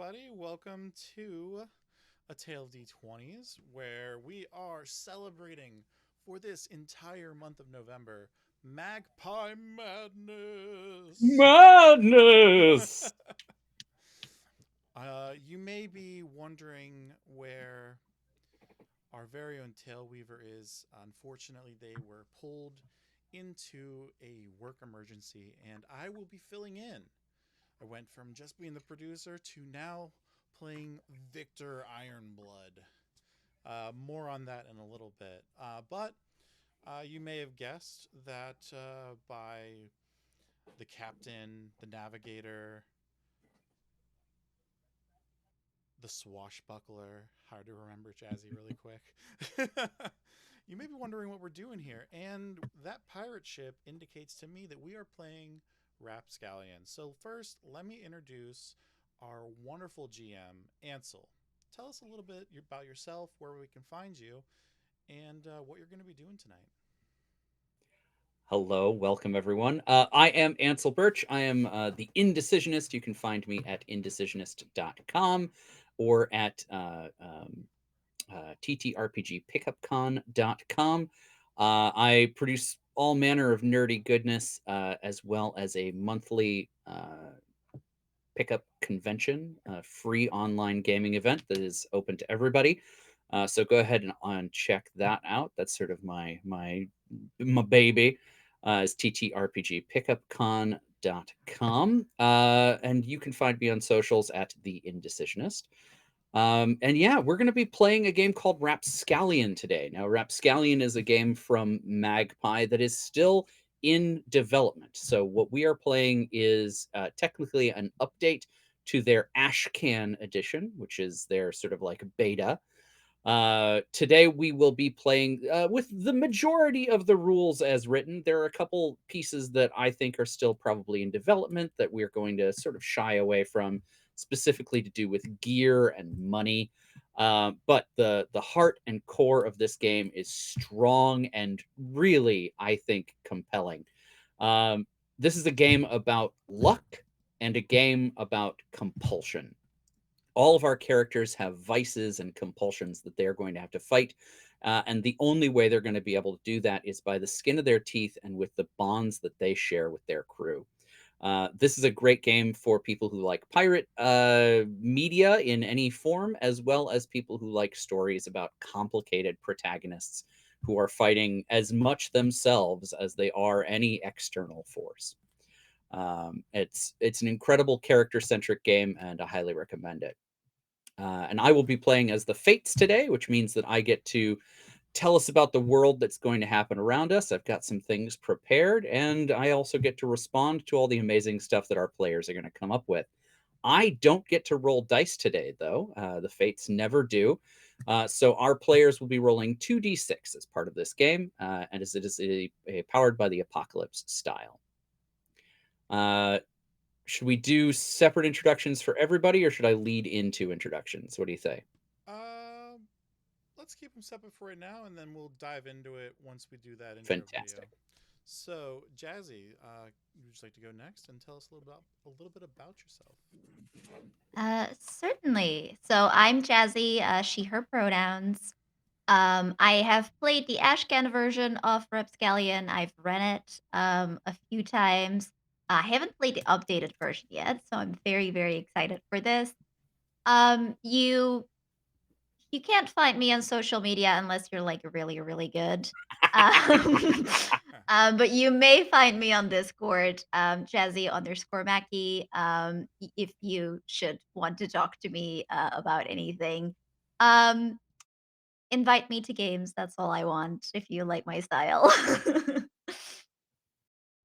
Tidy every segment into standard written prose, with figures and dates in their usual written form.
everybody. Welcome to A Tale of D20s, where we are celebrating for this entire month of November Magpie Madness. Madness! You may be wondering where our very own Tail Weaver is. Unfortunately, they were pulled into a work emergency, and I will be filling in. I went from just being the producer to now playing Victor Ironblood. More on that in a little bit. But you may have guessed that by the captain, the navigator, the swashbuckler, hard to remember Jazzy really quick. You may be wondering what we're doing here, and that pirate ship indicates to me that we are playing Rapscallion. So first, let me introduce our wonderful GM, Ansel. Tell us a little bit about yourself, where we can find you, and what you're going to be doing tonight. Hello, welcome everyone. I am Ansel Birch. I am the Indecisionist. You can find me at indecisionist.com or at ttrpgpickupcon.com. I produce all manner of nerdy goodness as well as a monthly pickup convention, a free online gaming event that is open to everybody. So go ahead and check that out. That's sort of my baby. Is ttrpgpickupcon.com. And you can find me on socials at the Indecisionist. And yeah, we're going to be playing a game called Rapscallion today. Now, Rapscallion is a game from Magpie that is still in development. So, what we are playing is technically an update to their Ashcan edition, which is their sort of like beta. Today, we will be playing with the majority of the rules as written. There are a couple pieces that I think are still probably in development that we're going to sort of shy away from, specifically to do with gear and money. But the heart and core of this game is strong and really, I think, compelling. This is a game about luck and a game about compulsion. All of our characters have vices and compulsions that they're going to have to fight. And the only way they're going to be able to do that is by the skin of their teeth and with the bonds that they share with their crew. This is a great game for people who like pirate media in any form, as well as people who like stories about complicated protagonists who are fighting as much themselves as they are any external force. It's an incredible character centric game, and I highly recommend it. And I will be playing as the Fates today, which means that I get to tell us about the world that's going to happen around us. I've got some things prepared, and I also get to respond to all the amazing stuff that our players are going to come up with. I don't get to roll dice today, though. The Fates never do. So our players will be rolling 2d6 as part of this game, and as it is a powered by the apocalypse style. Uh, should we do separate introductions for everybody, or should I lead into introductions? What do you say? Uh, let's keep them separate for right now, and then we'll dive into it once we do that intro video. Fantastic. So, Jazzy, would you like to go next and tell us a little bit about yourself? Certainly. So I'm Jazzy, she, her pronouns. I have played the Ashcan version of Rapscallion. I've run it a few times. I haven't played the updated version yet, so I'm very, very excited for this. You can't find me on social media unless you're like really, really good. Um, but you may find me on Discord, Jazzy underscore Mackie, if you should want to talk to me about anything. Um, invite me to games. That's all I want if you like my style.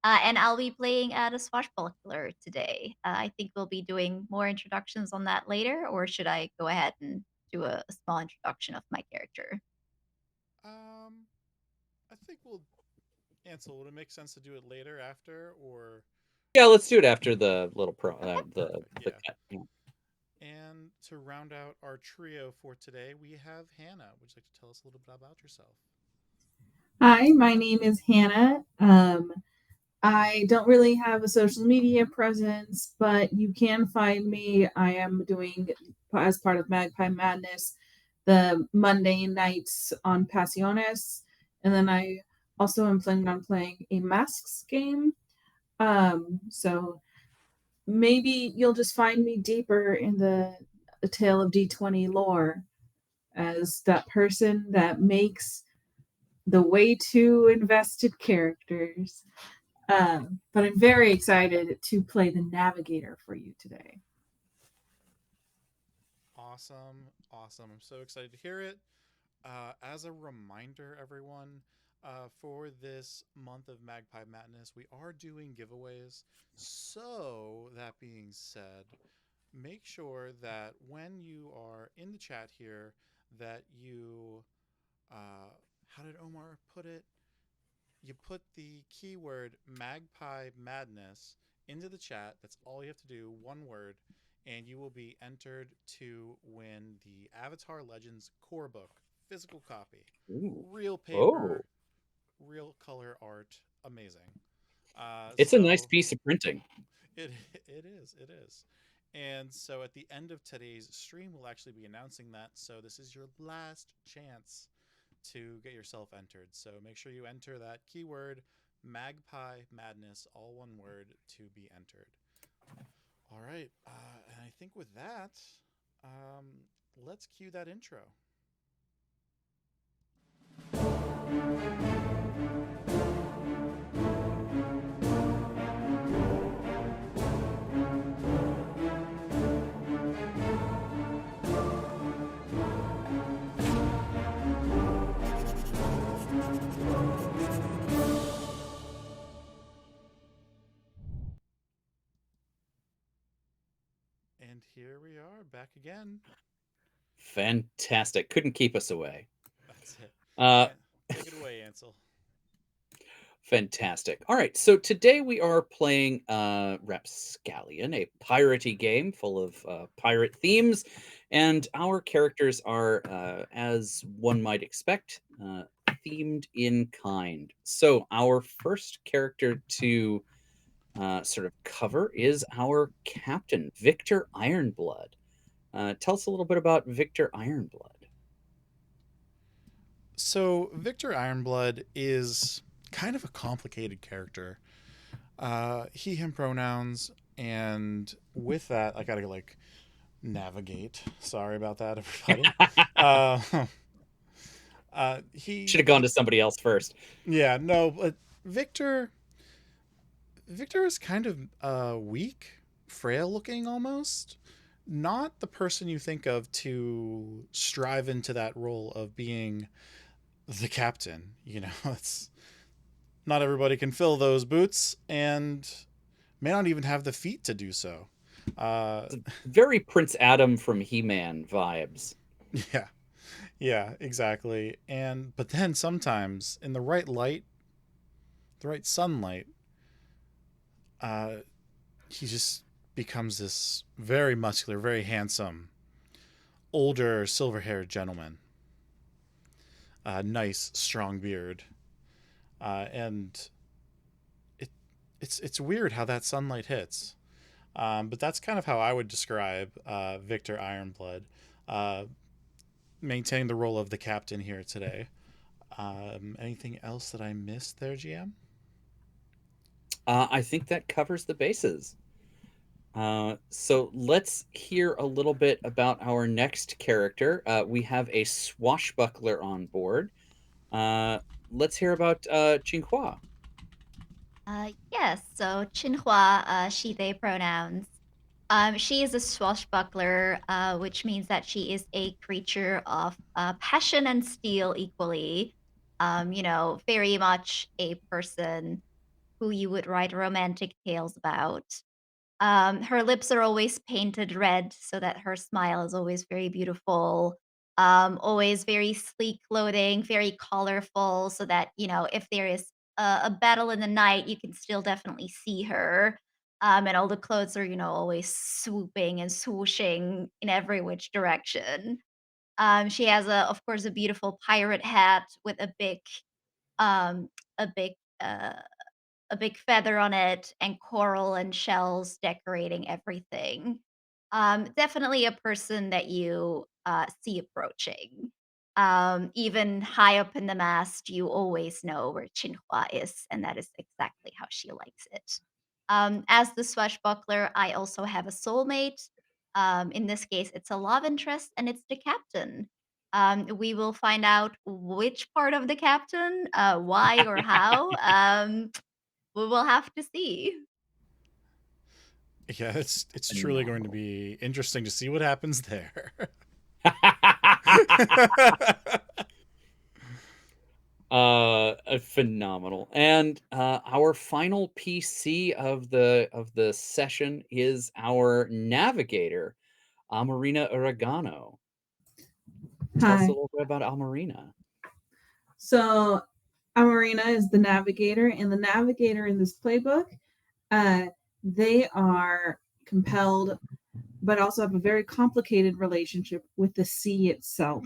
And I'll be playing at a swashbuckler today. I think we'll be doing more introductions on that later, or should I go ahead and do a small introduction of my character? Um, I think we'll Ansel. Would it make sense to do it later, after, or Yeah, let's do it after the little Okay. perfect? the Yeah. cut. Yeah. And to round out our trio for today, we have Hannah. Would you like to tell us a little bit about yourself? Hi, my name is Hannah. I don't really have a social media presence, but you can find me. I am doing, as part of Magpie Madness, the Monday nights on Pasiones. And then I also am planning on playing a Masks game. So maybe you'll just find me deeper in the Tale of D20 lore as that person that makes the way too invested characters. But I'm very excited to play the navigator for you today. Awesome, awesome. I'm so excited to hear it. As a reminder, everyone, for this month of Magpie Madness, we are doing giveaways. So, that being said, make sure that when you are in the chat here, that you, how did Omar put it? You put the keyword Magpie Madness into the chat. That's all you have to do, one word, and you will be entered to win the Avatar Legends core book, physical copy, Ooh. real Oh, paper, real color art, amazing. it's a nice So piece of printing. it it is. And so at the end of today's stream, we'll actually be announcing that. So this is your last chance to get yourself entered. So make sure you enter that keyword Magpie Madness, all one word, to be entered. All right. And I think with that, um, let's cue that intro. And here we are back again. Fantastic. Couldn't keep us away. That's it. Uh, And take it away, Ansel. Fantastic. All right, so today we are playing Rapscallion, a piratey game full of pirate themes, and our characters are, as one might expect, themed in kind. So our first character to sort of cover is our captain, Victor Ironblood. Tell us a little bit about Victor Ironblood. So Victor Ironblood is kind of a complicated character. He, him pronouns, and with that, I gotta like navigate. Sorry about that, everybody. uh, Should have gone he, to somebody else first. yeah, no, but Victor, Victor is kind of weak, frail looking almost. Not the person you think of to strive into that role of being the captain. You know, it's not everybody can fill those boots, and may not even have the feet to do so. Uh, Very Prince Adam from He-Man vibes. yeah, yeah, exactly. And but then sometimes in the right light, the right sunlight, uh, he just becomes this very muscular, very handsome, older, silver-haired gentleman. Nice, strong beard, and it it's weird how that sunlight hits. But that's kind of how I would describe Victor Ironblood, uh, maintaining the role of the captain here today. Anything else that I missed there, GM? I think that covers the bases. So let's hear a little bit about our next character. We have a swashbuckler on board. Uh, let's hear about Jinhua. Yes, so Chinhua, she, they pronouns. She is a swashbuckler, which means that she is a creature of passion and steel equally. Very much a person who you would write romantic tales about. Her lips are always painted red so that her smile is always very beautiful. Always very sleek clothing, very colorful, so that, if there is a battle in the night, you can still definitely see her. And all the clothes are, always swooping and swooshing in every which direction. She has of course, a beautiful pirate hat with um, a big, uh, a big feather on it and coral and shells decorating everything. Definitely a person that you see approaching. Even high up in the mast, you always know where Chinhua is, and that is exactly how she likes it. As the swashbuckler, I also have a soulmate. In this case, it's a love interest, and it's the captain. We will find out which part of the captain, why or how. We will have to see. Yeah, it's truly going to Phenomenal. be interesting to see what happens there. Phenomenal. And our final PC of the session is our navigator, Amarina Oregano. Tell us a Hi. little bit about Almarina. So Amarina is the navigator, and the navigator in this playbook, uh, they are compelled, but also have a very complicated relationship with the sea itself.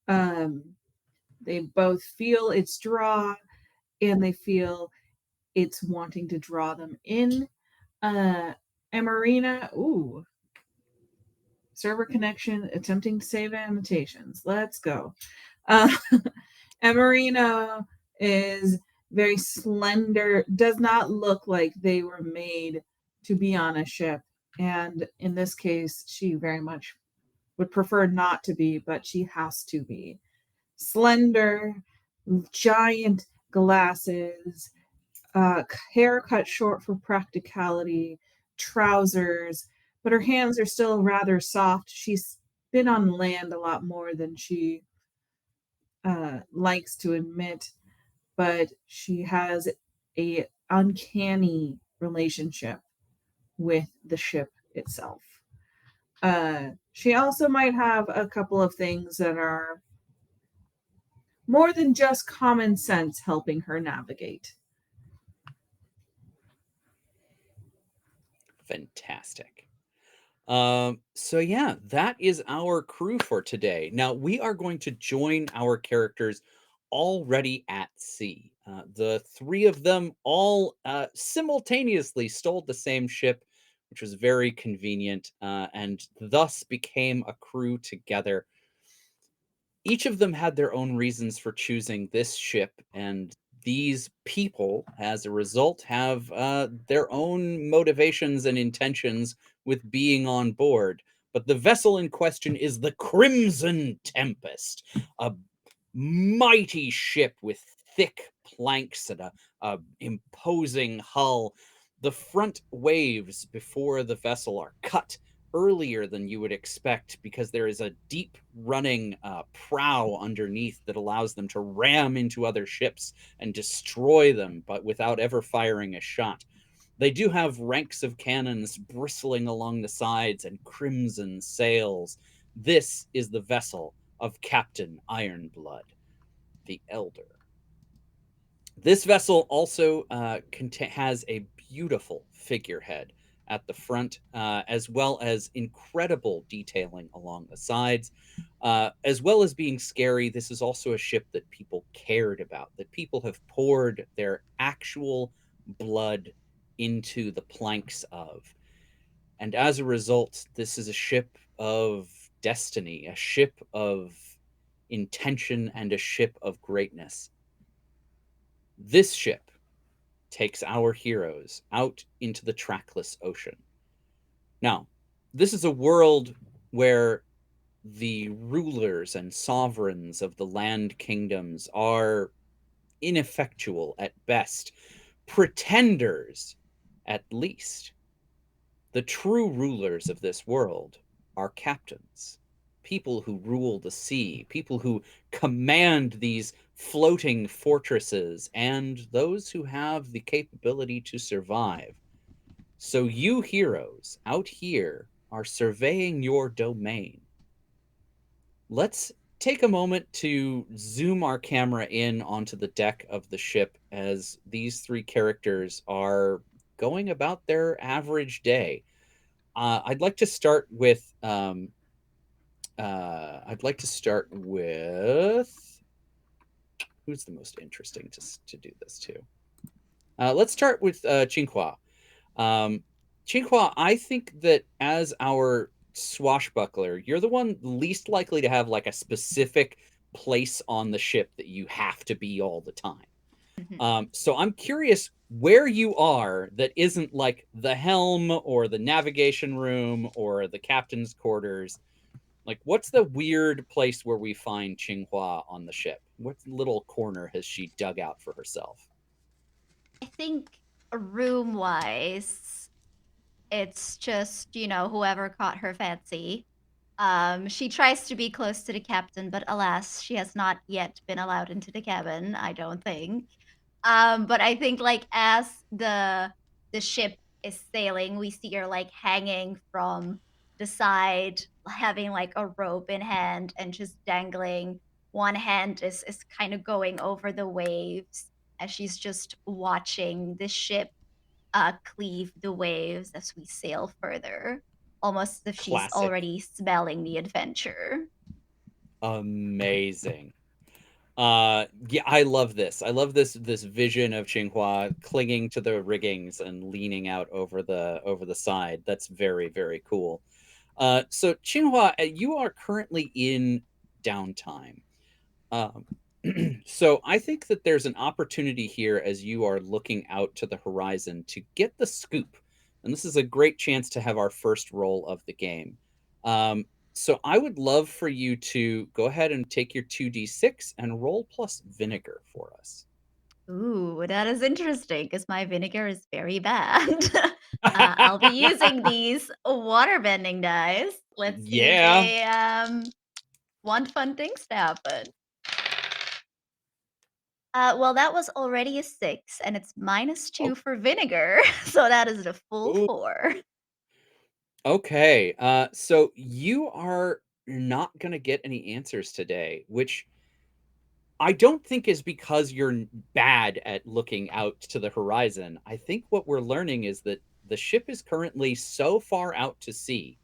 Um, they both feel its draw, and they feel it's wanting to draw them in. Amarina, ooh, server connection, attempting to save annotations. Let's go. Uh, Amarina is very slender, does not look like they were made to be on a ship. And in this case, she very much would prefer not to be, but she has to be. Slender, giant glasses, hair cut short for practicality, trousers, but her hands are still rather soft. She's been on land a lot more than she likes to admit, but she has a uncanny relationship with the ship itself. She also might have a couple of things that are more than just common sense helping her navigate. Fantastic. So yeah, that is our crew for today. Now we are going to join our characters already at sea. The three of them all simultaneously stole the same ship, which was very convenient, and thus became a crew together. Each of them had their own reasons for choosing this ship, and these people, as a result, have their own motivations and intentions with being on board. But the vessel in question is the Crimson Tempest, a mighty ship with thick planks and a imposing hull. The front waves before the vessel are cut earlier than you would expect because there is a deep running prow underneath that allows them to ram into other ships and destroy them, but without ever firing a shot. They do have ranks of cannons bristling along the sides and crimson sails. This is the vessel of Captain Ironblood, the Elder. This vessel also has a beautiful figurehead at the front, as well as incredible detailing along the sides. As well as being scary, this is also a ship that people cared about, that people have poured their actual blood into the planks of. And as a result, this is a ship of destiny, a ship of intention, and a ship of greatness. This ship takes our heroes out into the trackless ocean. Now, this is a world where the rulers and sovereigns of the land kingdoms are ineffectual at best, pretenders at least. The true rulers of this world are captains, people who rule the sea, people who command these floating fortresses, and those who have the capability to survive. So, you heroes out here are surveying your domain. Let's take a moment to zoom our camera in onto the deck of the ship as these three characters are going about their average day. I'd like to start with who's the most interesting to do this to? Let's start with Qinghua. Qinghua, I think that as our swashbuckler, you're the one least likely to have like a specific place on the ship that you have to be all the time. Mhm. So I'm curious where you are that isn't like the helm or the navigation room or the captain's quarters. Like, what's the weird place where we find Qinghua on the ship? What little corner has she dug out for herself? I think room wise, it's just, whoever caught her fancy. She tries to be close to the captain, but alas, she has not yet been allowed into the cabin, I don't think. But I think like as the ship is sailing, we see her like hanging from the side, having like a rope in hand and just dangling. One hand is kind of going over the waves as she's just watching the ship cleave the waves as we sail further, almost as if she's Classic. already smelling the adventure. Amazing. Yeah, I love this. I love this vision of Qinghua clinging to the riggings and leaning out over the side. That's very, very cool. So Qinghua, you are currently in downtime. Um, so I think that there's an opportunity here as you are looking out to the horizon to get the scoop. And this is a great chance to have our first roll of the game. Um, so I would love for you to go ahead and take your 2d6 and roll plus vinegar for us. Ooh, that is interesting because my vinegar is very bad. I'll be using these water bending dice. Let's see if Yeah. they want fun things to happen. Well, that was already a 6, and it's Oh, -2 for vinegar, so that is a full ooh, 4. okay. So you are not going to get any answers today, which I don't think is because you're bad at looking out to the horizon. I think what we're learning is that the ship is currently so far out to sea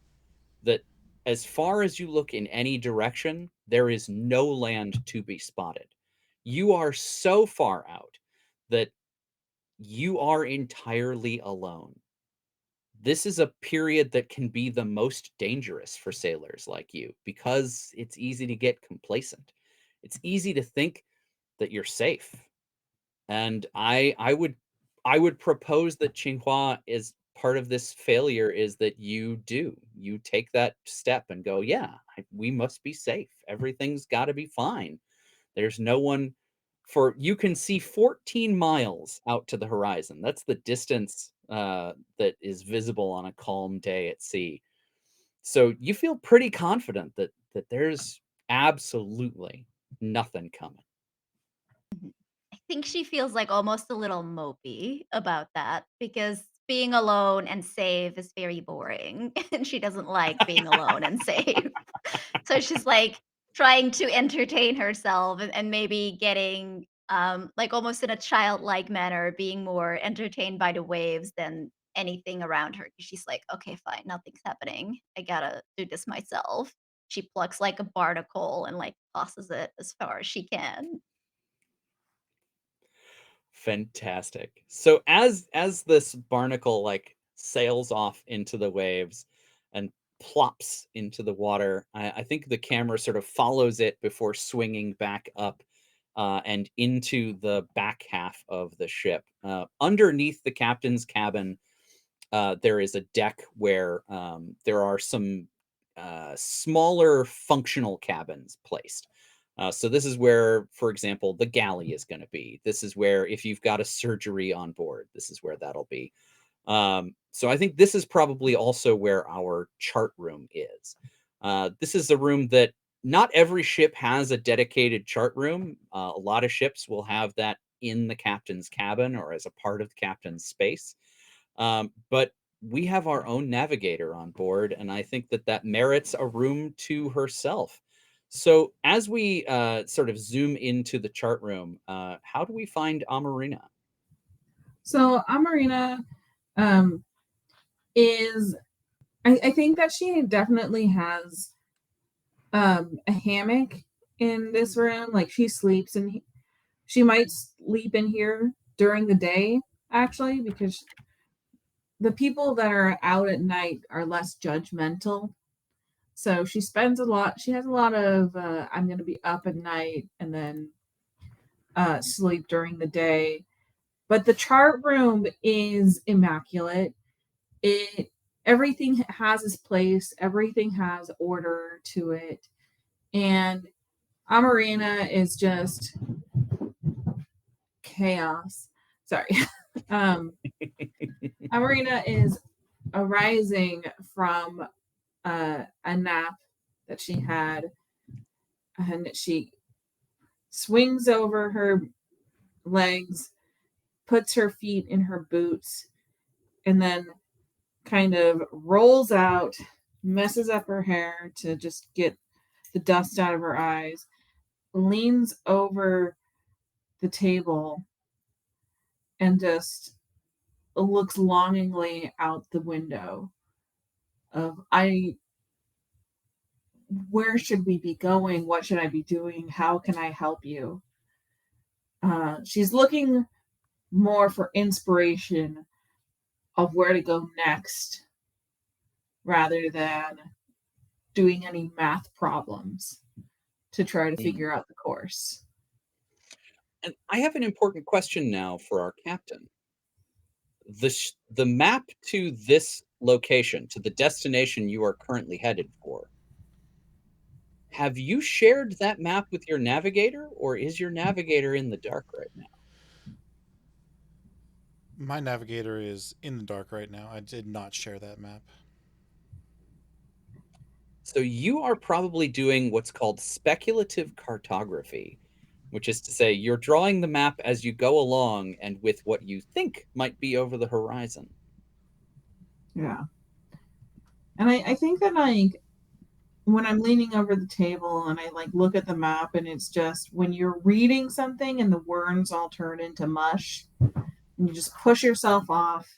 that as far as you look in any direction, there is no land to be spotted. You are so far out that you are entirely alone. This is a period that can be the most dangerous for sailors like you because it's easy to get complacent. It's easy to think that you're safe. And I would propose that Tsinghua is part of this failure is that you take that step and go, yeah, we must be safe. Everything's got to be fine. There's no one for you can see 14 miles out to the horizon. That's the distance that is visible on a calm day at sea. So you feel pretty confident that there's absolutely nothing coming. Mhm. I think she feels like almost a little mopey about that because being alone and safe is very boring and she doesn't like being alone and safe. So she's like trying to entertain herself and maybe getting like almost in a childlike manner being more entertained by the waves than anything around her. 'Cause she's like, okay, fine, nothing's happening. I gotta do this myself. She plucks like a barnacle and like tosses it as far as she can. Fantastic. So as this barnacle like sails off into the waves and plops into the water, I think the camera sort of follows it before swinging back up and into the back half of the ship. Underneath the captain's cabin, there is a deck where there are some smaller functional cabins placed. So this is where, for example, the galley is going to be. This is where, if you've got a surgery on board, this is where that'll be. So I think this is probably also where our chart room is. This is a room that not every ship has a dedicated chart room. A lot of ships will have that in the captain's cabin or as a part of the captain's space. But we have our own navigator on board, and I think that that merits a room to herself. So as we sort of zoom into the chart room, how do we find Amarina? So Amarina um, is, I think that she definitely has a hammock in this room. Like she sleeps and she might sleep in here during the day. actually, because the people that are out at night are less judgmental. So she has a lot of I'm going to be up at night and then sleep during the day. But the chart room is immaculate. It Everything has its place, everything has order to it. And Amarina is just chaos. Sorry. Amarina is arising from a nap that she had, and she swings over her legs, puts her feet in her boots, and then kind of rolls out, messes up her hair to just get the dust out of her eyes, leans over the table, and just looks longingly out the window of where should we be going? What should I be doing? How can I help you? She's looking more for inspiration of where to go next rather than doing any math problems to try to figure out the course. And I have an important question now for our captain. The map to this location, to the destination you are currently headed for, have you shared that map with your navigator, or is your navigator in the dark right now? My navigator is in the dark right now. I did not share that map. So you are probably doing what's called speculative cartography, which is to say you're drawing the map as you go along and with what you think might be over the horizon. Yeah. And I think that when I'm leaning over the table and I look at the map, and it's just when you're reading something and the words all turn into mush, and you just push yourself off,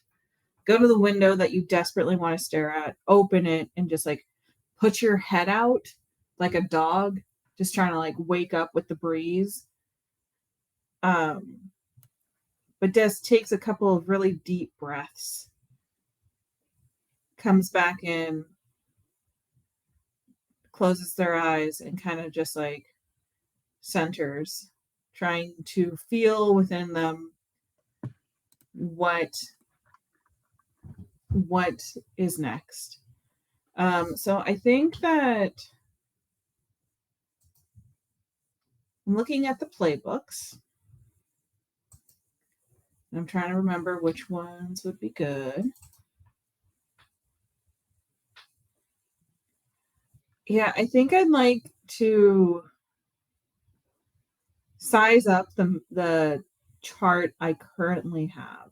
go to the window that you desperately want to stare at, open it, and just put your head out like a dog, just trying to wake up with the breeze. But just takes a couple of really deep breaths, comes back in, closes their eyes, and kind of just centers, trying to feel within them what is next. So I think that I'm looking at the playbooks. I'm trying to remember which ones would be good. Yeah, I think I'd like to size up the chart I currently have,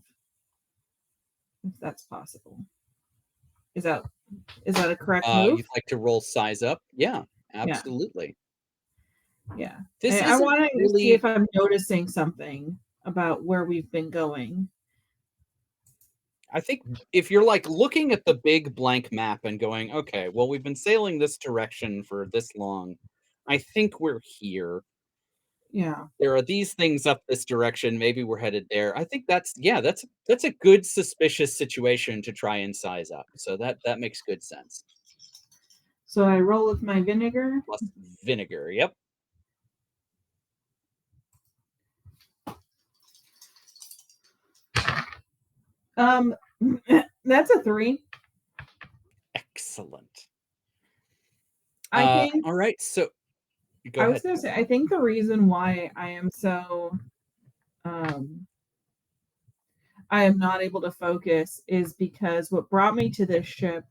if that's possible. Is that a correct move? You'd like to roll size up? Yeah, Yeah. absolutely. Yeah. This I isn't want to really see if I'm noticing something about where we've been going. I think if you're looking at the big blank map and going, okay, well, we've been sailing this direction for this long. I think we're here. Yeah. There are these things up this direction. Maybe we're headed there. I think that's a good suspicious situation to try and size up. So that makes good sense. So I roll with my vinegar. Plus vinegar. Yep. That's a 3. Excellent. I think All right. So go I ahead. was going to say, I think the reason why I am so I am not able to focus is because what brought me to this ship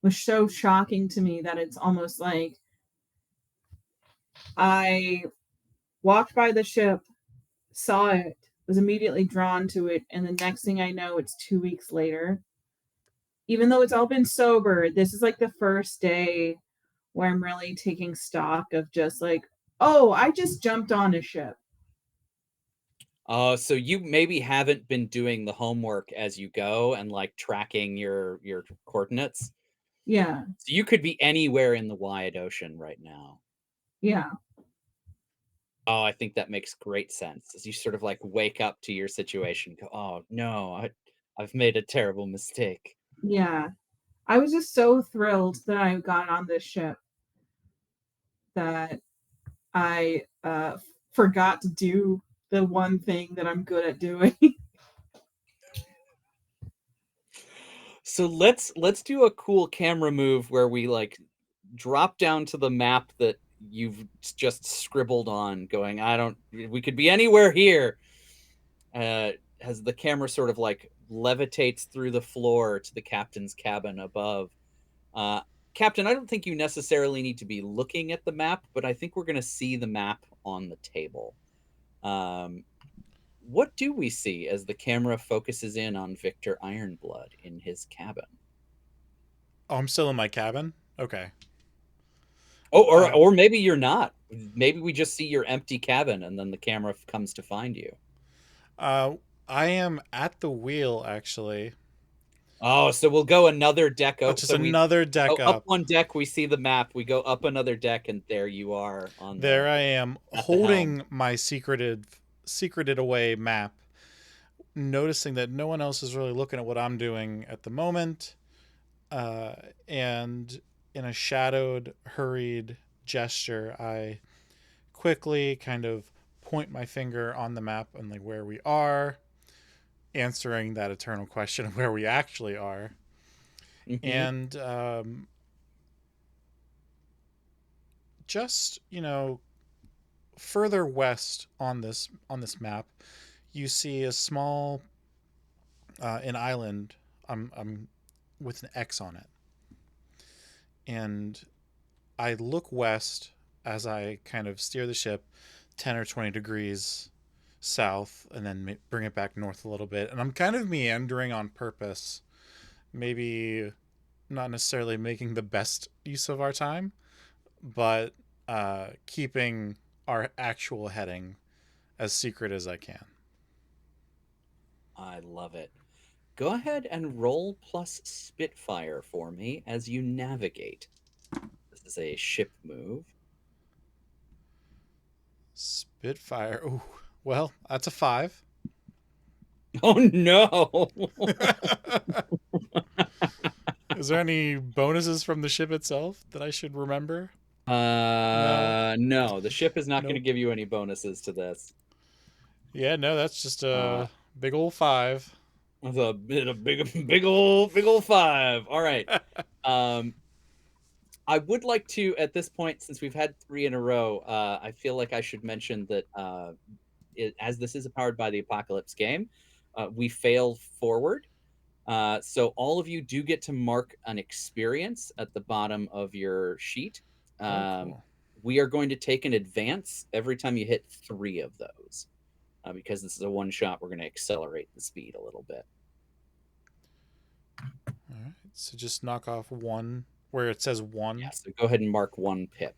was so shocking to me that it's almost like I walked by the ship, saw it, was immediately drawn to it, and the next thing I know, it's 2 weeks later. Even though it's all been sober, this is the first day where I'm really taking stock of just oh, I just jumped on a ship. So you maybe haven't been doing the homework as you go and tracking your coordinates. Yeah. So you could be anywhere in the wide ocean right now. Yeah. Oh, I think that makes great sense as you sort of like wake up to your situation. Go, oh no, I've made a terrible mistake. Yeah. I was just so thrilled that I got on this ship that I forgot to do the one thing that I'm good at doing. So let's do a cool camera move where we like drop down to the map that you've just scribbled on, going, we could be anywhere here. As the camera sort of like levitates through the floor to the captain's cabin above. Captain, I don't think you necessarily need to be looking at the map, but I think we're going to see the map on the table. What do we see as the camera focuses in on Victor Ironblood in his cabin? Oh, I'm still in my cabin? Okay. Oh, or maybe you're not. Maybe we just see your empty cabin and then the camera comes to find you. I am at the wheel, actually. Oh, so we'll go another deck up. Just So another deck up up. one deck, we see the map. We go up another deck, and there you are. There I am, holding my secreted away map, noticing that no one else is really looking at what I'm doing at the moment, and in a shadowed, hurried gesture, I quickly kind of point my finger on the map and like where we are, answering that eternal question of where we actually are. Mm-hmm. And just, further west on this map, you see a small an island. I'm with an X on it, and I look west as I kind of steer the ship 10 or 20 degrees south, and then bring it back north a little bit. And I'm kind of meandering on purpose, maybe not necessarily making the best use of our time, but keeping our actual heading as secret as I can. I love it. Go ahead and roll plus Spitfire for me as you navigate. This is a ship move. Spitfire. Ooh, well, that's a 5. Oh no! Is there any bonuses from the ship itself that I should remember? No, the ship is not going to Nope. give you any bonuses to this. Yeah, no, that's just a big old 5. That's a big old 5. All right. I would like to, at this point, since we've had 3 in a row, I feel like I should mention that as this is a Powered by the Apocalypse game, we fail forward. So all of you do get to mark an experience at the bottom of your sheet. Cool. We are going to take an advance every time you hit 3 of those. Because this is a one-shot, we're going to accelerate the speed a little bit. All right. So just knock off 1 where it says 1. Yeah, so go ahead and mark 1 pip.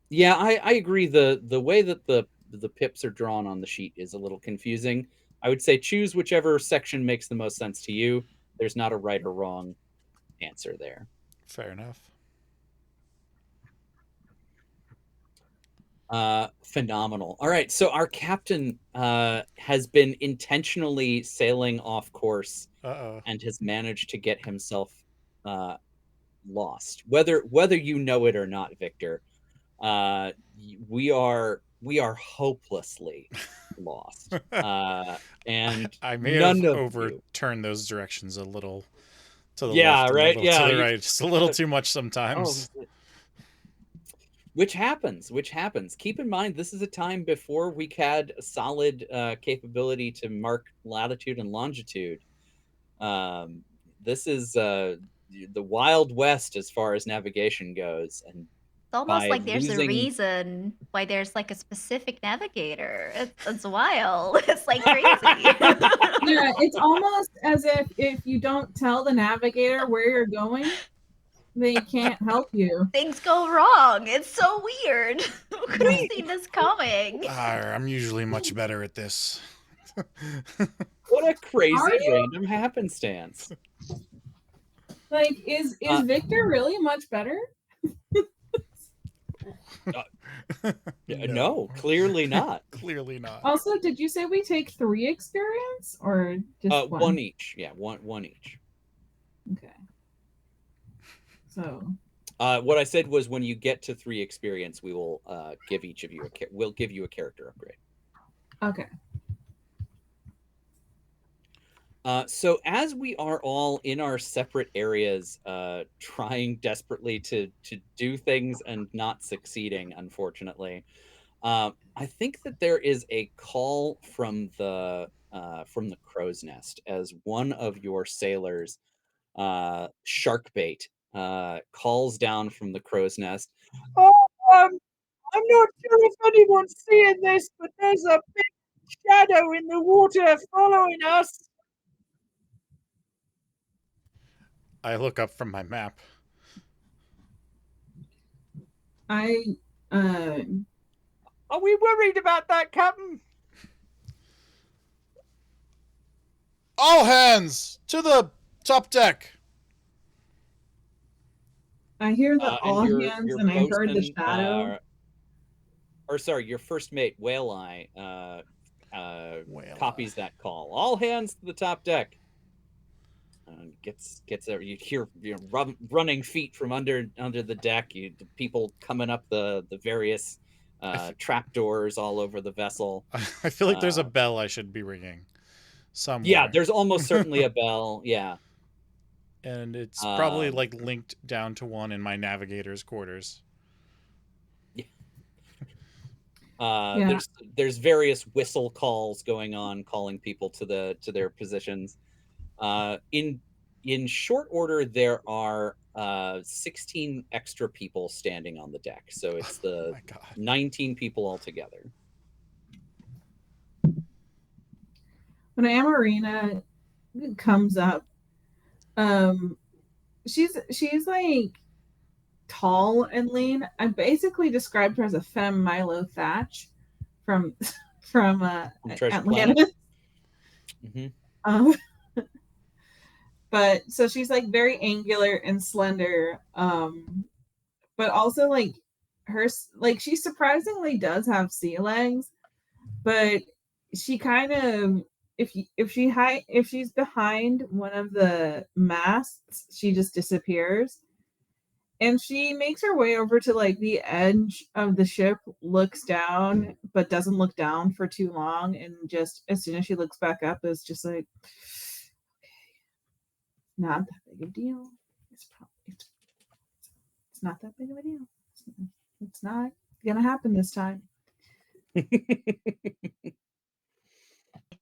Yeah, I agree. The way that the pips are drawn on the sheet is a little confusing. I would say choose whichever section makes the most sense to you. There's not a right or wrong answer there. Fair enough. Phenomenal. All right, so our captain has been intentionally sailing off course and has managed to get himself lost. Whether you know it or not, Victor, we are hopelessly lost. And I may have overturned those directions a little to the left, right, to the right, just a little too much sometimes. Oh, which happens. Keep in mind, this is a time before we had a solid capability to mark latitude and longitude. This is the Wild West as far as navigation goes. And it's almost like there's a reason why there's like a specific navigator. It's wild. It's like crazy. Yeah, it's almost as if you don't tell the navigator where you're going, they can't help you. Things go wrong. It's so weird. Who could have seen this coming? I'm usually much better at this. What a crazy random happenstance. Like, is Victor really much better? No, clearly not. Clearly not. Also, did you say we take 3 experience or just One one? each. Yeah, one each. Okay. So What I said was when you get to 3 experience, we will give each of you we'll give you a character upgrade. okay. So as we are all in our separate areas, trying desperately to do things and not succeeding, unfortunately, I think that there is a call from the crow's nest as one of your sailors, Sharkbait, calls down from the crow's nest. Oh, I'm not sure if anyone's seeing this, but there's a big shadow in the water following us. I look up from my map. I Are we worried about that, Captain? All hands to the top deck. I hear the And all your hands and I heard the bosun, shadow. or sorry, your first mate, Whale Eye, Whale copies that call. All hands to the top deck. Gets there. You hear running feet from under the deck. The people coming up the various trapdoors all over the vessel. I feel like there's a bell I should be ringing somewhere. Yeah, there's almost certainly a bell. Yeah, and it's probably like linked down to one in my navigator's quarters. Yeah. There's various whistle calls going on, calling people to their positions. In short order, there are 16 extra people standing on the deck, so it's the My God. 19 people altogether. When Amarina comes up, she's like tall and lean. I basically described her as a femme Milo Thatch from Treasure Atlantis. Mm-hmm. But so she's like very angular and slender, but also like she surprisingly does have sea legs, but she kind of if she's behind one of the masts, she just disappears. And she makes her way over to like the edge of the ship, looks down, but doesn't look down for too long, and just as soon as she looks back up, is just like, not that big of a deal. It's not that big of a deal. It's not gonna happen this time. I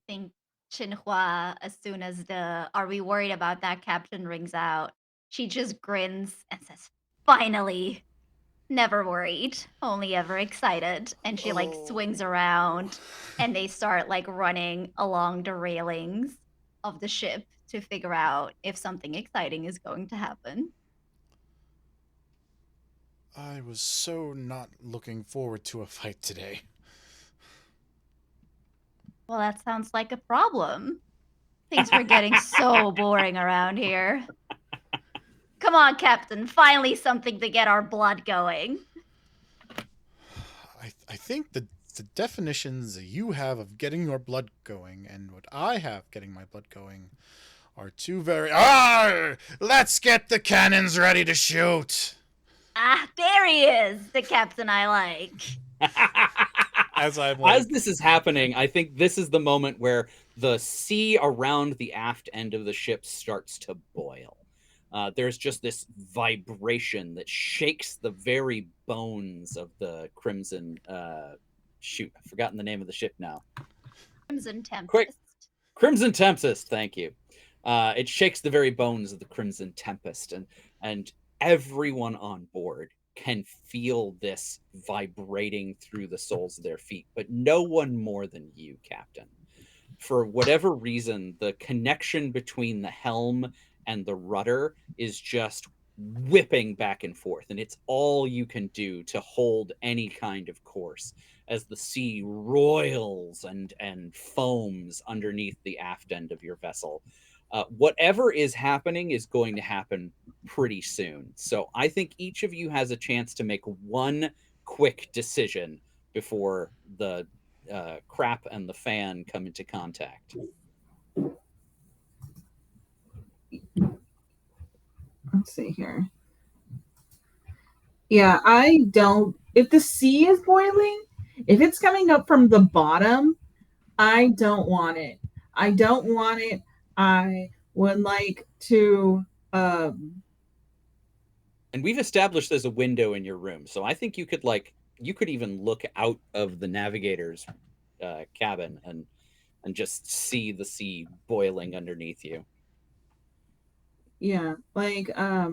think Chinhua, as soon as the "Are we worried about that captain?" rings out, she just grins and says, "Finally! Never worried, only ever excited." And she like swings around and they start like running along the railings of the ship to figure out if something exciting is going to happen. I was so not looking forward to a fight today. Well, that sounds like a problem. Things were getting so boring around here. Come on, Captain, finally something to get our blood going. I think the definitions you have of getting your blood going and what I have getting my blood going are two very... Arr! Let's get the cannons ready to shoot! Ah, there he is, the captain I like. As I'm like... As this is happening, I think this is the moment where the sea around the aft end of the ship starts to boil. There's just this vibration that shakes the very bones of the Crimson... shoot, I've forgotten the name of the ship now. Crimson Tempest. Quick. Crimson Tempest, thank you. It shakes the very bones of the Crimson Tempest, and everyone on board can feel this vibrating through the soles of their feet, but no one more than you, Captain. For whatever reason, the connection between the helm and the rudder is just whipping back and forth, and it's all you can do to hold any kind of course as the sea roils and foams underneath the aft end of your vessel. Whatever is happening is going to happen pretty soon. So I think each of you has a chance to make one quick decision before the crap and the fan come into contact. Let's see here. Yeah, I don't. If the sea is boiling, if it's coming up from the bottom, I don't want it. I don't want it. I would like to. And we've established there's a window in your room, so I think you could even look out of the navigator's cabin and just see the sea boiling underneath you. Yeah, like I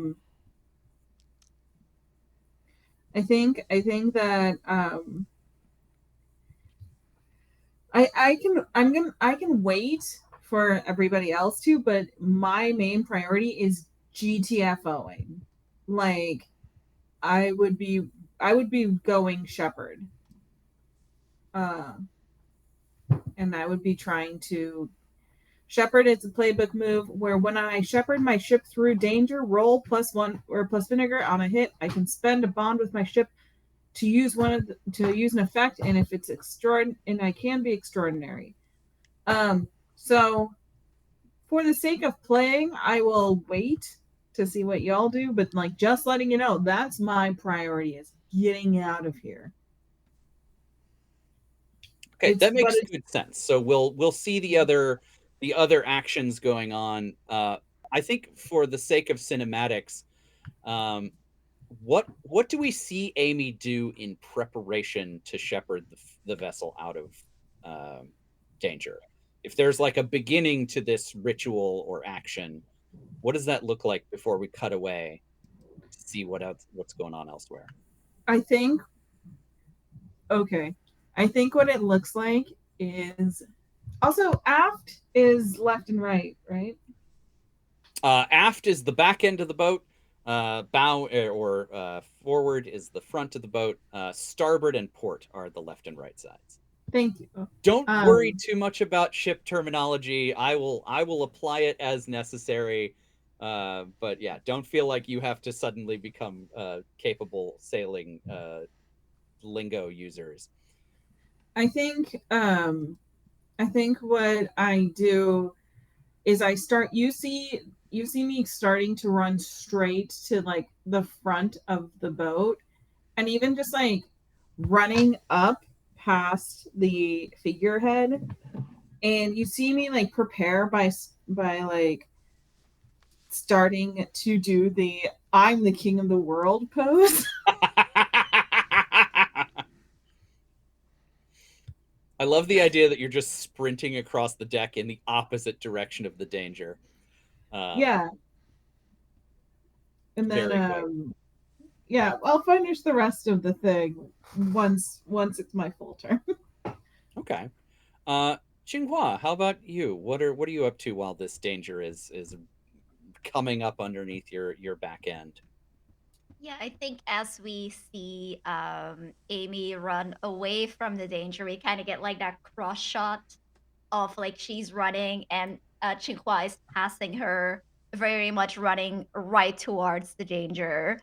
think that I can wait for everybody else to, but my main priority is GTFOing. Like I would be I would be going shepherd. Uh and I would be trying to shepherd. It's a playbook move where when I shepherd my ship through danger, roll +1 or plus vinegar on a hit. I can spend a bond with my ship to use to use an effect, and if it's extraordinary, and I can be extraordinary. So for the sake of playing, I will wait to see what y'all do, but like just letting you know, that's my priority is getting out of here. Okay, that makes good sense. So we'll see the other actions going on. I think for the sake of cinematics, what do we see Amy do in preparation to shepherd the vessel out of danger? If there's like a beginning to this ritual or action, what does that look like before we cut away to see what's going on elsewhere? I think okay. I think what it looks like is also aft is left and right, right? Aft is the back end of the boat. Bow or forward is the front of the boat. Starboard and port are the left and right sides. Thank you. Don't worry too much about ship terminology. I will apply it as necessary. But yeah, don't feel like you have to suddenly become capable sailing lingo users. I think what I do is I start you see me starting to run straight to like the front of the boat, and even just like running up past the figurehead, and you see me like prepare by like starting to do the I'm the king of the world pose. I love the idea that you're just sprinting across the deck in the opposite direction of the danger. Yeah. And then yeah, I'll finish the rest of the thing once it's my full turn. Okay. Xinghua, how about you? What are you up to while this danger is coming up underneath your back end? Yeah, I think as we see Amy run away from the danger, we kind of get like that cross shot of like she's running and Chinhua is passing her, very much running right towards the danger.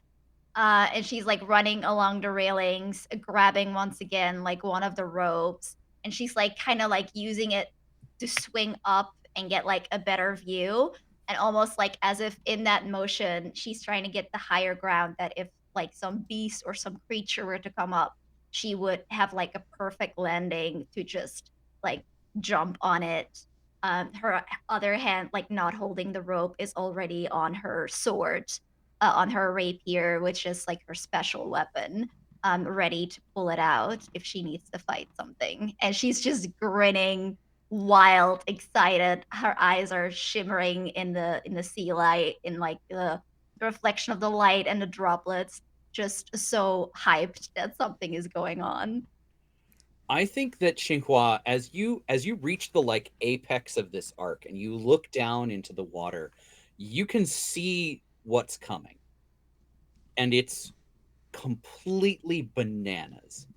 And she's like running along the railings, grabbing once again like one of the ropes, and she's like kind of like using it to swing up and get like a better view, and almost like as if in that motion she's trying to get the higher ground that if like some beast or some creature were to come up, she would have like a perfect landing to just like jump on it. Her other hand, like not holding the rope, is already on her sword, on her rapier, which is like her special weapon, ready to pull it out if she needs to fight something. And she's just grinning, wild, excited. Her eyes are shimmering in the sea light, in like the reflection of the light and the droplets. Just so hyped that something is going on. I think that Xinhua, as you reach the like apex of this arc and you look down into the water, you can see what's coming. And it's completely bananas.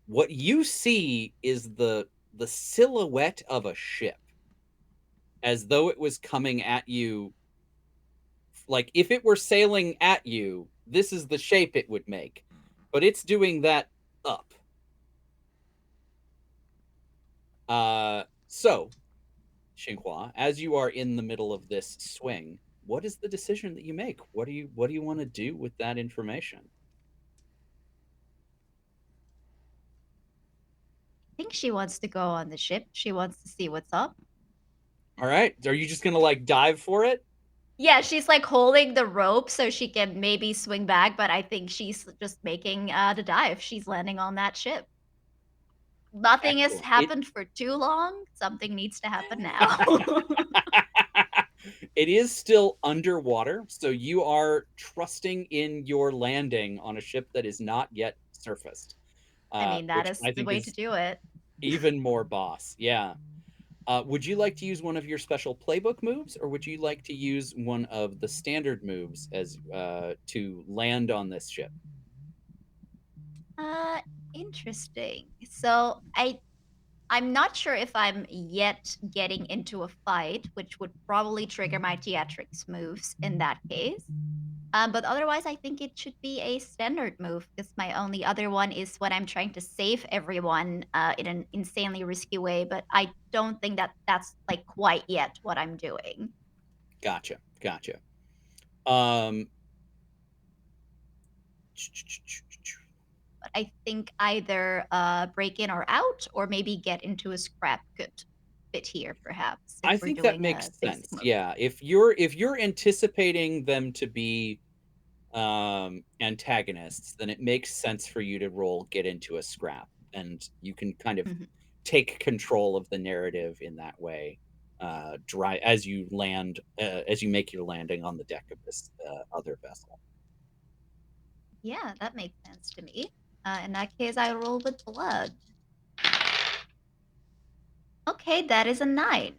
What you see is the silhouette of a ship, as though it was coming at you. Like if it were sailing at you, this is the shape it would make. but it's doing that up. So, Xinhua, as you are in the middle of this swing, what is the decision that you make? What do you want to do with that information? I think she wants to go on the ship. She wants to see what's up. All right. Are you just gonna like dive for it? Yeah, she's like holding the rope so she can maybe swing back, but I think she's just making the dive. She's landing on that ship. Nothing has Excellent. happened for too long. Something needs to happen now. It is still underwater, so you are trusting in your landing on a ship that is not yet surfaced. I mean, that Which is I the think way to is do it. even more boss. Yeah. Would you like to use one of your special playbook moves, or would you like to use one of the standard moves as to land on this ship? Uh, Interesting. So I'm not sure if I'm yet getting into a fight, which would probably trigger my theatrics moves in that case. But otherwise, I think it should be a standard move because my only other one is when I'm trying to save everyone in an insanely risky way. But I don't think that that's like quite yet what I'm doing. Gotcha. Um, But I think either break in or out, or maybe get into a scrap could fit here, perhaps, if I we're think that doing makes a basic sense. move. Yeah, if you're anticipating them to be antagonists, then it makes sense for you to roll get into a scrap, and you can kind of Mhm. take control of the narrative in that way. Dry as you land, as you make your landing on the deck of this other vessel. Yeah, that makes sense to me. In that case, I roll with blood. Okay, that is a 9.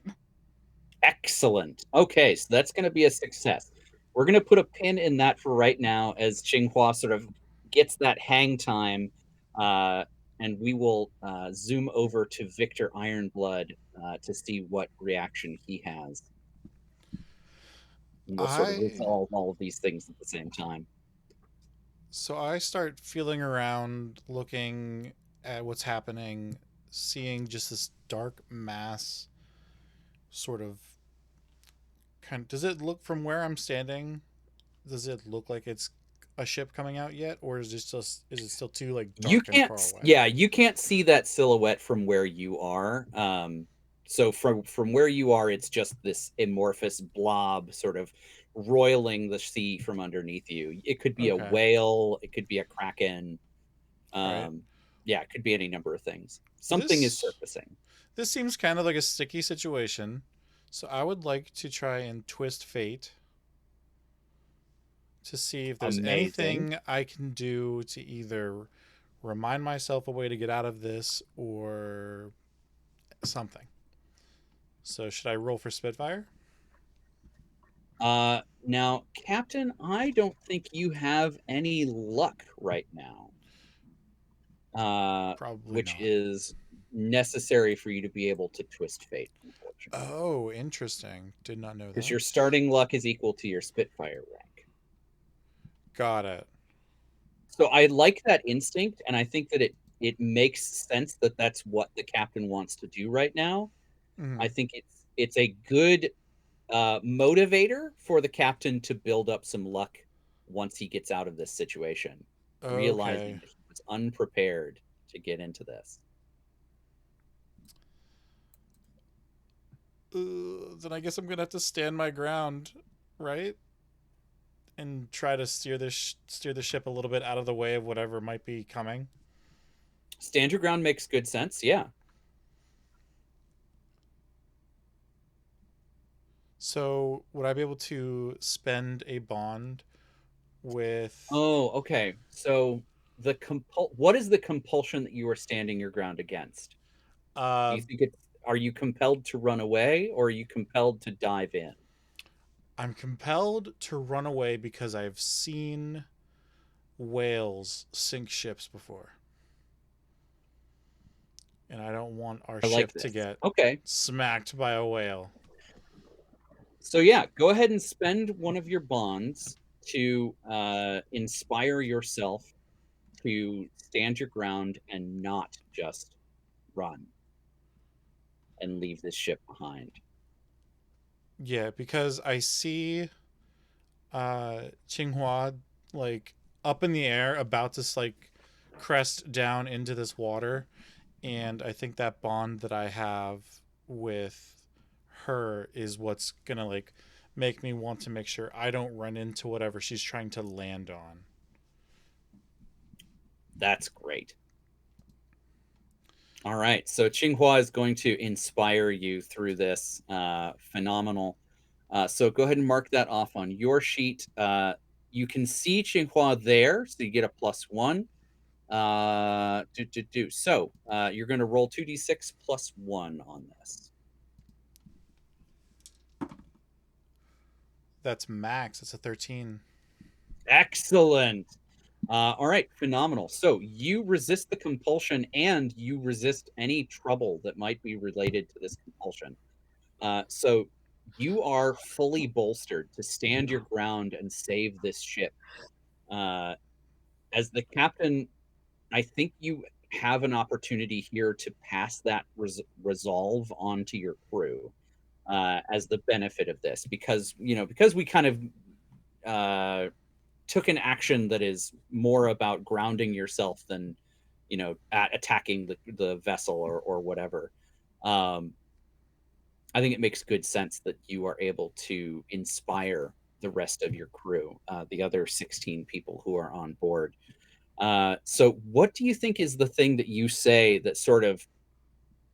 Excellent. Okay, so that's going to be a success. We're going to put a pin in that for right now as Xinhua sort of gets that hang time, uh, and we will zoom over to Victor Ironblood to see what reaction he has. And we'll sort of I resolve all of these things at the same time. so I start feeling around, looking at what's happening, seeing just this dark mass sort of does it look from where I'm standing? Does it look like it's a ship coming out yet, or is it still too like You dark and can't, far away? yeah, you can't see that silhouette from where you are. So from where you are, it's just this amorphous blob sort of roiling the sea from underneath you. It could be a Okay, whale, it could be a kraken. right. Um, yeah, it could be any number of things. Something is This surfacing. this seems kind of like a sticky situation, so I would like to try and twist fate to see if there's Amazing. anything I can do to either remind myself a way to get out of this or something. So should I roll for Spitfire? Now, Captain, I don't think you have any luck right now. Probably Which not. is necessary for you to be able to twist fate, unfortunately. Oh, interesting. Did not know Because that. your starting luck is equal to your Spitfire rank. Got it. So I like that instinct, and I think that it makes sense that that's what the captain wants to do right now. Hmm. I think it's a good motivator for the captain to build up some luck once he gets out of this situation, realizing Okay. that he was unprepared to get into this. Then I guess I'm gonna have to stand my ground, right? And try to steer the ship a little bit out of the way of whatever might be coming. Stand your ground makes good sense. Yeah. So would I be able to spend a bond with? Oh, okay. So what is the compulsion that you are standing your ground against? Do Uh, you think it's are you compelled to run away or are you compelled to dive in? I'm compelled to run away because I've seen whales sink ships before, and I don't want our I like ship to this. get Okay. smacked by a whale. So yeah, go ahead and spend one of your bonds to inspire yourself to stand your ground and not just run and leave this ship behind. Yeah, because I see Qinghua like up in the air about to like crest down into this water, and I think that bond that I have with her is what's gonna like make me want to make sure I don't run into whatever she's trying to land on. That's great. All right, so Qinghua is going to inspire you through this. Phenomenal. So go ahead and mark that off on your sheet. You can see Qinghua there, so you get a +1. So you're going to roll 2d6 plus 1 on this. That's max. That's a 13. Excellent. All right, phenomenal. So you resist the compulsion and you resist any trouble that might be related to this compulsion. So you are fully bolstered to stand your ground and save this ship. As the captain, I think you have an opportunity here to pass that resolve on to your crew as the benefit of this, because because we kind of took an action that is more about grounding yourself than at attacking the vessel or whatever. I think it makes good sense that you are able to inspire the rest of your crew, the other 16 people who are on board. So what do you think is the thing that you say that sort of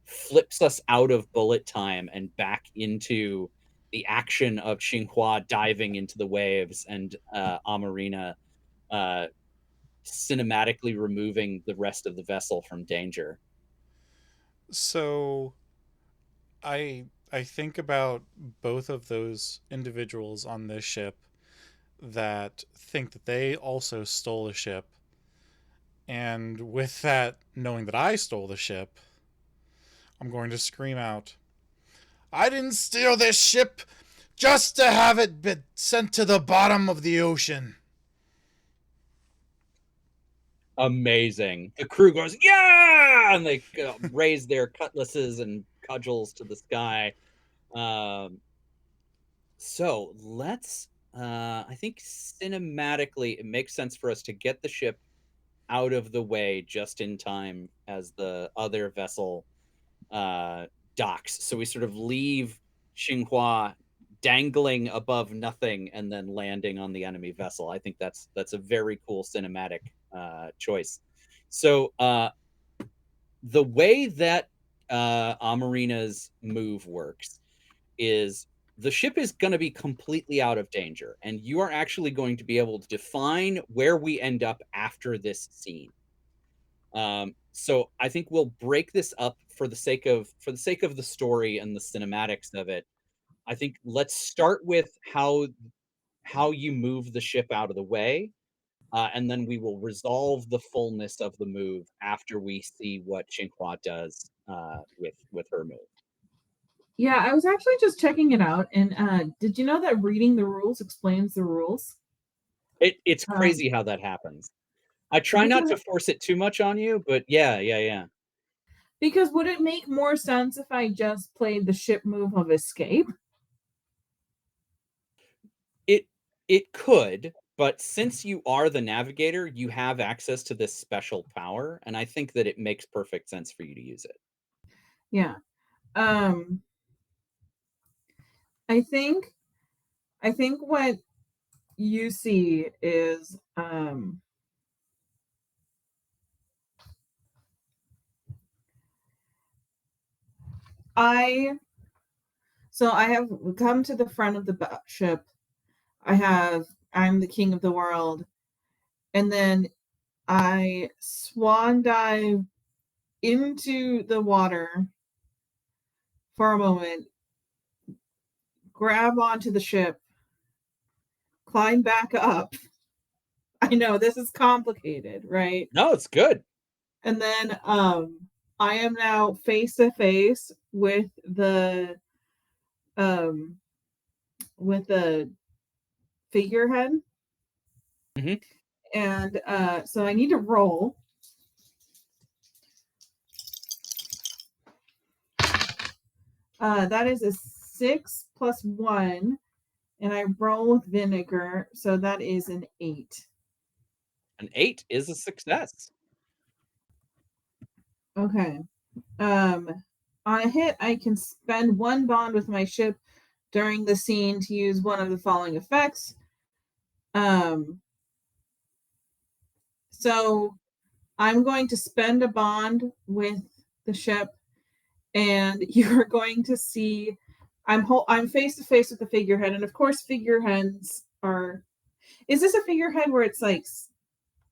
flips us out of bullet time and back into the action of Xinhua diving into the waves and Amarina cinematically removing the rest of the vessel from danger? So I think about both of those individuals on this ship that think that they also stole a ship. And with that, knowing that I stole the ship, I'm going to scream out, I didn't steal this ship just to have it be sent to the bottom of the ocean. Amazing. The crew goes, yeah! And they raise their cutlasses and cudgels to the sky. So let's, I think cinematically, it makes sense for us to get the ship out of the way just in time as the other vessel uh, docks. So we sort of leave Xinhua dangling above nothing and then landing on the enemy vessel. I think that's a very cool cinematic choice. So the way that Amarina's move works is the ship is going to be completely out of danger, and you are actually going to be able to define where we end up after this scene. So I think we'll break this up for the sake of the story and the cinematics of it. I think let's start with how you move the ship out of the way, and then we will resolve the fullness of the move after we see what Xinhua does with her move. Yeah, I was actually just checking it out, and did you know that reading the rules explains the rules? It's Um, crazy how that happens. I try not because to force it too much on you, but yeah. because would it make more sense if I just played the ship move of escape? It it could, but since you are the navigator, you have access to this special power, and I think that it makes perfect sense for you to use it. Yeah. Um, I think what you see is I I have come to the front of the ship. I'm the king of the world, and then I swan dive into the water for a moment, grab onto the ship, climb back up. I know this is complicated, right? No, it's good. And then I am now face to face um with the figurehead. Mhm. And so I need to roll. That is a 6 plus 1, and I roll with vinegar, so that is an 8. An 8 is a success. Okay. On a hit, I can spend 1 bond with my ship during the scene to use one of the following effects. So I'm going to spend a bond with the ship, and you're going to see I'm face to face with the figurehead, and of course figureheads are. Is this a figurehead where it's like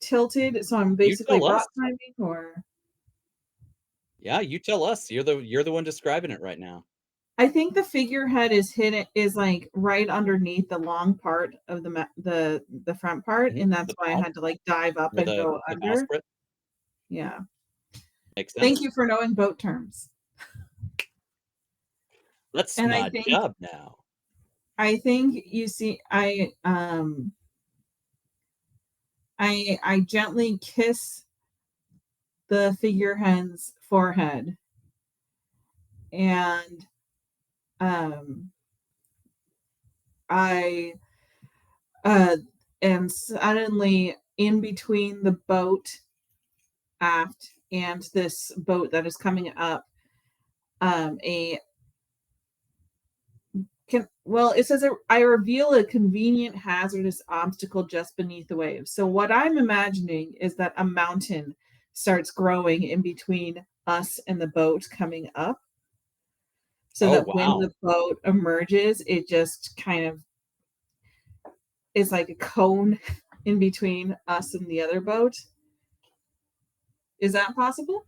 tilted? So I'm You basically tell rock us. climbing, or Yeah, you tell us. You're the one describing it right now. I think the figurehead is like right underneath the long part of the front part, and that's The why I bow had to like dive up or and go the under. bowsprit Yeah. makes Thank sense. you for knowing boat terms. That's And my job now. I think you see I gently kiss the figurehead's forehead, and I am suddenly in between the boat aft and this boat that is coming up. It says I reveal a convenient hazardous obstacle just beneath the waves. So what I'm imagining is that a mountain starts growing in between us and the boat coming up, so Oh that when wow. the boat emerges, it just kind of is like a cone in between us and the other boat. Is that possible?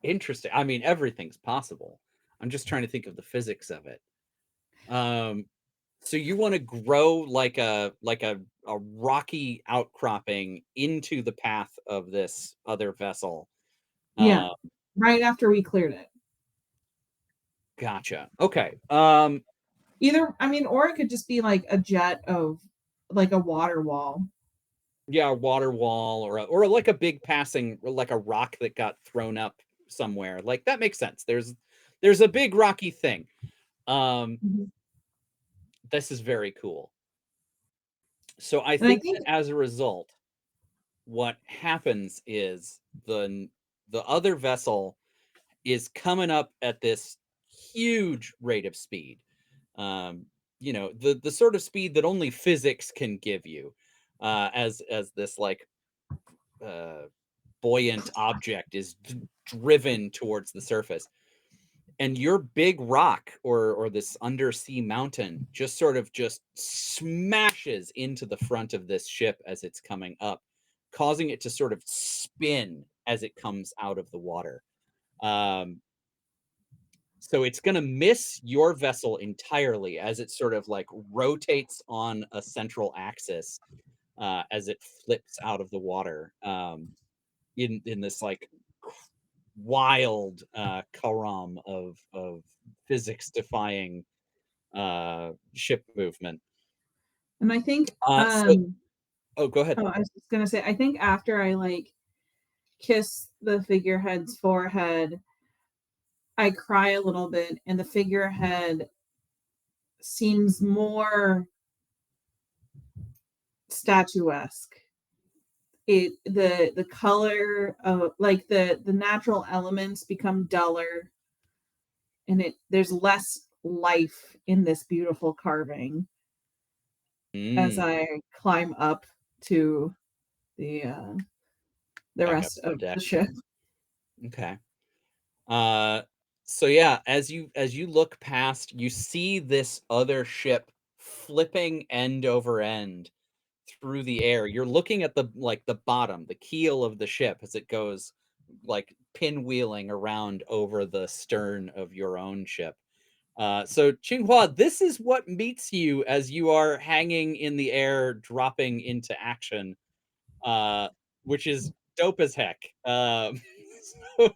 Interesting. I mean, everything's possible. I'm just trying to think of the physics of it. So you want to grow like a rocky outcropping into the path of this other vessel. Yeah, Uh, right after we cleared it. gotcha. Okay. Either, I mean, or it could just be like a jet of like a water wall. Yeah, a water wall or like a big passing, or like a rock that got thrown up somewhere. Like that makes sense. There's a big rocky thing. Um, Mhm. this is very cool. So I And I think think, that as a result, what happens is the other vessel is coming up at this huge rate of speed. Um, the sort of speed that only physics can give you, as this like uh, buoyant object is driven towards the surface. And your big rock or this undersea mountain just sort of just smashes into the front of this ship as it's coming up, causing it to sort of spin as it comes out of the water. Um, so it's going to miss your vessel entirely as it sort of like rotates on a central axis as it flips out of the water in this like wild karam of physics defying ship movement. and I think, So oh, go ahead. oh, I was just gonna say, I think after I like kiss the figurehead's forehead, I cry a little bit, and the figurehead seems more statuesque. The color of like the natural elements become duller, and there's less life in this beautiful carving as Mm, I climb up to the uh the back up rest to the of deck. the ship. Okay. Uh, so yeah, as you look past, you see this other ship flipping end over end through the air. You're looking at the bottom, the keel of the ship as it goes like pinwheeling around over the stern of your own ship. So Qinghua, this is what meets you as you are hanging in the air, dropping into action, uh, which is dope as heck. So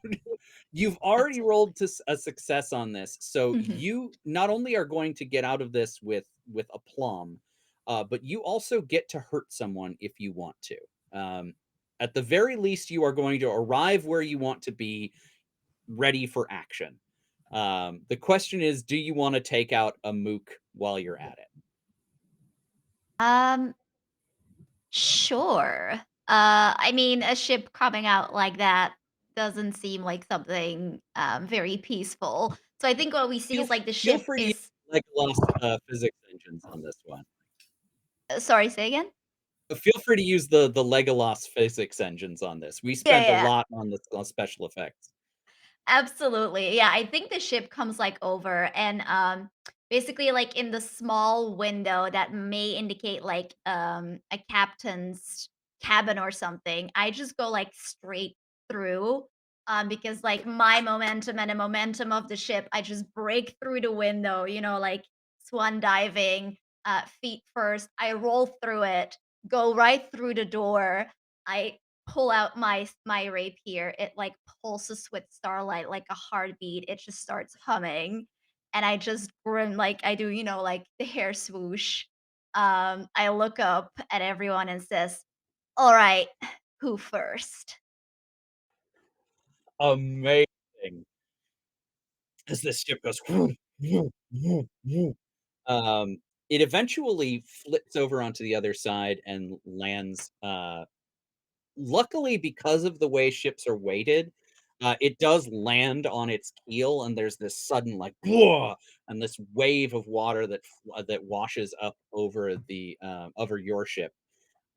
you've already rolled to a success on this, so Mhm. you not only are going to get out of this with aplomb, but you also get to hurt someone if you want to. Um, at the very least, you are going to arrive where you want to be, ready for action. The question is, do you want to take out a mook while you're at it? Um, sure. I mean, a ship coming out like that doesn't seem like something very peaceful. So I think what we see Feel is like the feel ship free to use is. Legolas physics engines on this one. Sorry, say again. Feel free to use the Legolas physics engines on this. We Yeah, spent a yeah. lot on the special effects. Absolutely. Yeah, I think the ship comes like over and basically like in the small window that may indicate like a captain's cabin or something. I just go like straight through because like my momentum and the momentum of the ship, I just break through the window, like swan diving, feet first. I roll through it, go right through the door. I pull out my rapier. It like pulses with starlight like a heartbeat. It just starts humming, and I just grin like I do, like the hair swoosh. I look up at everyone and says, "All right, who first?" Amazing. As this ship goes, um, it eventually flips over onto the other side and lands. Luckily, because of the way ships are weighted, it does land on its keel, and there's this sudden like "Whoa," and this wave of water that washes up over the over your ship.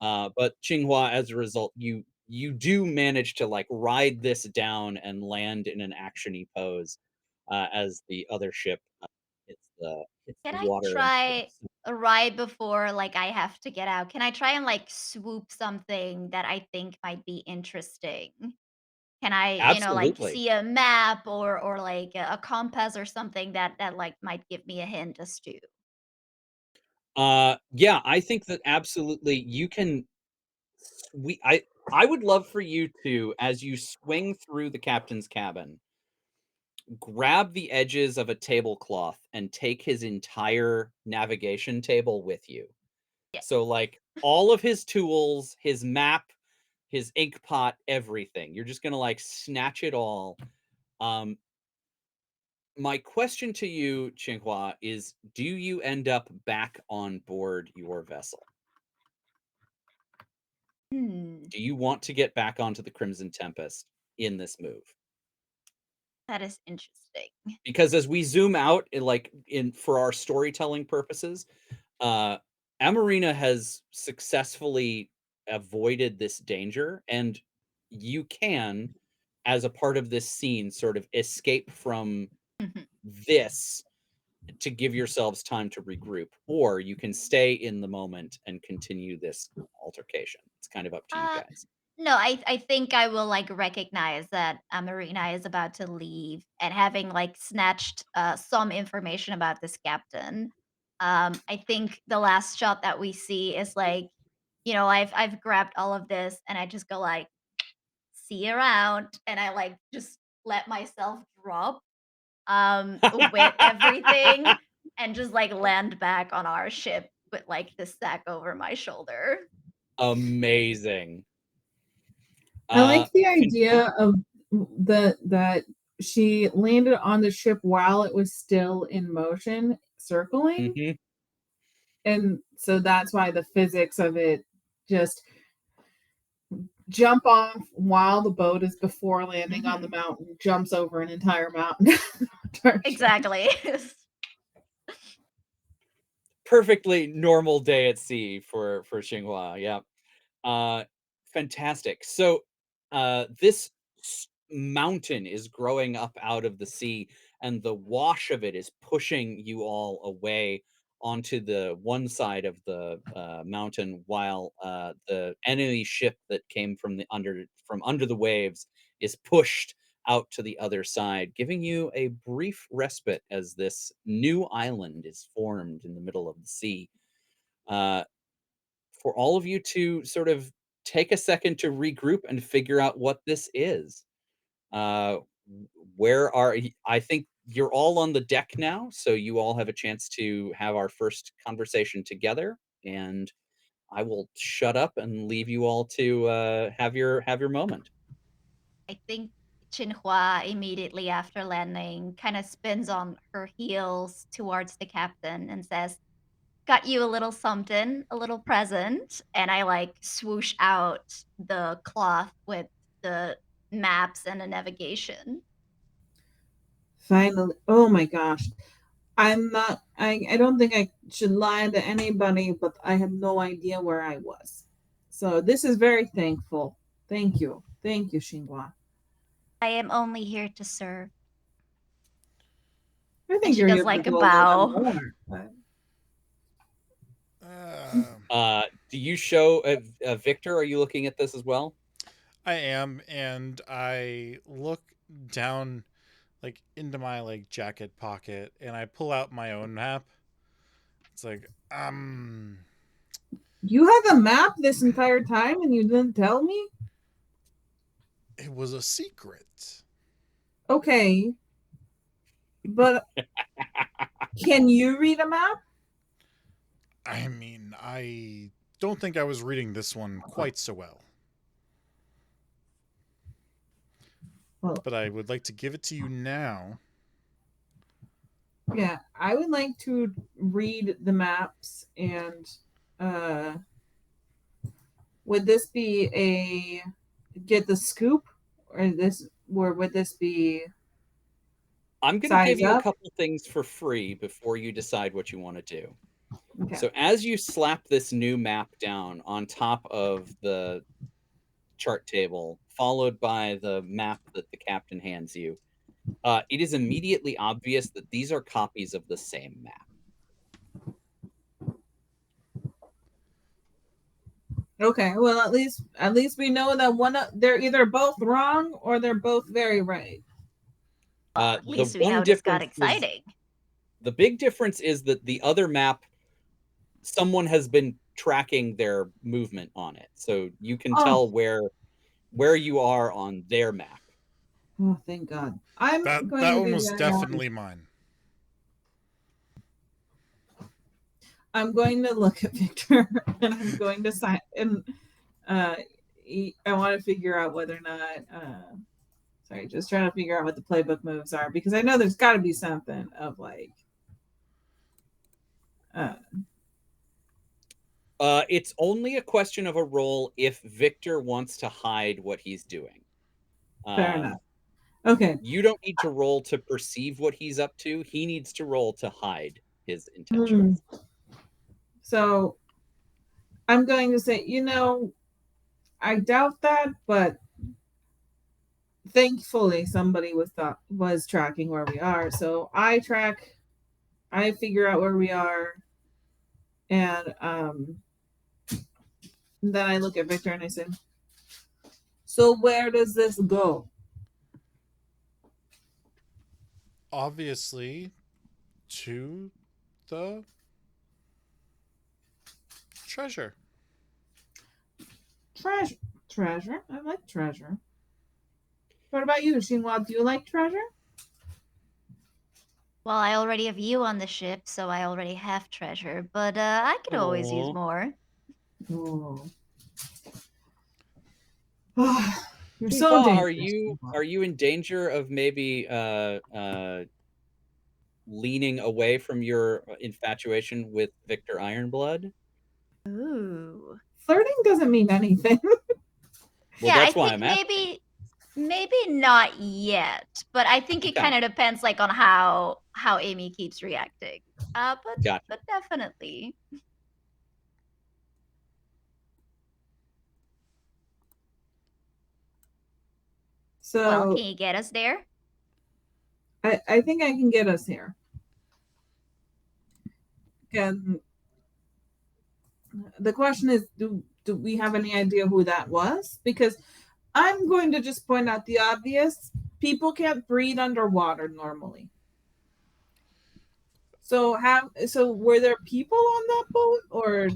But Qinghua, as a result, you do manage to like ride this down and land in an actiony pose as the other ship hits Can the I water and try flips. right before like I have to get out? Can I try and like swoop something that I think might be interesting? Can I, like Absolutely. see a map or like a compass or something that like might give me a hint as to. Yeah, I think that absolutely you can. We I would love for you to, as you swing through the captain's cabin, grab the edges of a tablecloth and take his entire navigation table with you. Yeah. So, like, all of his tools, his map, his ink pot, everything. You're just gonna, like, snatch it all. Um, my question to you, Chinhua, is do you end up back on board your vessel? Hmm, Do you want to get back onto the Crimson Tempest in this move? that is interesting. Because as we zoom out in for our storytelling purposes, uh Amarina has successfully avoided this danger, and you can, as a part of this scene, sort of escape from Mhm. this to give yourselves time to regroup, or you can stay in the moment and continue this altercation. It's kind of up to you Uh, guys. no, I think I will like recognize that Marina is about to leave and having like snatched some information about this captain. I think the last shot that we see is like, I've grabbed all of this and I just go like, see you around, and I like just let myself drop with everything and just like land back on our ship with like the sack over my shoulder. Amazing. I like the Fantastic. idea of that she landed on the ship while it was still in motion, circling. Mhm. And so that's why the physics of it just jump off while the boat is before landing on the Mhm. mountain, jumps over an entire mountain. Exactly. Perfectly normal day at sea for Xinhua. Yeah. Uh, fantastic. So, this mountain is growing up out of the sea, and the wash of it is pushing you all away onto the one side of the mountain, while the enemy ship that came from under the waves is pushed out to the other side, giving you a brief respite as this new island is formed in the middle of the sea. Uh, for all of you to sort of take a second to regroup and figure out what this is. Uh, I think you're all on the deck now, so you all have a chance to have our first conversation together. And I will shut up and leave you all to have your moment. I think Chinhua immediately after landing kind of spins on her heels towards the captain and says, "Got you a little something, a little present." And I like swoosh out the cloth with the maps and the navigation. Finally. Oh my gosh. I'm not, I don't think I should lie to anybody, but I had no idea where I was. So this is very thankful. Thank you. Thank you, Xinhua. I am only here to serve. I And think she you're does here to like a do a little bit bow. more. But Do you show Victor? Are you looking at this as well? I am, and I look down like into my like jacket pocket, and I pull out my own map. It's like, you had the map this entire time and you didn't tell me? it was a secret. Okay. But can you read a map? I mean, I don't think I was reading this one quite so well. Well, But I would like to give it to you now. yeah, I would like to read the maps and would this be a get the scoop or would this be I'm going to give size you a up? couple things for free before you decide what you want to do. Okay. So as you slap this new map down on top of the chart table, followed by the map that the captain hands you, it is immediately obvious that these are copies of the same map. Okay, well at least we know that they're either both wrong or they're both very right. At least we know this got exciting. The big difference is that the other map, someone has been tracking their movement on it, so you can tell where you are on their map. Oh, thank God! That one was definitely mine. I'm going to look at Victor and I'm going to sign and I want to figure out whether or not sorry, just trying to figure out what the playbook moves are because I know there's got to be something of like it's only a question of a roll if Victor wants to hide what he's doing. Fair enough. Okay. You don't need to roll to perceive what he's up to. He needs to roll to hide his intentions. So I'm going to say, I doubt that, but thankfully somebody was tracking where we are. So I figure out where we are, and then I look at Victor and I say, "So where does this go?" Obviously, to the treasure. Treasure. I like treasure. What about you, Xinhua? Do you like treasure? Well, I already have you on the ship, so I already have treasure, but I could always use more. Oh. You're Tifa, so dangerous. are you in danger of maybe leaning away from your infatuation with Victor Ironblood? Ooh. Flirting doesn't mean anything. Well, yeah, that's I why think I'm maybe not yet, but I think it kind of depends like on how Amy keeps reacting. But definitely. So well, can you get us there? I think I can get us here. And the question is, do we have any idea who that was? Because I'm going to just point out the obvious. People can't breathe underwater normally. So were there people on that boat or?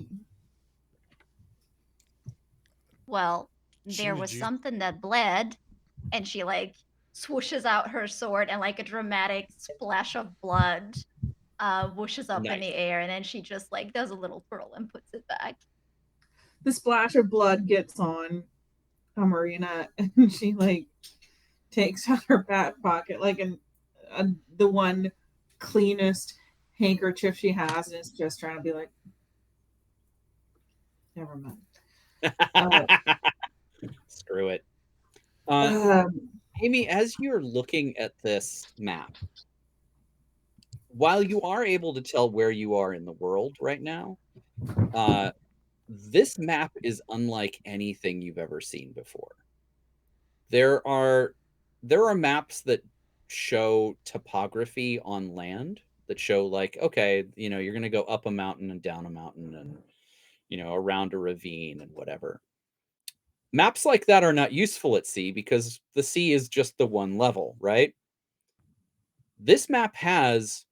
Well, there was something that bled, and she like swooshes out her sword, and like a dramatic splash of blood whooshes up in the air, and then she just like does a little twirl and puts it back. the splash of blood gets on Marina, and she like takes out her back pocket like the one cleanest handkerchief she has, and is just trying to be like, never mind. Screw it. Um, Amy, as you're looking at this map, while you are able to tell where you are in the world right now, this map is unlike anything you've ever seen before. There are maps that show topography on land that show like, okay, you're going to go up a mountain and down a mountain and around a ravine and whatever. Maps like that are not useful at sea because the sea is just the one level, right? This map has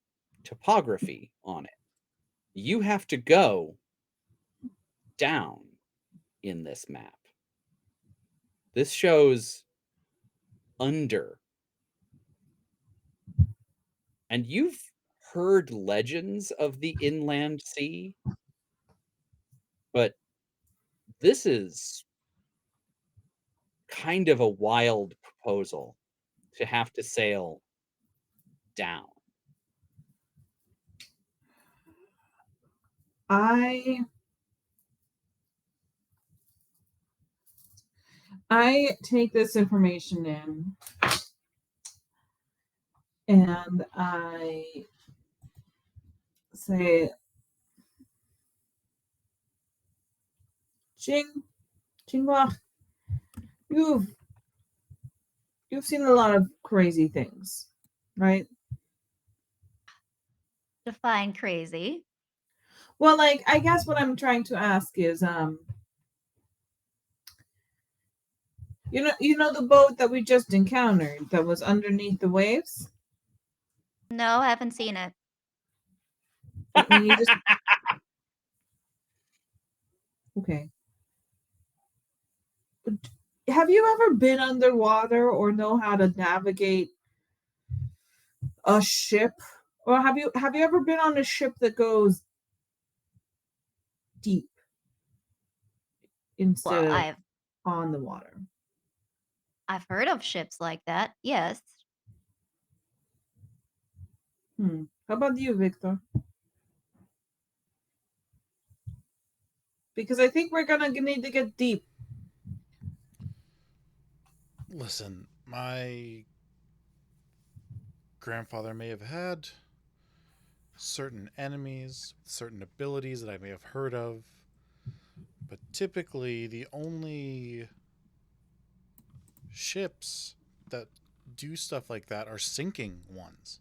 topography on it. You have to go down in this map. This shows under. And you've heard legends of the inland sea, but this is kind of a wild proposal to have to sail down. I take this information in, and I say, Jinghua, you've seen a lot of crazy things, right? Define crazy. Well, like, I guess what I'm trying to ask is, you know the boat that we just encountered that was underneath the waves? No, haven't seen it. I mean, you just okay. Have you ever been underwater or know how to navigate a ship? Or have you ever been on a ship that goes deep instead Well, of I've on the water? I've heard of ships like that. Yes. How about you, Victor? Because I think we're gonna need to get deep. Listen, my grandfather may have had certain enemies, certain abilities that I may have heard of, but typically the only ships that do stuff like that are sinking ones.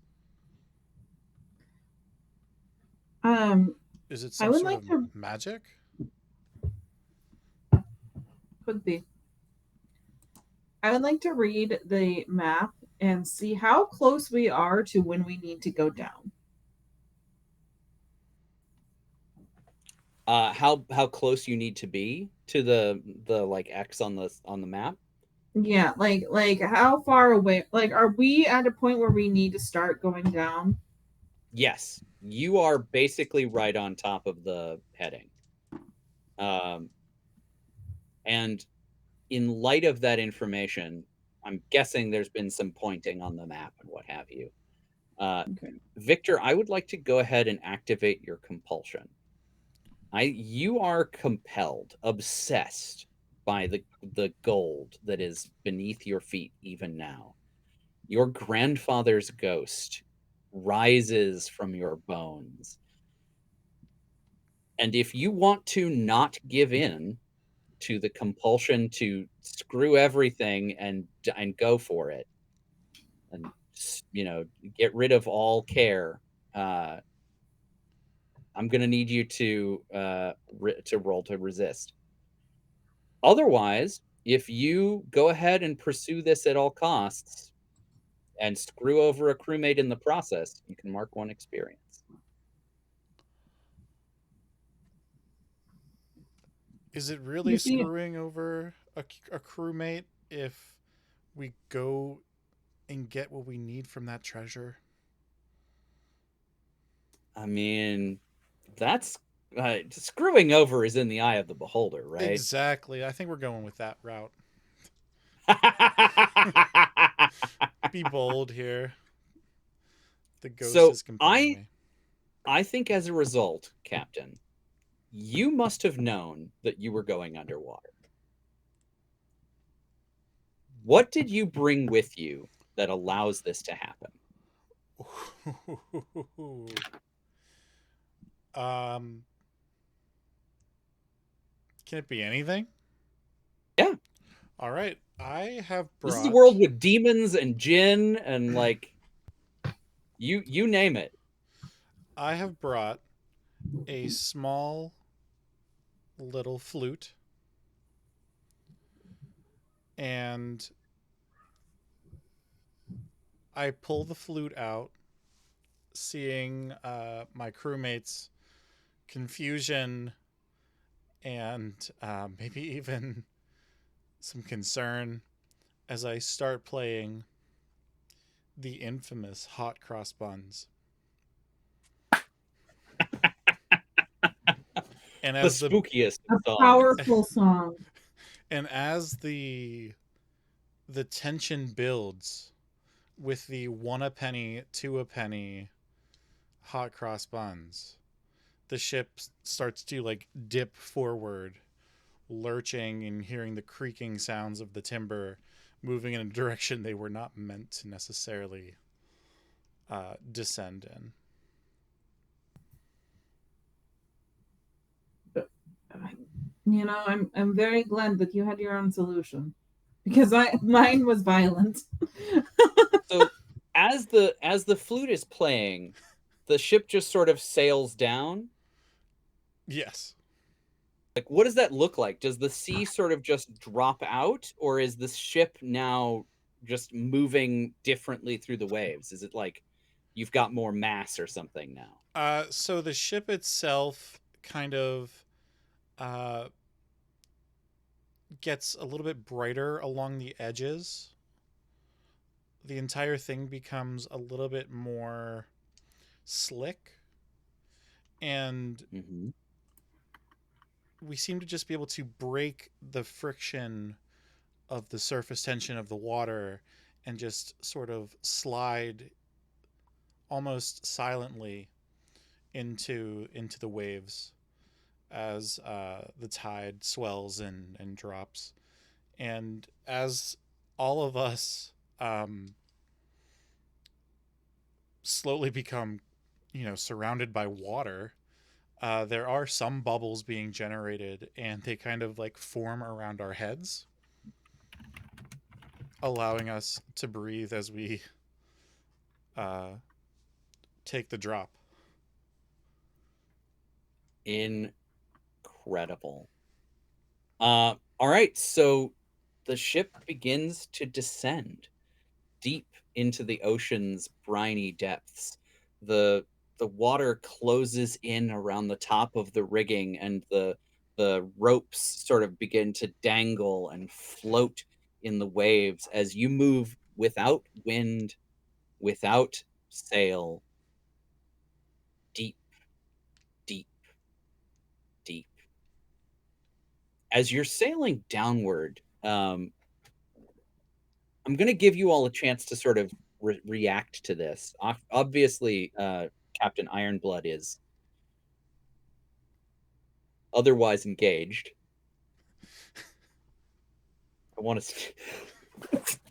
Is it I some would sort like of to magic? could be. I would like to read the map and see how close we are to when we need to go down. How close you need to be to the like X on the map? Yeah, like how far away? Like, are we at a point where we need to start going down? Yes, you are basically right on top of the heading. And in light of that information, I'm guessing there's been some pointing on the map and what have you. Okay. Victor, I would like to go ahead and activate your compulsion. You are compelled, obsessed by the gold that is beneath your feet even now. Your grandfather's ghost rises from your bones. And if you want to not give in to the compulsion to screw everything and go for it and get rid of all care, I'm going to need you to roll to resist. Otherwise, if you go ahead and pursue this at all costs and screw over a crewmate in the process, you can mark 1 experience. Is it really You see, screwing over a crewmate if we go and get what we need from that treasure? I mean, that's screwing over is in the eye of the beholder, right? Exactly. I think we're going with that route. Be bold here. The ghost So is compelling me. I think as a result, Captain, you must have known that you were going underwater. What did you bring with you that allows this to happen? um, can it be anything? Yeah. All right. I have This is a brought. world with demons and djinn and like you name it. I have brought a small little flute, and I pull the flute out, seeing my crewmates' confusion and maybe even some concern as I start playing the infamous Hot Cross Buns. And The as the spookiest A song. powerful song. and as the tension builds with the 1 a penny, 2 a penny hot cross buns, the ship starts to like dip forward, lurching and hearing the creaking sounds of the timber moving in a direction they were not meant to necessarily descend in. You know, I'm very glad that you had your own solution, because mine was violent. So as the flute is playing, the ship just sort of sails down. Yes. Like, what does that look like? Does the sea sort of just drop out, or is the ship now just moving differently through the waves? Is it like you've got more mass or something now? So the ship itself kind of uh, gets a little bit brighter along the edges. The entire thing becomes a little bit more slick, and Mm-hmm. we seem to just be able to break the friction of the surface tension of the water and just sort of slide almost silently into the waves as the tide swells and drops. And as all of us slowly become, surrounded by water, there are some bubbles being generated, and they kind of like form around our heads, allowing us to breathe as we uh, take the drop. Incredible. All right, so the ship begins to descend deep into the ocean's briny depths. The water closes in around the top of the rigging, and the ropes sort of begin to dangle and float in the waves as you move without wind, without sail, deep, deep, deep. As you're sailing downward, I'm going to give you all a chance to sort of react to this. Obviously, Captain Ironblood is otherwise engaged. I want to.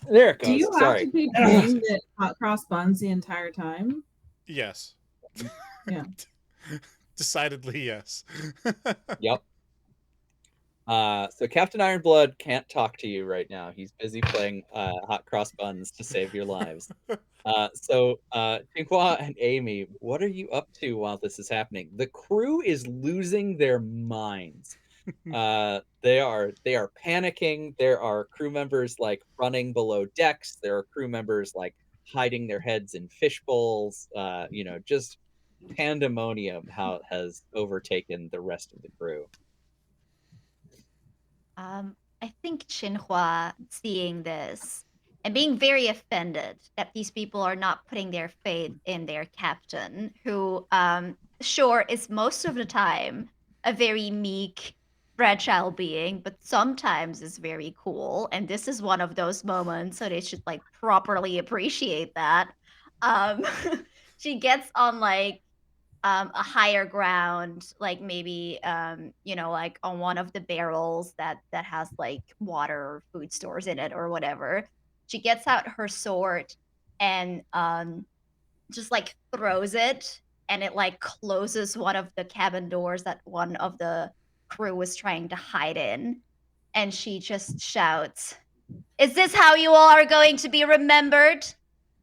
There it Do you goes. have Sorry. to be playing the hot cross buns the entire time? Yes. Yeah. Decidedly yes. Yep. So Captain Ironblood can't talk to you right now. He's busy playing hot cross buns to save your lives. Tinqua and Amy, what are you up to while this is happening? The crew is losing their minds. They are panicking. There are crew members like running below decks. There are crew members like hiding their heads in fish bowls. Just pandemonium how has overtaken the rest of the crew. I think Xinhua, seeing this, and being very offended that these people are not putting their faith in their captain, who, sure, is most of the time a very meek, fragile being, but sometimes is very cool. And this is one of those moments, so they should like properly appreciate that. Um, she gets on like a higher ground, like maybe like on one of the barrels that has like water or food stores in it or whatever. She gets out her sword and just like throws it, and it like closes one of the cabin doors that one of the crew was trying to hide in, and she just shouts, "Is this how you all are going to be remembered?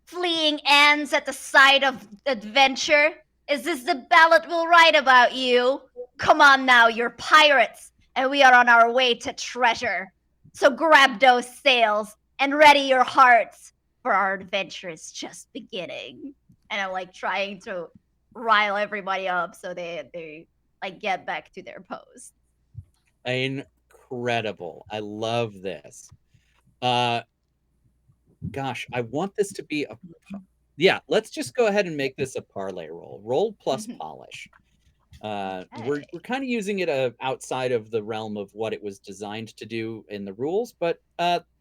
Fleeing ants at the sight of adventure? Is this the ballad we'll write about you? Come on now, you're pirates, and we are on our way to treasure. So grab those sails and ready your hearts, for our adventure is just beginning." And I'm like trying to rile everybody up so they like get back to their post. Incredible. I love this. Gosh, I want this to be a yeah, let's just go ahead and make this a parlay roll. Roll plus polish. We're kind of using it outside of the realm of what it was designed to do in the rules, but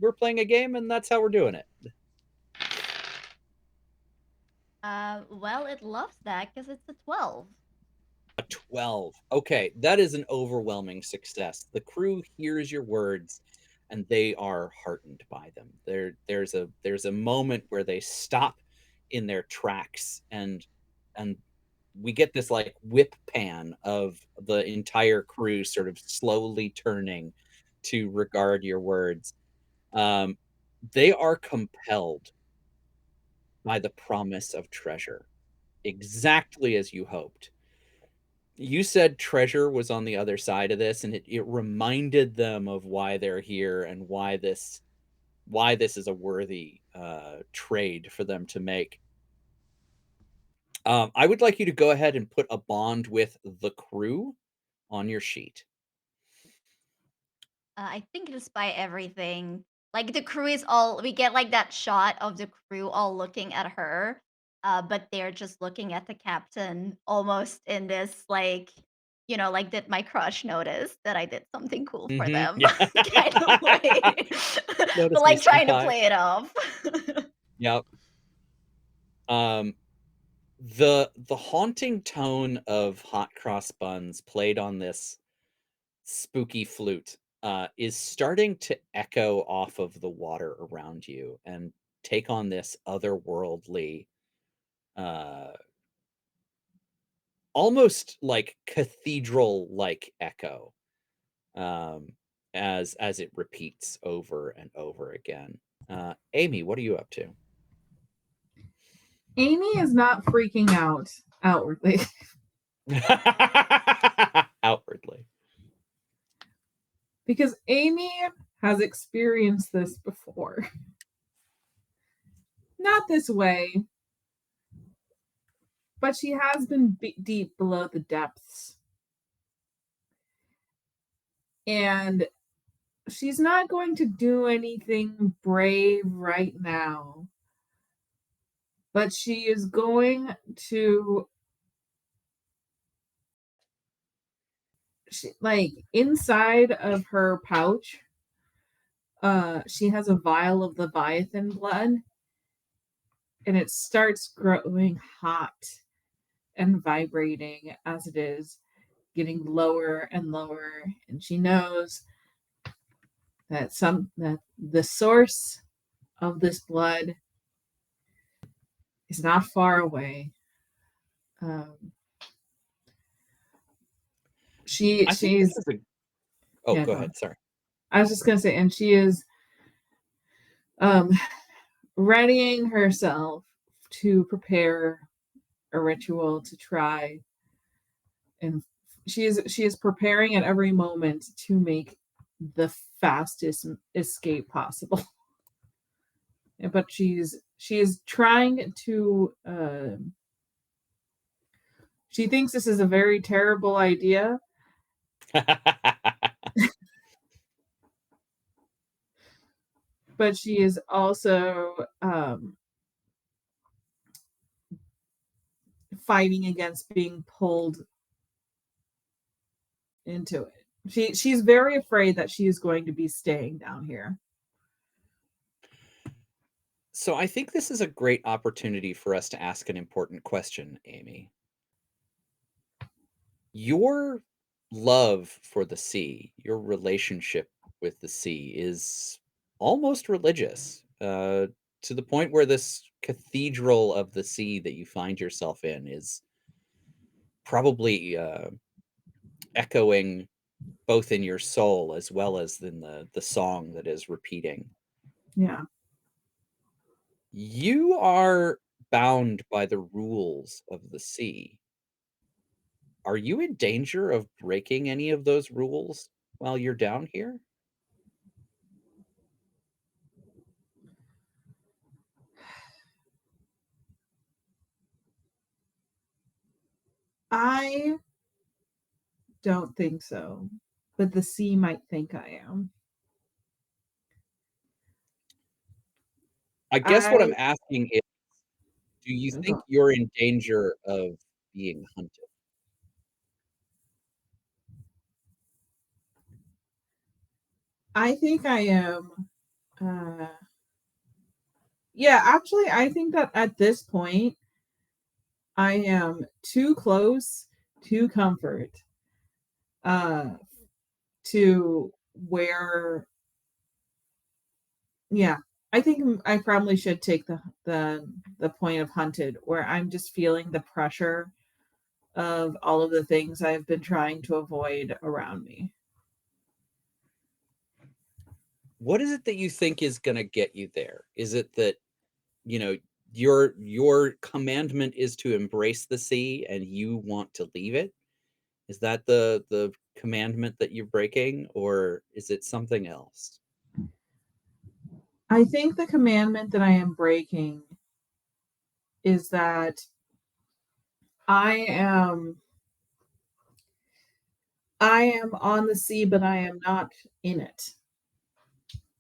we're playing a game and that's how we're doing it. Well, it loves that because it's a 12. A 12. Okay, that is an overwhelming success. The crew hears your words and they are heartened by them. There's a moment where they stop in their tracks and we get this like whip pan of the entire crew sort of slowly turning to regard your words. They are compelled by the promise of treasure, exactly as you hoped. You said treasure was on the other side of this, and it reminded them of why they're here and why this is a worthy trade for them to make. I would like you to go ahead and put a bond with the crew on your sheet. I think despite everything, like the crew is all we get like that shot of the crew all looking at her, but they're just looking at the captain almost in this like, like did my crush notice that I did something cool for them Yeah. kind of way, but Notice me, like trying to senpai. play it off. Yep. The haunting tone of hot cross buns played on this spooky flute is starting to echo off of the water around you and take on this otherworldly, uh, almost like cathedral like echo, um, as it repeats over and over again. Amy, what are you up to? Amy is not freaking out outwardly Outwardly. because Amy has experienced this before. Not this way, but she has been deep below the depths. And she's not going to do anything brave right now, but she is going to like inside of her pouch she has a vial of Leviathan blood, and it starts growing hot and vibrating as it is getting lower and lower, and she knows that the source of this blood is not far away. I think She's this is a. Oh, yeah, go go on. ahead. Sorry. I was just gonna say, and she is readying herself to prepare a ritual to try, and she is preparing at every moment to make the fastest escape possible. But she is trying to she thinks this is a very terrible idea, but she is also fighting against being pulled into it. She's very afraid that she is going to be staying down here. So I think this is a great opportunity for us to ask an important question, Amy. Your love for the sea, your relationship with the sea is almost religious, to the point where this cathedral of the sea that you find yourself in is probably echoing both in your soul as well as in the song that is repeating. Yeah. You are bound by the rules of the sea. Are you in danger of breaking any of those rules while you're down here? I don't think so, but the sea might think I am. I guess what I I'm asking is, do you think you're in danger of being hunted? I think I am. Yeah, actually, I think that at this point, I am too close to comfort uh, to where, yeah, I think I probably should take the point of hunted, where I'm just feeling the pressure of all of the things I've been trying to avoid around me. What is it that you think is gonna get you there? Is it that, you know, your commandment is to embrace the sea and you want to leave it? Is that the commandment that you're breaking, or is it something else? I think the commandment that I am breaking is that I am I am on the sea, but I am not in it.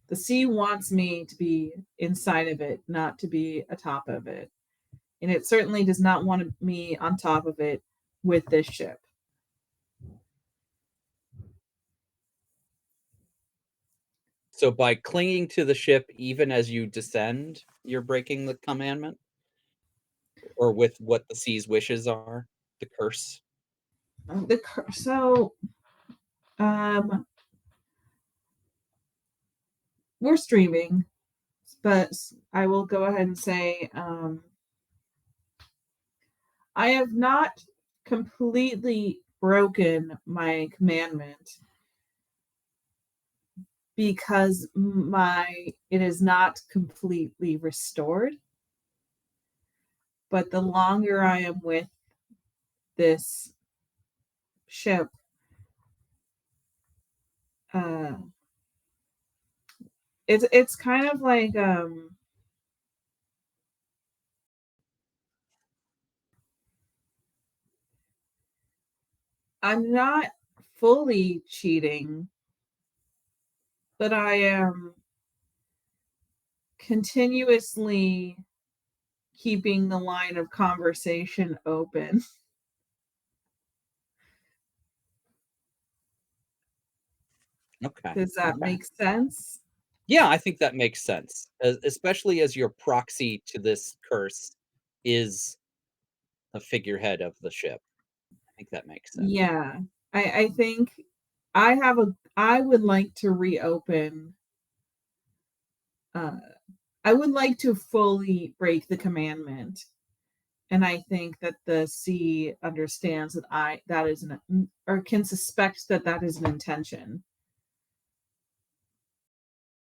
The sea wants me to be inside of it, not to be atop of it. And it certainly does not want me on top of it with this ship. So by clinging to the ship even as you descend, you're breaking the commandment? Or with what the sea's wishes are? The curse? So um we're streaming, but I will go ahead and say I have not completely broken my commandment because it is not completely restored. But the longer I am with this ship, uh, it's kind of like I'm not fully cheating, but I am continuously keeping the line of conversation open. Okay, Does that okay. make sense? Yeah, I think that makes sense, especially as your proxy to this curse is a figurehead of the ship. I think that makes sense. Yeah. I think I would like to reopen uh I would like to fully break the commandment. And I think that the sea understands that that is an or can suspect that that is an intention.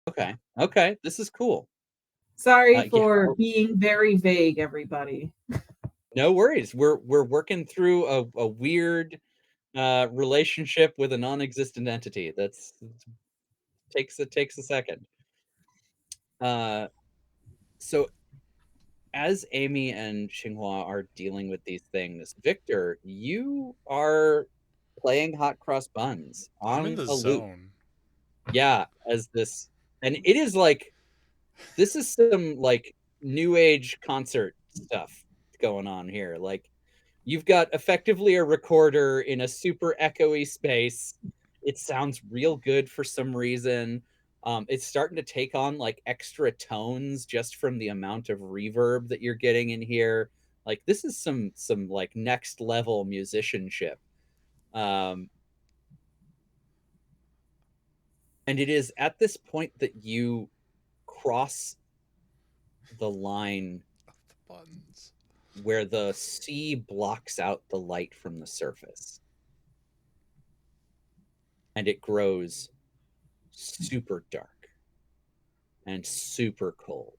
Okay, okay, this is cool. Sorry Yeah, for being very vague, everybody. no worries. We're working through a weird, relationship with a non-existent entity. That's takes a second. Uh, so as Amy and Xinhua are dealing with these things, Victor, you are playing Hot Cross Buns I'm in on the a loop. zone. Yeah, as this and it is like This is some like new age concert stuff going on here. Like you've got effectively a recorder in a super echoey space. It sounds real good for some reason. It's starting to take on like extra tones just from the amount of reverb that you're getting in here. Like this is some like next level musicianship. Um, and it is at this point that you cross the line The buttons. where the sea blocks out the light from the surface. And it grows super dark and super cold.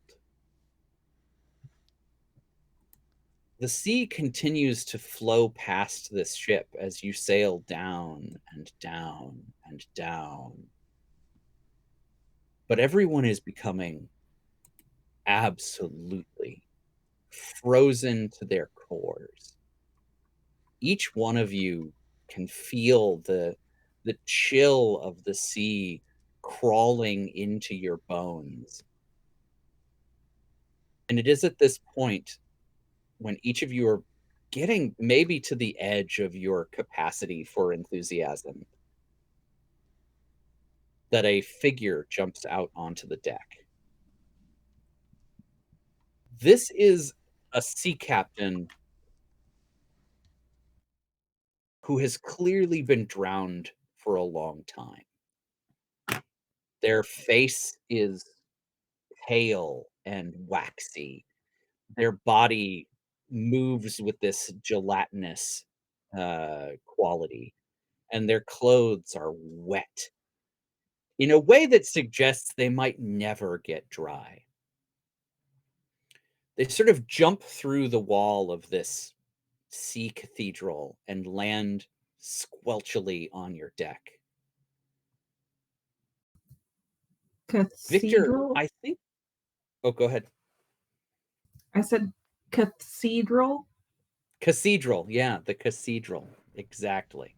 The sea continues to flow past this ship as you sail down and down and down. But everyone is becoming absolutely frozen to their cores. Each one of you can feel the chill of the sea crawling into your bones. And it is at this point when each of you are getting maybe to the edge of your capacity for enthusiasm that a figure jumps out onto the deck. This is a sea captain who has clearly been drowned for a long time. Their face is pale and waxy. Their body moves with this gelatinous quality, and their clothes are wet in a way that suggests they might never get dry. They sort of jump through the wall of this sea cathedral and land squelchily on your deck. Victor, Cathedral? I think. Oh, go ahead. I said cathedral? Cathedral. Yeah, the cathedral. Exactly.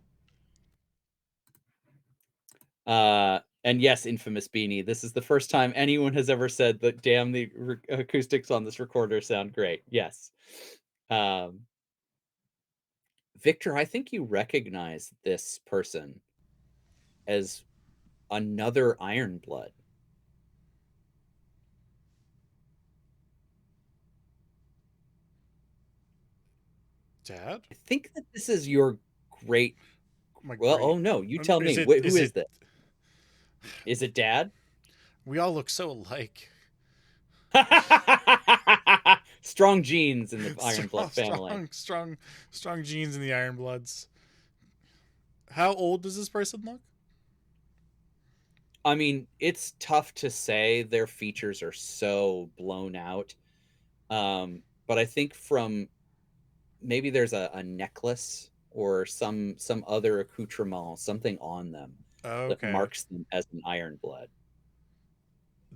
And yes, infamous Beanie. This is the first time anyone has ever said that. Damn, the acoustics on this recorder sound great. Yes. Um, Victor, I think you recognize this person as another Ironblood. Dad? I think that this is your great. My Well, great. oh no, you tell Is me. it? Who Is is it? that? Is it Dad? We all look so alike. Strong genes in the strong, Ironblood family. strong, strong, strong genes in the Iron Bloods. How old does this person look? I mean, it's tough to say. Their features are so blown out. But I think from maybe there's a necklace or some other accoutrement, something on them that Okay, marks them as an Ironblood.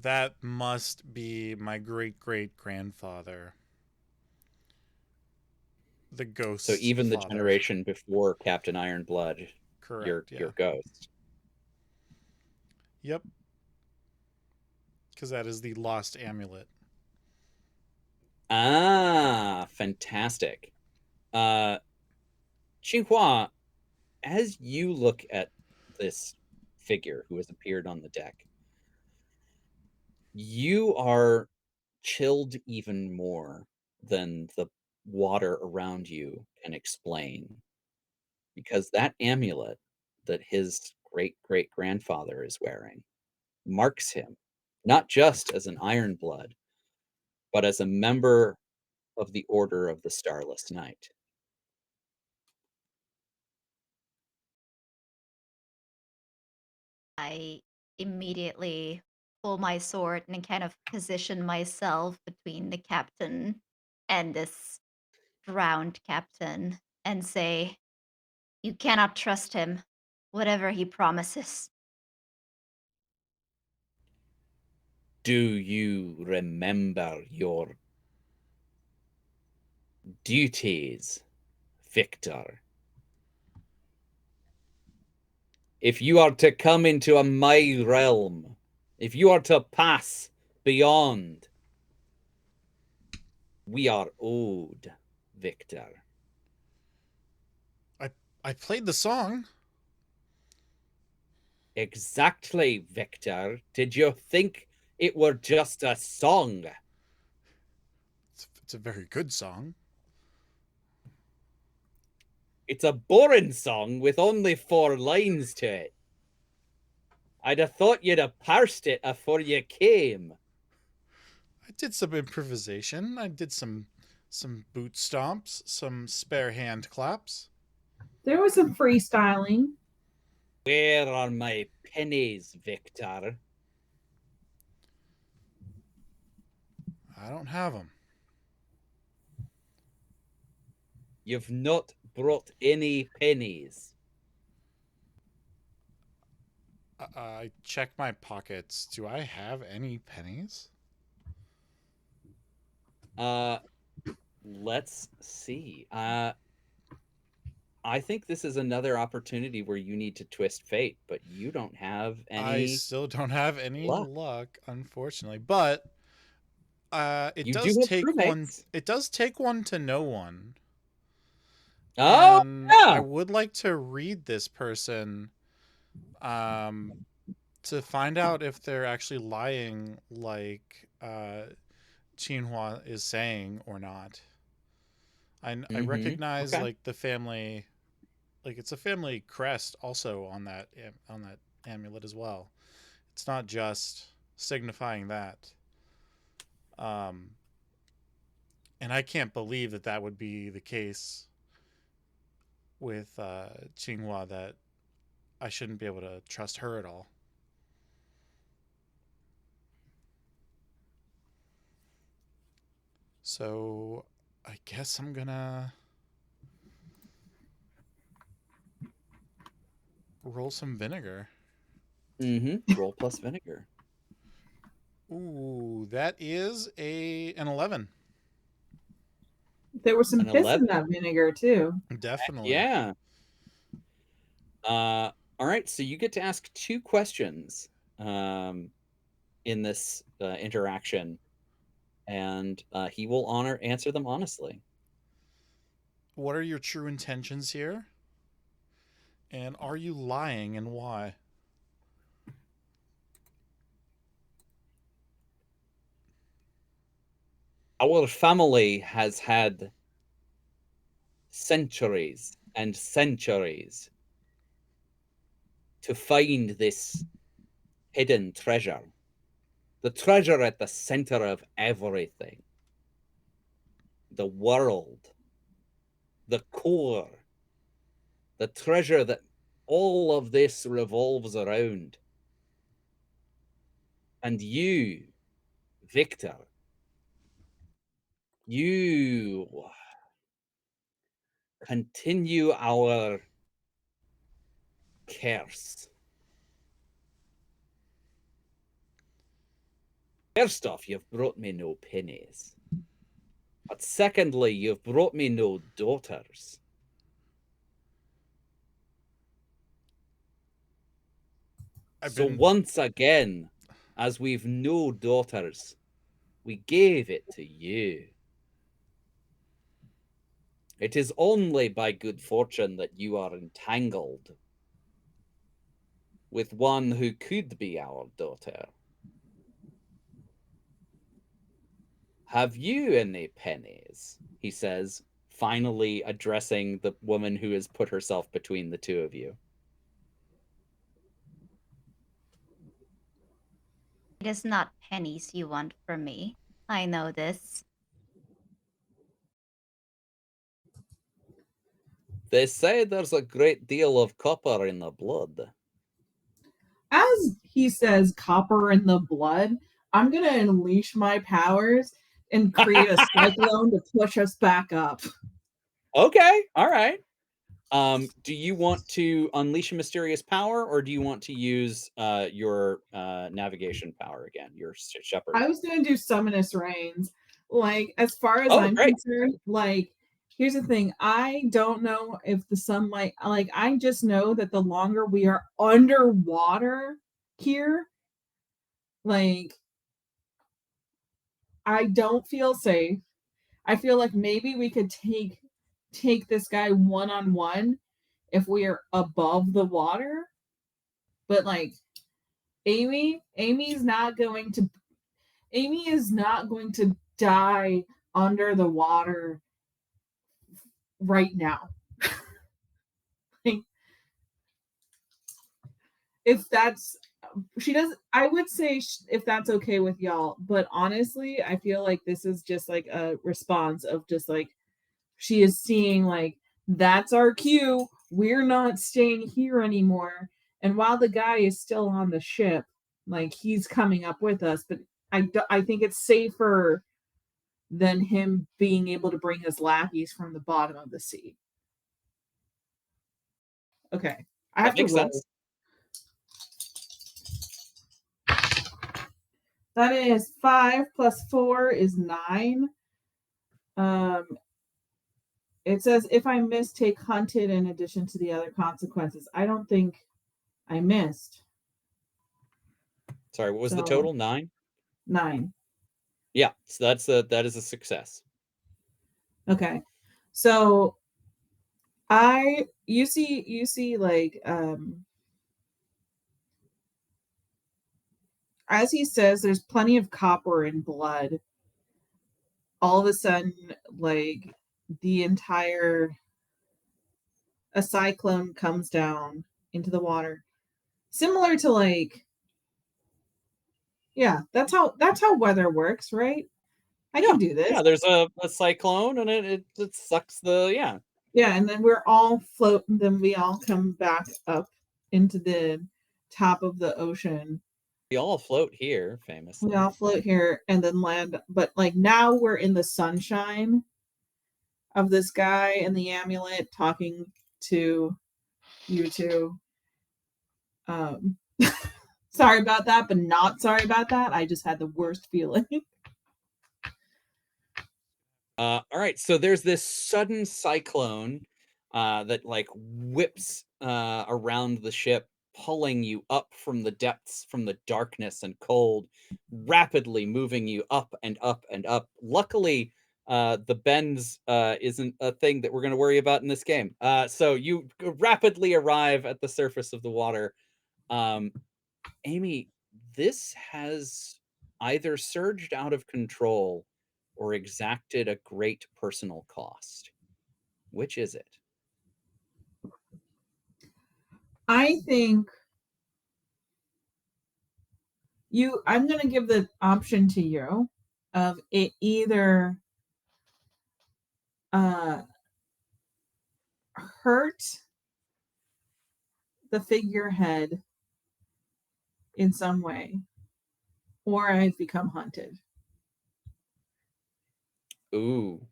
that must be my great great grandfather, the So ghost's even the father. generation before Captain Ironblood, Correct. your Yeah. ghost. Yep. Because that is the lost amulet. Ah, fantastic. Uh, Xinhua, as you look at this figure who has appeared on the deck, you are chilled even more than the water around you can explain, because that amulet that his great great grandfather is wearing marks him not just as an Iron Blood, but as a member of the Order of the Starless Knight. I immediately pull my sword and kind of position myself between the captain and this drowned captain and say, "You cannot trust him, whatever he promises." Do you remember your duties, Victor? If you are to come into my realm, if you are to pass beyond. We are owed, Victor. I played the song. Exactly, Victor. Did you think it were just a song? It's a very good song. It's a boring song with only 4 lines to it. I'd have thought you'd have parsed it afore you came. I did some improvisation. I did some boot stomps, some spare hand claps. There was some freestyling. Where are my pennies, Victor? I don't have them. You've not brought any pennies. I checked my pockets. Do I have any pennies? Let's see. I think this is another opportunity where you need to twist fate, but you don't have I any. still don't have any luck. luck, unfortunately. But it You does do have take one. crewmates. It does take one to know one. Oh, And I yeah. would like to read this person to find out if they're actually lying like Chinhua is saying or not. I recognize Okay. like the family, like it's a family crest also on that amulet as well. It's not just signifying that. Um, and I can't believe that that would be the case with Qinghua, that I shouldn't be able to trust her at all. So I guess I'm gonna roll some vinegar. Roll plus vinegar. Ooh, that is an 11. There was some An piss 11. in that vinegar too. Definitely. Yeah. All right. So you get to ask 2 questions in this interaction, and he will answer them honestly. What are your true intentions here? And are you lying, and why? Our family has had centuries and centuries to find this hidden treasure. The treasure at the center of everything. The world. The core. The treasure that all of this revolves around. And you, Victor, you continue our curse. First off, you've brought me no pennies. But secondly, you've brought me no daughters. So once again, as we've no daughters, we gave it to you. It is only by good fortune that you are entangled with one who could be our daughter. Have you any pennies? He says, finally addressing the woman who has put herself between the two of you. It is not pennies you want from me. I know this. They say there's a great deal of copper in the blood. As he says, copper in the blood, I'm going to unleash my powers and create a cyclone to push us back up. Okay, all right. Do you want to unleash a mysterious power, or do you want to use your navigation power again, your shepherd? I was going to do summonus reigns. Like, as far as Oh, I'm great. concerned, like, here's the thing. I don't know if the sunlight, like, I just know that the longer we are underwater here, like, I don't feel safe. I feel like maybe we could take this guy one-on-one if we are above the water. But like Amy is not going to die under the water right now. Like, if that's she does I would say if that's okay with y'all, but honestly I feel like this is just like a response of just like she is seeing like that's our cue, we're not staying here anymore, and while the guy is still on the ship, like he's coming up with us, but I think it's safer than him being able to bring his lackeys from the bottom of the sea. Okay, I have That to makes roll. sense. That is 5 plus 4 is 9. It says if I miss, take hunted in addition to the other consequences. I don't think I missed. Sorry, what was the So total? 9? 9. Yeah, so that is a success. Okay. So you see like as he says there's plenty of copper and blood. All of a sudden, like a cyclone comes down into the water. Similar to like, yeah, that's how weather works, right? I can do this. Yeah, there's a cyclone and it sucks the Yeah, and then then we all come back up into the top of the ocean. We all float here, famously. We all float here and then land, but like now we're in the sunshine of this guy and the amulet talking to you two. Sorry about that, but not sorry about that. I just had the worst feeling. All right, so there's this sudden cyclone that like whips around the ship, pulling you up from the depths, from the darkness and cold, rapidly moving you up and up and up. Luckily, the bends isn't a thing that we're going to worry about in this game. So you rapidly arrive at the surface of the water. Amy, this has either surged out of control or exacted a great personal cost. Which is it? I think I'm going to give the option to you of it either hurt the figurehead in some way or I've become haunted. Ooh.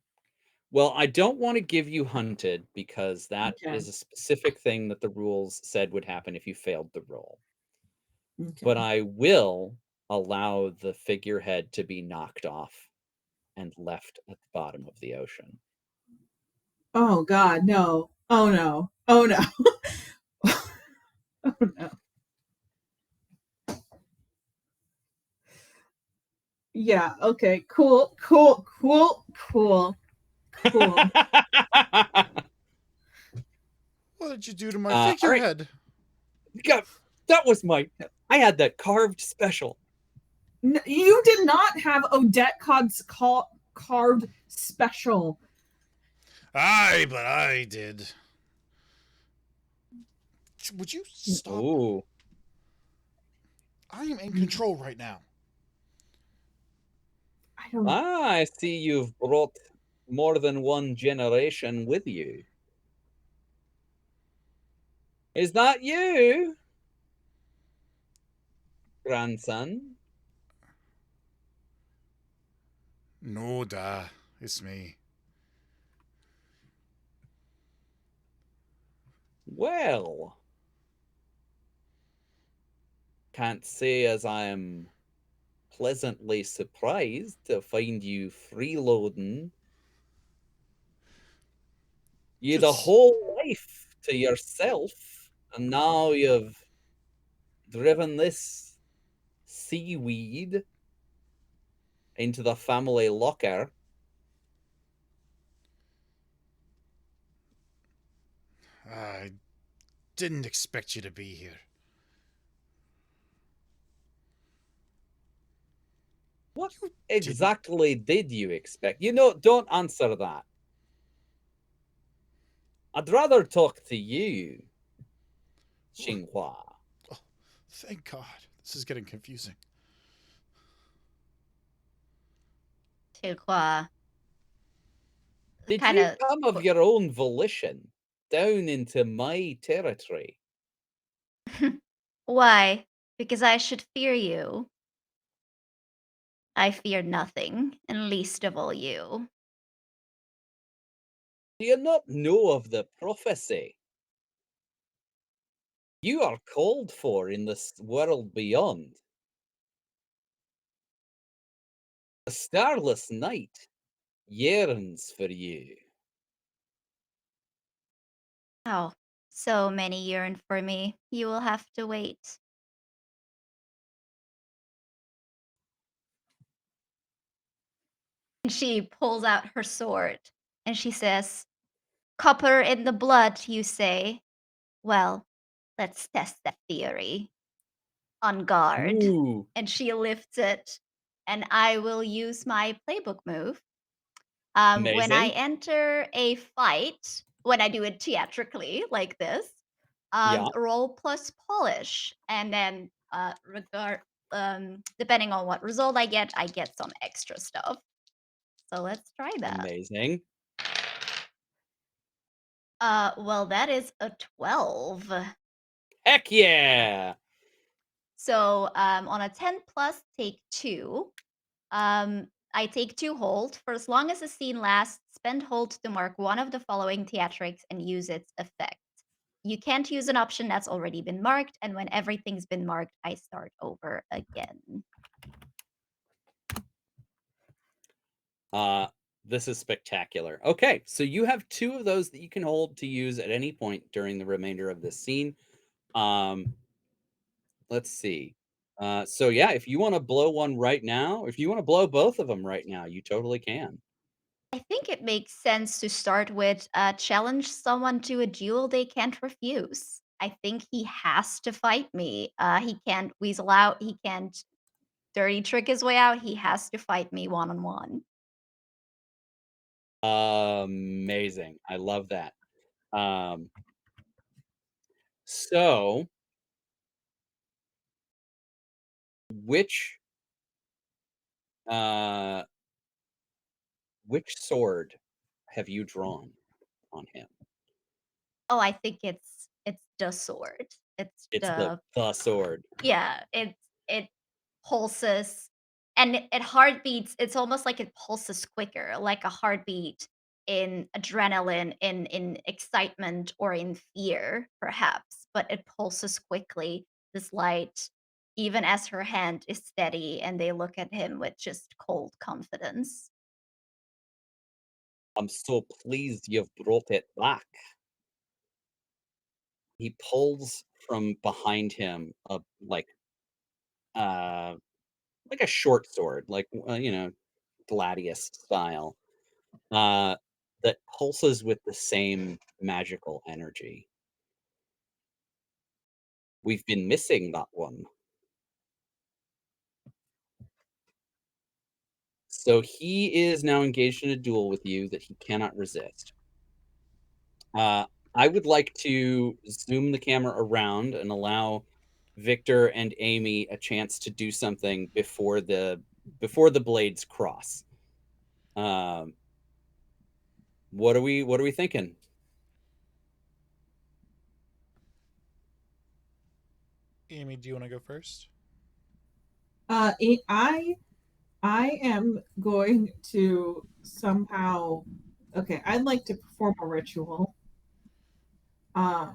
Well, I don't want to give you hunted because that Okay. is a specific thing that the rules said would happen if you failed the roll. Okay. But I will allow the figurehead to be knocked off and left at the bottom of the ocean. Oh God, no. Oh no. Oh no. Oh no. Yeah, okay. Cool. What did you do to my All right. figurehead? God, that was I had that carved special. You did not have Odette Cod's carved special. Aye, but I did. Would you stop? Ooh. I am in control right now. I don't. I see you've brought more than one generation with you. Is that you, grandson? No, da, it's me. Well, can't say as I am pleasantly surprised to find you freeloading. You'd a whole life to yourself, and now you've driven this seaweed into the family locker. I didn't expect you to be here. What You didn't. exactly did you expect? You know, don't answer that. I'd rather talk to you, Xinhua. Oh, thank God. This is getting confusing. Chihua Did kind you of. come of your own volition down into my territory? Why? Because I should fear you. I fear nothing, and least of all you. Do you not know of the prophecy? You are called for in this world beyond. The starless night yearns for you. Oh, so many yearn for me. You will have to wait. And she pulls out her sword and she says, "Copper in the blood, you say? Well, let's test that theory. On guard." Ooh, And she lifts it, and I will use my playbook move. When I amazing. enter a fight, when I do it theatrically like this, Yeah, roll plus polish, and then depending on what result I get some extra stuff. So let's try that. amazing. Well, that is a 12. Heck yeah! So on a 10 plus, take 2. I take 2 hold. For as long as the scene lasts, spend hold to mark one of the following theatrics and use its effect. You can't use an option that's already been marked, and when everything's been marked, I start over again. Uh, this is spectacular. Okay, so you have 2 of those that you can hold to use at any point during the remainder of this scene. Um, let's see. So yeah, if you want to blow one right now, if you want to blow both of them right now, you totally can. I think it makes sense to start with challenge someone to a duel they can't refuse. I think he has to fight me. He can't weasel out. He can't dirty trick his way out. He has to fight me one on one. Amazing. I love that. Um, so which uh which sword have you drawn on him? Oh, I think it's the sword. It's It's the the sword. Yeah, it pulses and it heartbeats. It's almost like it pulses quicker, like a heartbeat in adrenaline, in excitement, or in fear, perhaps. But it pulses quickly. This light, even as her hand is steady, and they look at him with just cold confidence. I'm so pleased you've brought it back. He pulls from behind him uh like a short sword, like gladius style, uh, that pulses with the same magical energy. We've been missing that one. So he is now engaged in a duel with you that he cannot resist. I would like to zoom the camera around and allow Victor and Amy a chance to do something before the blades cross. Um, what are we thinking? Amy, do you want to go first? I am going to somehow. Okay, I'd like to perform a ritual. Uh,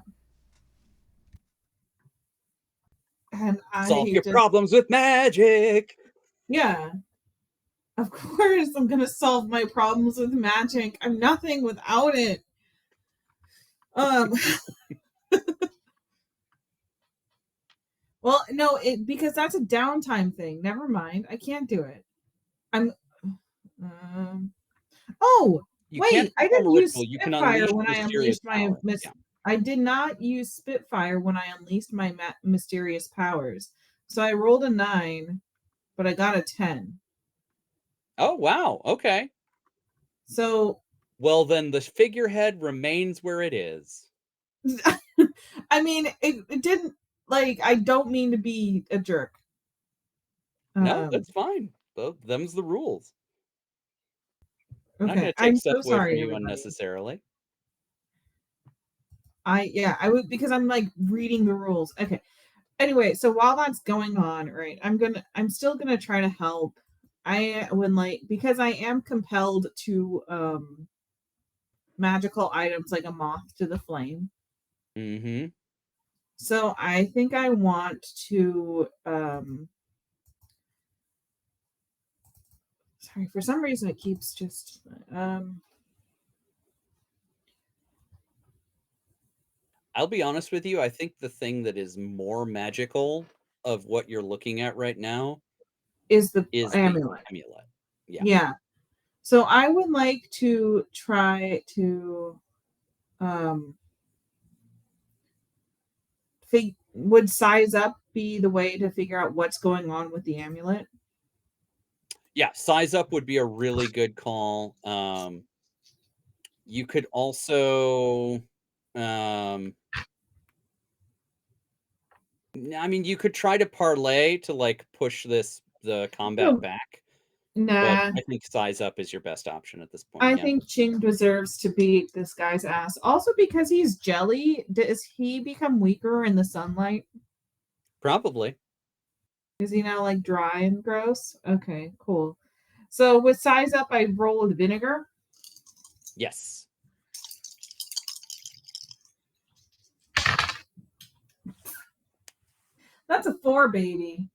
and Solve I your just, problems with magic. yeah, of course, I'm gonna solve my problems with magic. I'm nothing without it. Um, well, no, it because that's a downtime thing. Never mind, I can't do it. I'm. Um, oh, You can't wait! I perform a didn't use ritual. You can Spitfire unleash when I mysterious unleashed my power. mis. Yeah. I did not use Spitfire when I unleashed my mysterious powers. So I rolled a 9, but I got a 10. Oh, wow. Okay. So Well, then the figurehead remains where it is. I mean, it didn't like. I don't mean to be a jerk. No, Um, that's fine. Them's the rules. I'm not okay, going to take I'm stuff so away from sorry, you everybody. unnecessarily. I would because I'm like reading the rules. Okay. Anyway, so while that's going on, right, I'm still gonna try to help. I when like because I am compelled to magical items like a moth to the flame. Mm-hmm. So I think I want to sorry, for some reason it keeps just I'll be honest with you. I think the thing that is more magical of what you're looking at right now is the is the amulet. amulet. Yeah. Yeah. So I would like to try to um would size up be the way to figure out what's going on with the amulet? Yeah. Size up would be a really good call. You could also, I mean, you could try to parlay to like push the combat No, back, but nah. I think size up is your best option at this point. I Yeah. think Ching deserves to beat this guy's ass. Also because he's jelly, does he become weaker in the sunlight? Probably. Is he now like dry and gross? Okay, cool. So with size up, I roll with vinegar. Yes. That's a 4, baby.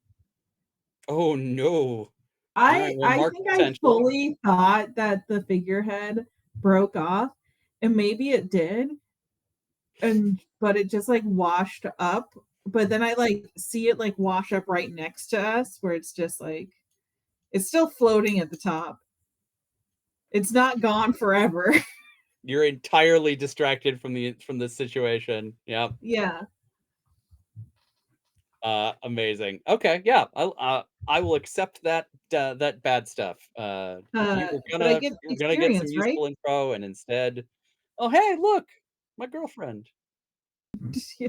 Oh no. All right. Well, I mark think I potential. fully thought that the figurehead broke off, and maybe it did, and but it just like washed up. But then I like see it like wash up right next to us, where it's just like it's still floating at the top. It's not gone forever. You're entirely distracted from the situation. Yeah. Yeah. Amazing. Okay. Yeah. I will accept that bad stuff. But I get You were gonna get some experience, right? useful info, and instead, oh hey, look, my girlfriend. Yeah.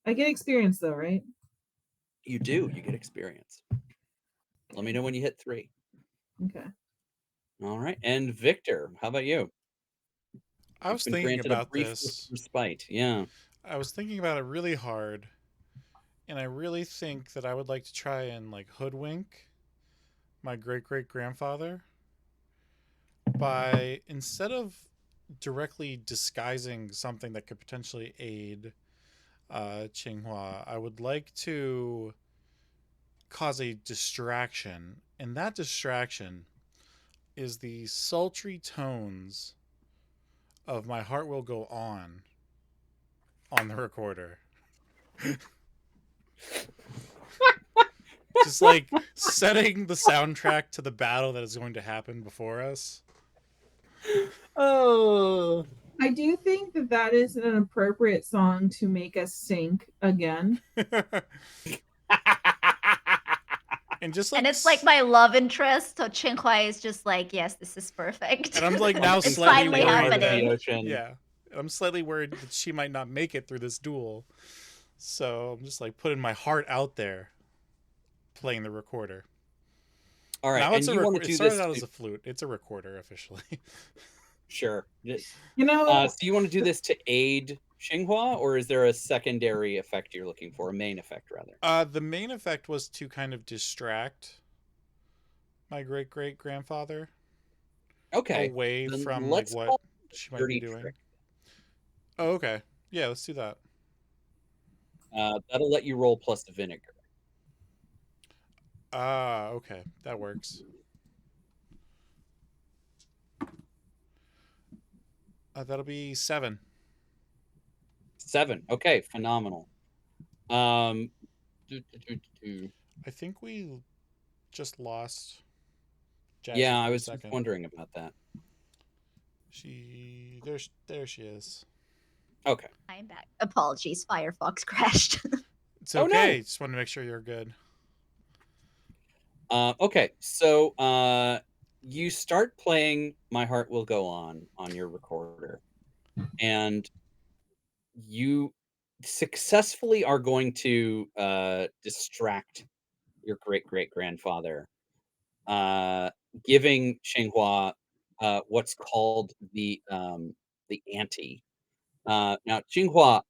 I get experience though, right? You do. You get experience. Let me know when you hit 3. Okay. All right. And Victor, how about you? I You've was been thinking granted a about brief this. respite. Yeah. I was thinking about it really hard, and I really think that I would like to try and like hoodwink my great great grandfather by instead of directly disguising something that could potentially aid Qinghua, I would like to cause a distraction, and that distraction is the sultry tones of "My Heart Will Go On the recorder. Just like setting the soundtrack to the battle that is going to happen before us. Oh. I do think that that is an appropriate song to make us sync again. And just And like it's like my love interest. So Chinghua is just like, yes, this is perfect. and I'm like now Pumping It's slightly finally sailing worried into the that happening. ocean. yeah, I'm slightly worried that she might not make it through this duel. So I'm just like putting my heart out there, playing the recorder. All right, Now it's and a you want record. to It do started this out to as a flute. It's a recorder officially. sure. You know, So you want to do this to aid Xinhua, or is there a secondary effect you're looking for? A main effect, rather. The main effect was to kind of distract my great great grandfather Okay, away then from like let's what call it she a might be dirty doing. trick. Oh, okay. Yeah, let's do that. That'll let you roll plus the vinegar. Ah, okay. That works. That'll be 7. 7. Okay, phenomenal. Um, do, do, do, do. I think we just lost Jazzy Yeah, I for a was just second. wondering about that. There she is. Okay. I'm back. Apologies, Firefox crashed. It's Oh no. okay. Just want to make sure you're good. Okay, so you start playing "My Heart Will Go On your recorder, and you successfully are going to distract your great great grandfather, uh, giving Xinghua what's called the ante. Now, Xinghua,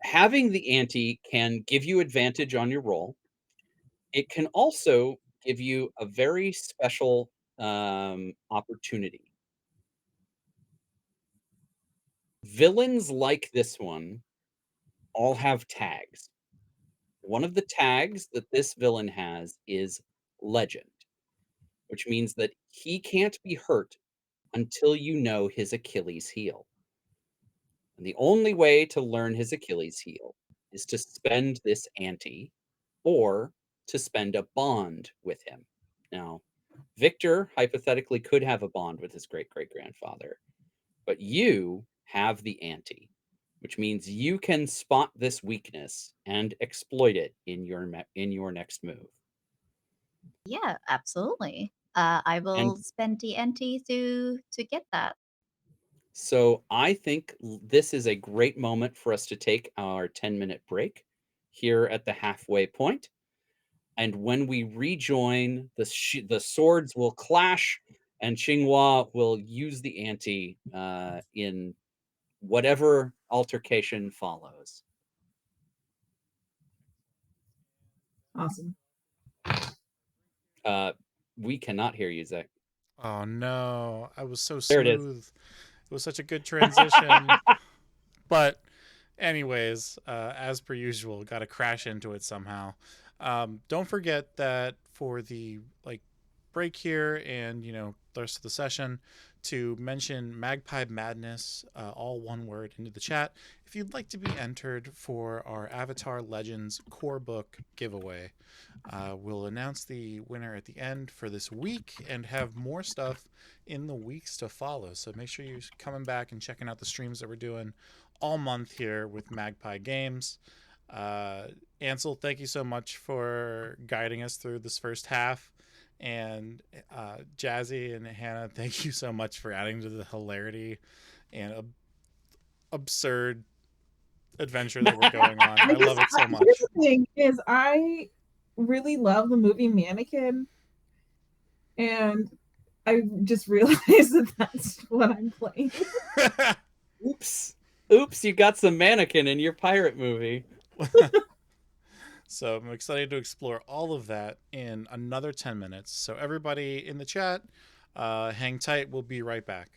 having the ante can give you advantage on your roll. It can also give you a very special opportunity. Villains like this one all have tags. One of the tags that this villain has is legend, which means that he can't be hurt until you know his Achilles heel. And the only way to learn his Achilles heel is to spend this ante or to spend a bond with him. Now, Victor hypothetically could have a bond with his great great grandfather, but you have the ante, which means you can spot this weakness and exploit it in your next move. Yeah, absolutely. I And will spend TNT to get that. so I think this is a great moment for us to take our 10-minute break here at the halfway point. And when we rejoin, the swords will clash, and Xinghua will use the ante in whatever altercation follows. Awesome. Uh, we cannot hear you, Zach. Oh no, I was so There it is. smooth. It was such a good transition. But anyways, as per usual, got to crash into it somehow. Don't forget that for the break here and the rest of the session, to mention Magpie Madness, all one word, into the chat if you'd like to be entered for our Avatar Legends core book giveaway. We'll announce the winner at the end for this week and have more stuff in the weeks to follow. So make sure you're coming back and checking out the streams that we're doing all month here with Magpie Games. Ansel, thank you so much for guiding us through this first half. And Jazzy and Hannah, thank you so much for adding to the hilarity and absurd adventure that we're going on. I love it so much. Here's the thing: is I really love the movie Mannequin, and I just realized that that's what I'm playing. Oops. Oops, you got some mannequin in your pirate movie. So I'm excited to explore all of that in another 10 minutes. So everybody in the chat, hang tight. We'll be right back.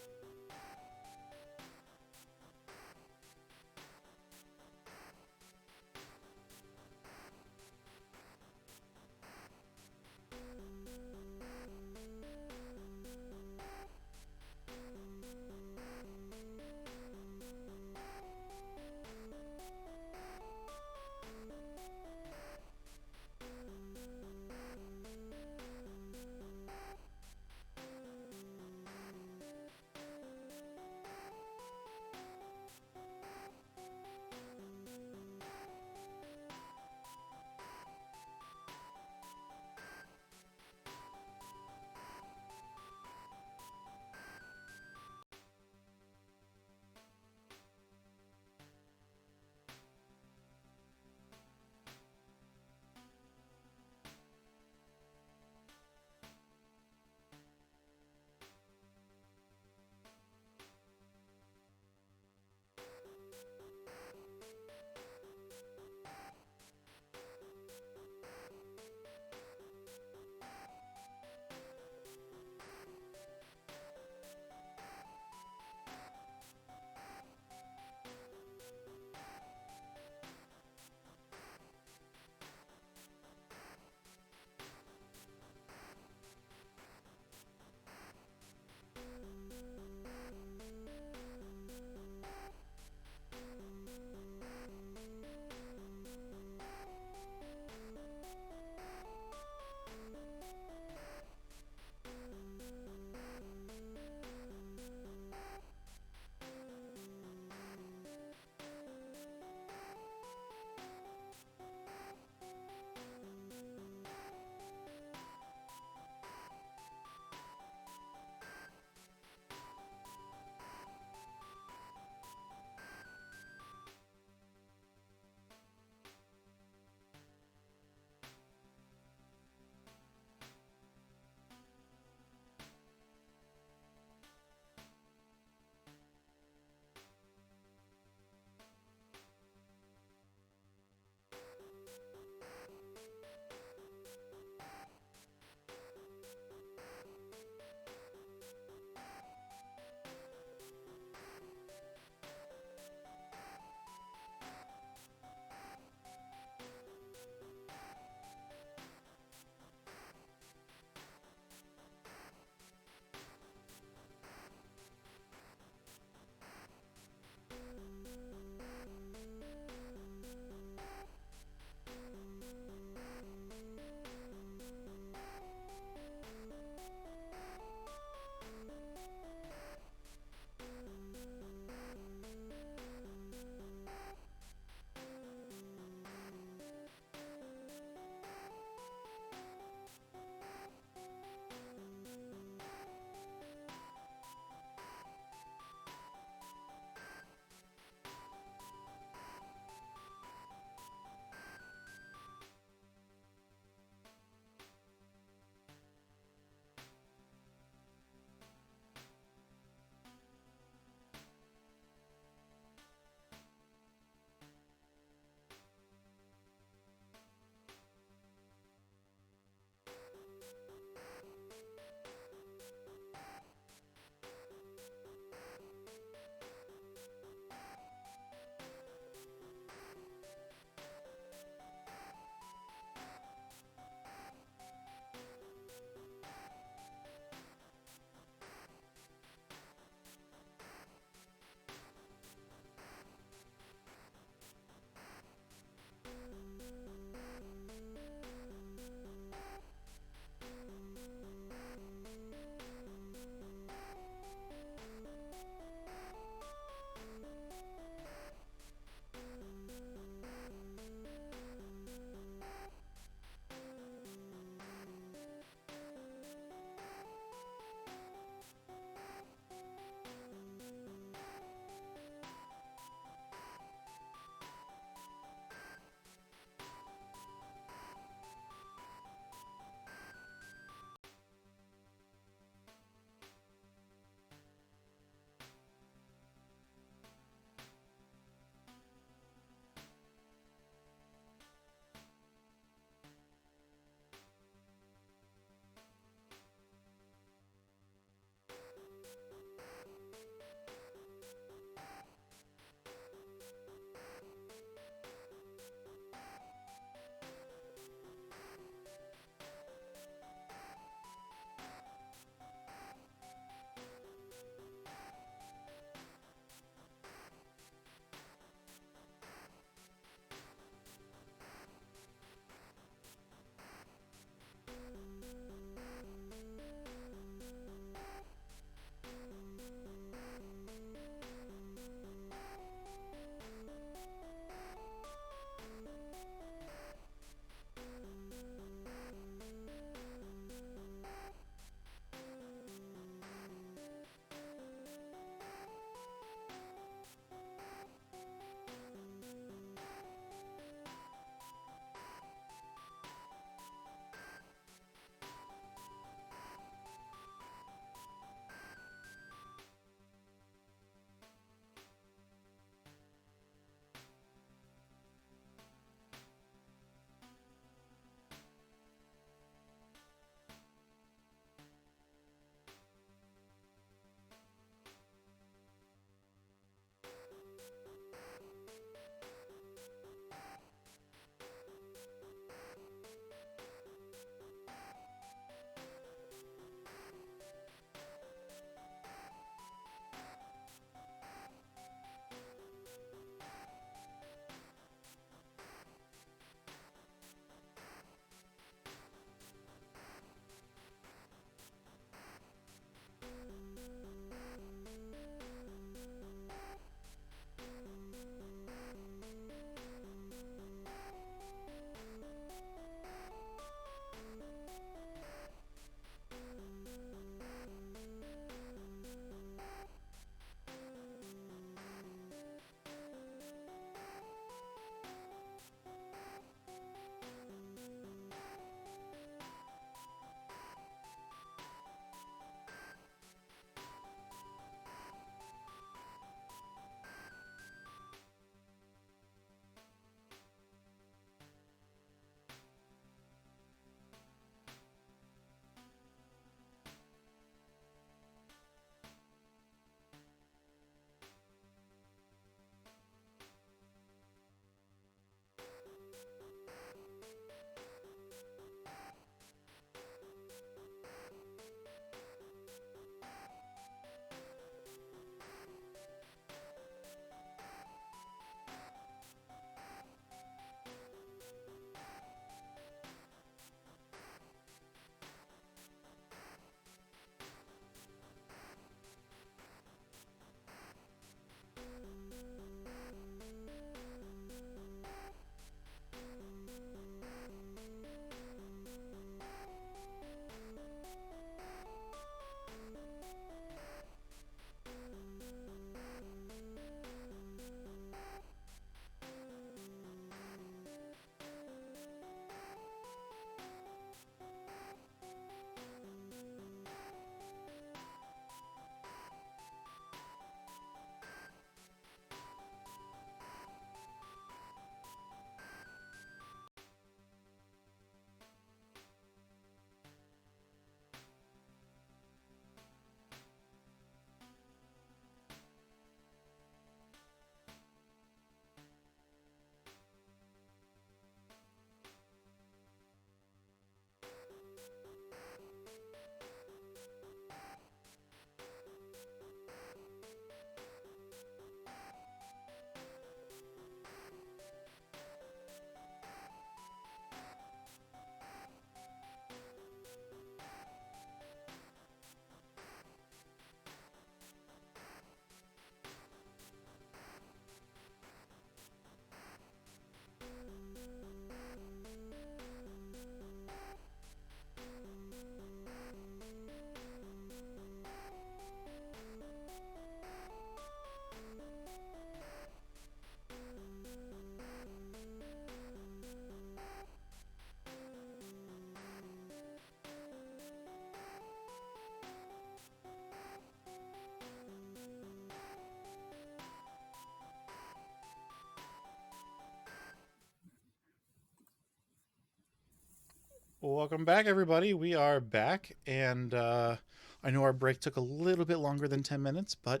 Well, welcome back, everybody. We are back, and I know our break took a little bit longer than 10 minutes, but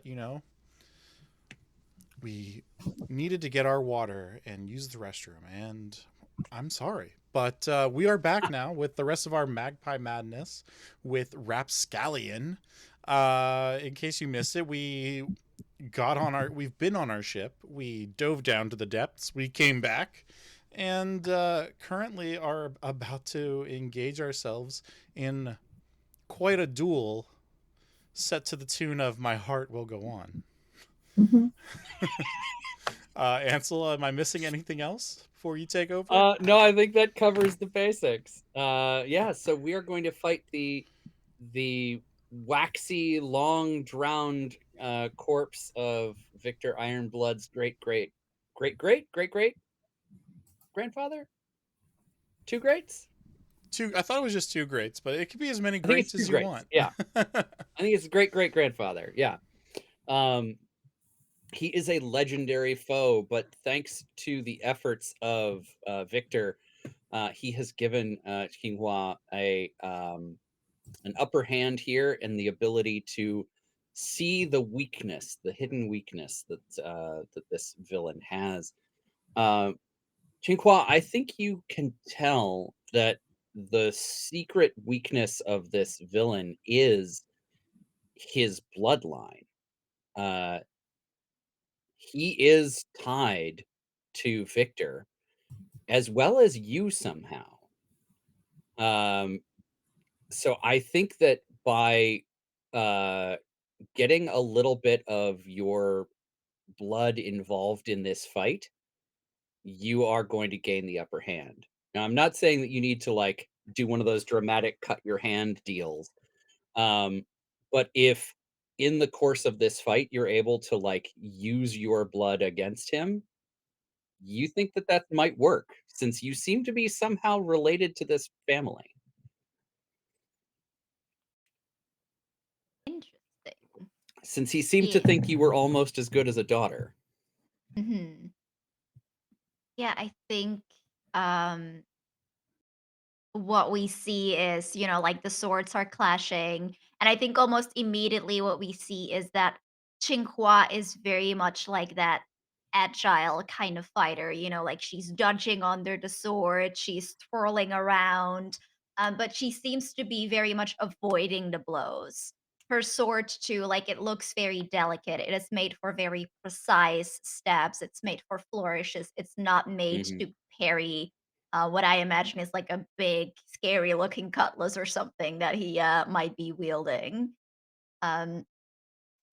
we needed to get our water and use the restroom, and I'm sorry. But we are back now with the rest of our Magpie Madness with Rapscallion. In case you missed it, we've been on our ship. We dove down to the depths. We came back, and currently are about to engage ourselves in quite a duel set to the tune of "My Heart Will Go On." Mhm. Ansel, am I missing anything else before you take over? No, I think that covers the basics. Yeah, so we are going to fight the waxy, long drowned corpse of Victor Ironblood's great grandfather. Two greats. Two. I thought it was just two greats, but it could be as many I think it's greats two as you greats. want. Yeah, I think it's great grandfather. Yeah. Um, he is a legendary foe, but thanks to the efforts of Victor, he has given Qinghua an upper hand here and the ability to see the weakness, the hidden weakness that this villain has. Uh, Qinghua, I think you can tell that the secret weakness of this villain is his bloodline. Uh, he is tied to Victor as well as you somehow. Um, so I think that by uh, getting a little bit of your blood involved in this fight, you are going to gain the upper hand. Now, I'm not saying that you need to like do one of those dramatic cut your hand deals. Um, but if in the course of this fight you're able to like use your blood against him, you think that that might work since you seem to be somehow related to this family. Interesting. Since he seemed to Yeah. think you were almost as good as a daughter. Hmm. Yeah, I think um what we see is, like the swords are clashing. And I think almost immediately what we see is that Qinghua is very much like that agile kind of fighter, like she's dodging under the sword, she's twirling around, but she seems to be very much avoiding the blows. Her sword, too, like it looks very delicate. It is made for very precise stabs, it's made for flourishes, it's not made Hmm. to parry what I imagine is like a big, scary looking cutlass or something that he might be wielding. Um,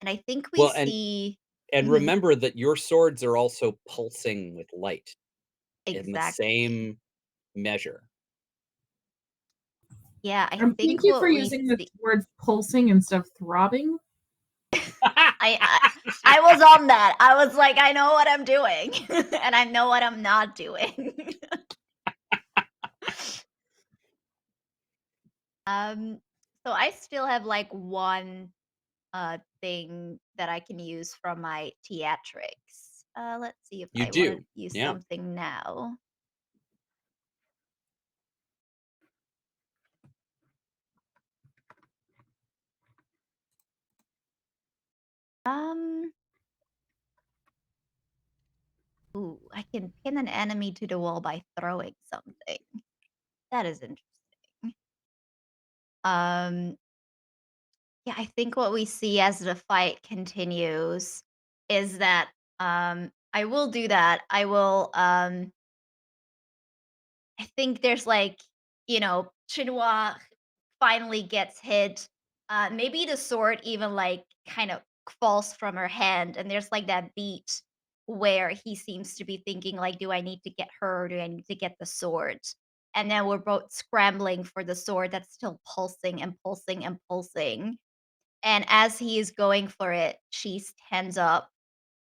and I think we Well, see. and Mhm, remember that your swords are also pulsing with light in the exactly. same measure. Yeah, I Thank think you for what we using the see. word pulsing instead of throbbing. I, I I was on that. I was like, I know what I'm doing, and I know what I'm not doing. um, so I still have like one thing that I can use from my theatrics. Let's see if You I want to do. use Yeah. something now. Um, Ooh, I can pin an enemy to the wall by throwing something. That is interesting. Um, yeah, I think what we see as the fight continues is that I will do that. I think there's like, Chinois finally gets hit. Maybe the sword even like kind of falls from her hand, and there's like that beat where he seems to be thinking like, do I need to get her? Or do I need to get the sword? And then we're both scrambling for the sword that's still pulsing and pulsing and pulsing. And as he is going for it, she stands up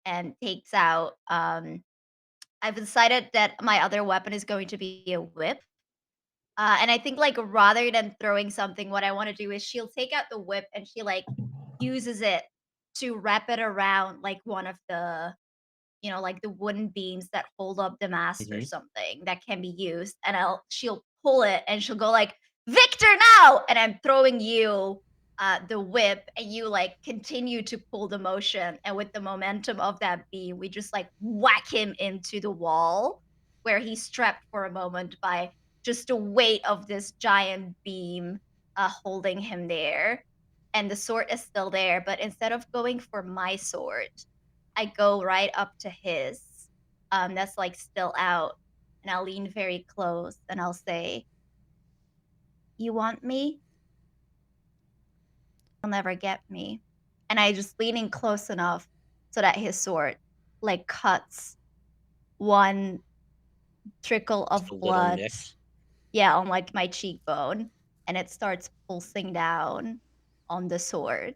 and takes out. I've decided that my other weapon is going to be a whip, and I think, like, rather than throwing something, what I wanna do is she'll take out the whip and she, like, uses it to wrap it around, like, one of the, like, the wooden beams that hold up the mast or Hmm. something that can be used, and she'll pull it, and she'll go like, "Victor, now!" And I'm throwing you the whip, and you like continue to pull the motion, and with the momentum of that beam, we just like whack him into the wall, where he's trapped for a moment by just the weight of this giant beam holding him there. And the sword is still there, but instead of going for my sword, I go right up to his. That's like still out, and I'll lean very close, and I'll say, "You want me? You'll never get me." And I just lean in close enough so that his sword like cuts one trickle Just of a little blood, nick. yeah, on like my cheekbone, and it starts pulsing down on the sword,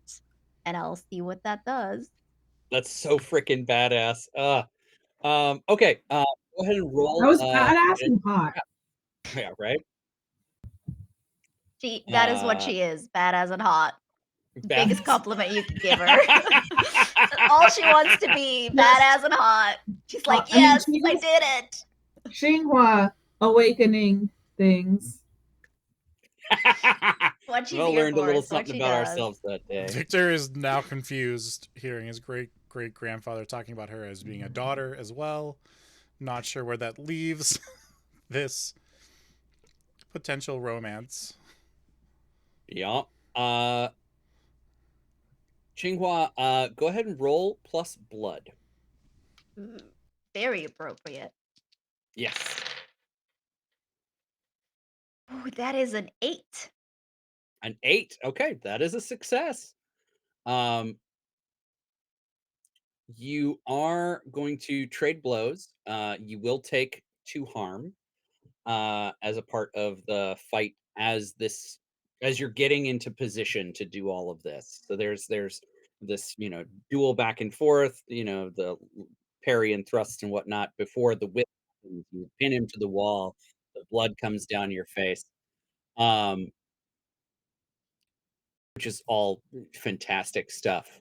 and I'll see what that does. That's so freaking badass. Okay. Go ahead and That roll. was badass and hot. Yeah, right. That is what Uh, she is, badass and hot. Biggest badass. compliment you could give her. That's all she wants to be, Yes. badass and hot. She's like, I mean, "Yes, she I is did it." Xinhua awakening things. What she's Well, here learned a for little is what something she about does. ourselves that day. Victor is now confused, hearing his great grandfather talking about her as being a daughter as well. Not sure where that leaves this potential romance. Yeah. Qinghua, go ahead and roll plus blood. Very appropriate. Yes. Ooh, that is an 8. An 8. Okay, that is a success. You are going to trade blows. You will take 2 harm as a part of the fight as you're getting into position to do all of this. So there's this, dual back and forth, the parry and thrust and whatnot before the whip happens. You pin him to the wall, the blood comes down your face. Which is all fantastic stuff.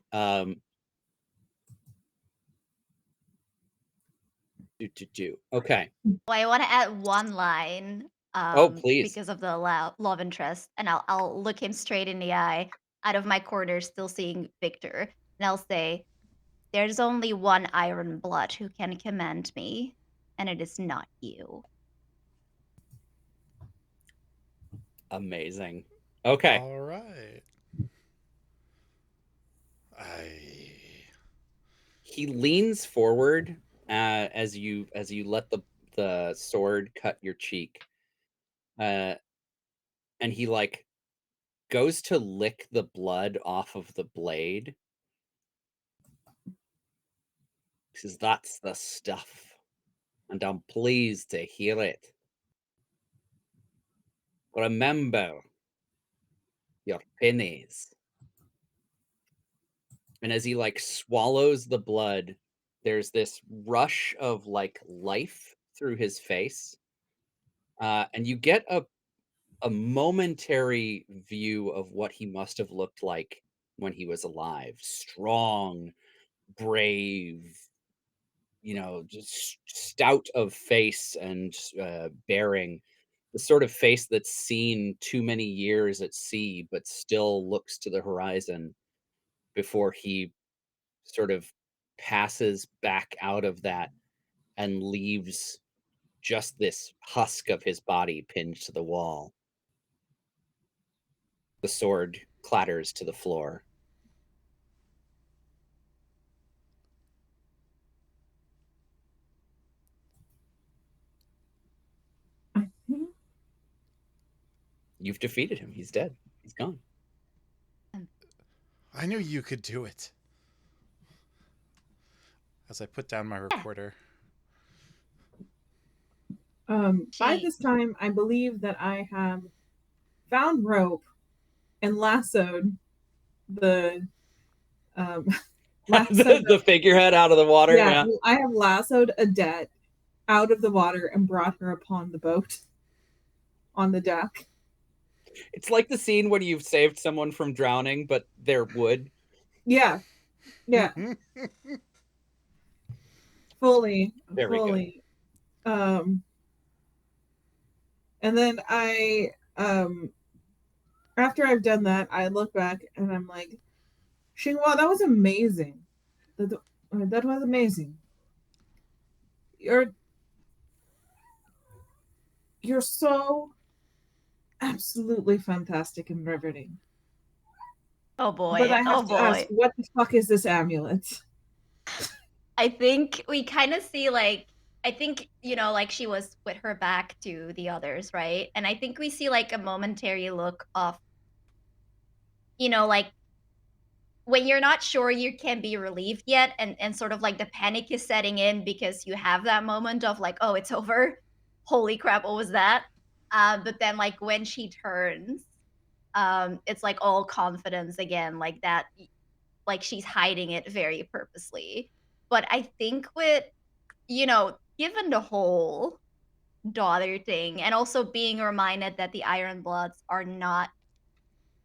Okay. Well, I want to add one line Oh, please. because of the love interest, and I'll look him straight in the eye out of my corner, still seeing Victor, and I'll say, "There's only one Iron Blood who can command me, and it is not you." Amazing. Okay. All right. I He leans forward as you let the sword cut your cheek. And he like goes to lick the blood off of the blade. He says, "That's the stuff, and I'm pleased to hear it. Remember your pennies." And as he like swallows the blood, there's this rush of like life through his face. And you get a momentary view of what he must have looked like when he was alive. Strong, brave, just stout of face and bearing. The sort of face that's seen too many years at sea, but still looks to the horizon before he sort of passes back out of that and leaves just this husk of his body pinned to the wall. The sword clatters to the floor. I think You've defeated him. He's dead. He's gone. I knew you could do it. As I put down my recorder. by She this time, I believe that I have found rope and lassoed the um, lassoed The figurehead out of the water. yeah, Yeah. I have lassoed Adette out of the water and brought her upon the boat on the deck. It's like the scene when you've saved someone from drowning, but they're wood. Yeah, yeah, fully, Very good. fully. Um, And then after I've done that, I look back and I'm like, Xinghua, that was amazing. That was amazing. You're you're so absolutely fantastic and riveting. Oh But boy. I have Oh to ask, boy. what the fuck is this amulet? I think we kind of see like I think like she was with her back to the others, right? And I think we see like a momentary look of like when you're not sure you can be relieved yet, and sort of like the panic is setting in because you have that moment of like, oh, it's over. Holy crap, what was that? But then like when she turns, it's like all confidence again, like that, like she's hiding it very purposely. But I think with given the whole daughter thing, and also being reminded that the Iron Bloods are not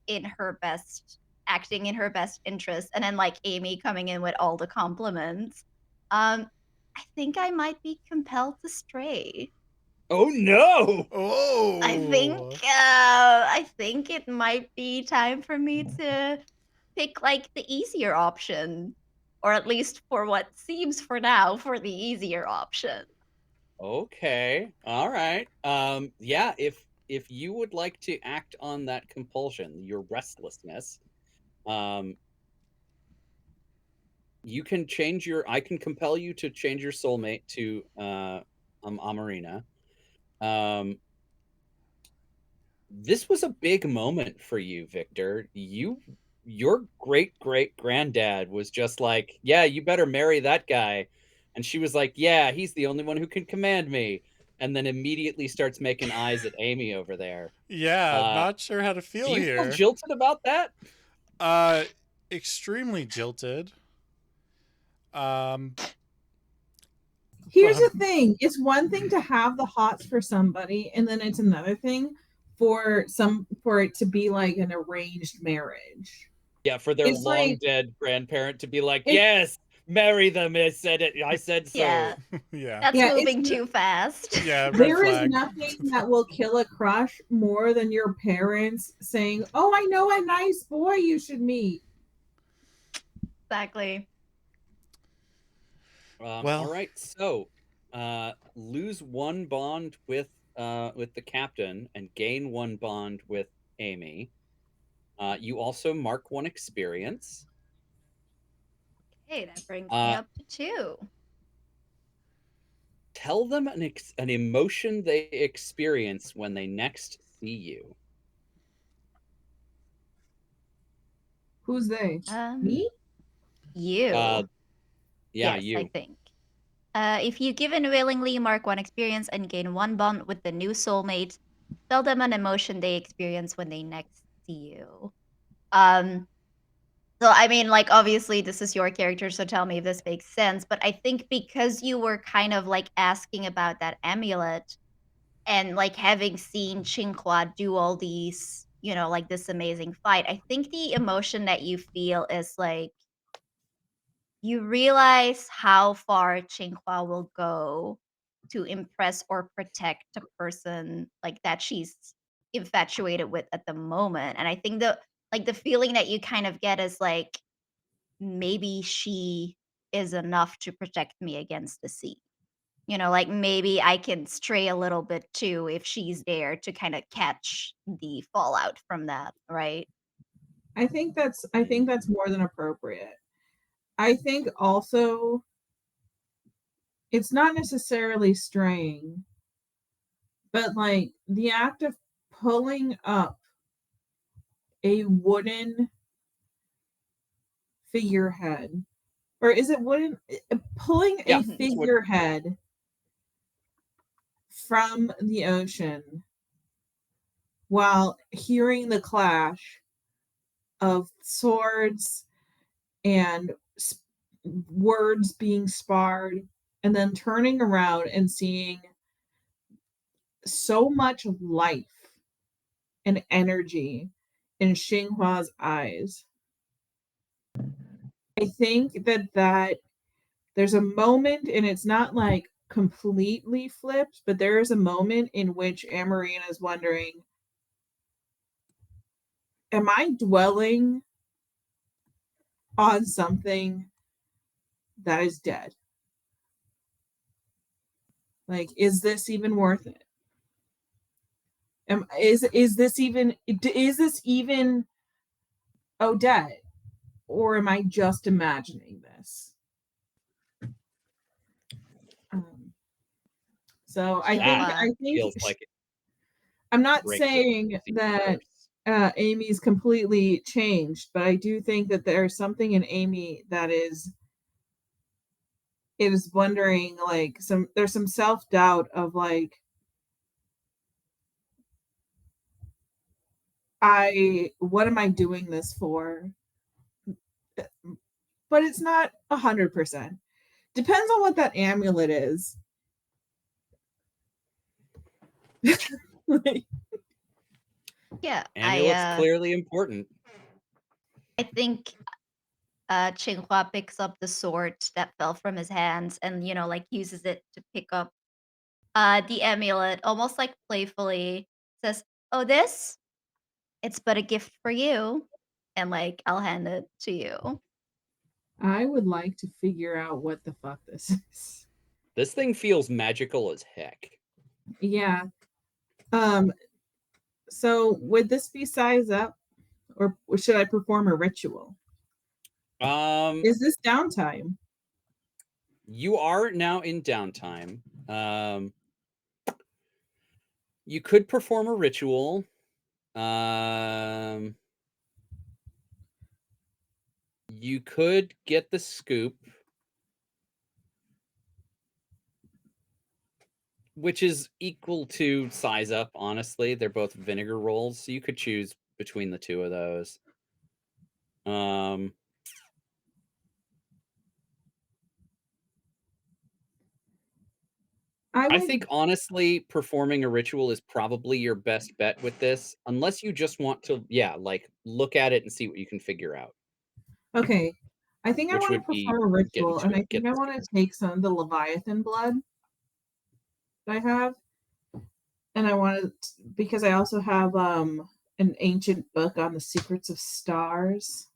in her best acting in her best interest, and then like Amy coming in with all the compliments, I think I might be compelled to stray. Oh no! Oh. I think it might be time for me to pick like the easier option, or at least for what seems for now for the easier option. Okay. All right. Yeah, if you would like to act on that compulsion, your restlessness, um you can change your I can compel you to change your soulmate to Amarina. Um this was a big moment for you, Victor. Your great great granddad was just like, "Yeah, you better marry that guy." And she was like, "Yeah, he's the only one who can command me." And then immediately starts making eyes at Amy over there. Yeah, Uh, not sure how to do feel you feel here. jilted about that? Uh Extremely jilted. Um Here's but the thing: it's one thing to have the hots for somebody, and then it's another thing for it to be like an arranged marriage. Yeah, for their It's long like dead grandparent to be like, it "Yes, marry them. I said it. I said Yeah, so." yeah. that's yeah, moving too fast. Yeah, red there is flag. nothing that will kill a crush more than your parents saying, "Oh, I know a nice boy you should meet." Exactly. All Well, right, so lose one bond with the captain and gain one bond with Amy. You also mark one experience. Okay, that brings me Uh, up to two. tell them an emotion they experience when they next see you. Who's they? Um, Me? Uh, you. yeah, Yes, I you. think. If you give unwillingly, mark one experience and gain one bond with the new soulmate, tell them an emotion they experience when they next see you. Um, so I mean, like obviously this is your character, so tell me if this makes sense. But I think because you were kind of like asking about that amulet, and like having seen Chinqua do all these, like this amazing fight, I think the emotion that you feel is like you realize how far Chinqua will go to impress or protect a person like that she's infatuated with at the moment. And I think the feeling that you kind of get is like maybe she is enough to protect me against the sea. Like maybe I can stray a little bit too if she's there to kind of catch the fallout from that, right? I Mm. think that's more than appropriate. I think also it's not necessarily straying, but like the act of pulling up a wooden figurehead, or is it wooden? Pulling Yeah, a Mhm. it's what. figurehead from the ocean while hearing the clash of swords and words being sparred, and then turning around and seeing so much life and energy in Xinghua's eyes. I think that there's a moment, and it's not like, completely flipped, but there is a moment in which Amarina is wondering, am I dwelling on something that is dead? Like, is this even worth it? Is this even Odette, or am I just imagining this? So I That think feels like I'm not breaks the saying fantasy that universe. Amy's completely changed, but I do think that there's something in Amy that is wondering, like, there's some self-doubt of like, what am I doing this for? But it's not 100%. Depends on what that amulet is. Like, Yeah, Amulet's clearly important. I think Qinghua picks up the sword that fell from his hands and, like uses it to pick up the amulet, almost like playfully says, "Oh, this? It's but a gift for you." And like, I'll hand it to you. I would like to figure out what the fuck this is. This thing feels magical as heck. Yeah. So would this be size up, or should I perform a ritual? Is this downtime? You are now in downtime. You could perform a ritual. You could get the scoop, which is equal to size up, honestly. They're both vinegar rolls, so you could choose between the two of those. I think, honestly, performing a ritual is probably your best bet with this, unless you just want to, like, look at it and see what you can figure out. Okay. I think I Which want to would be perform a getting ritual, and I get think I the want scoop. to take some of the Leviathan blood that I have, and I want to, because I also have an ancient book on the secrets of stars,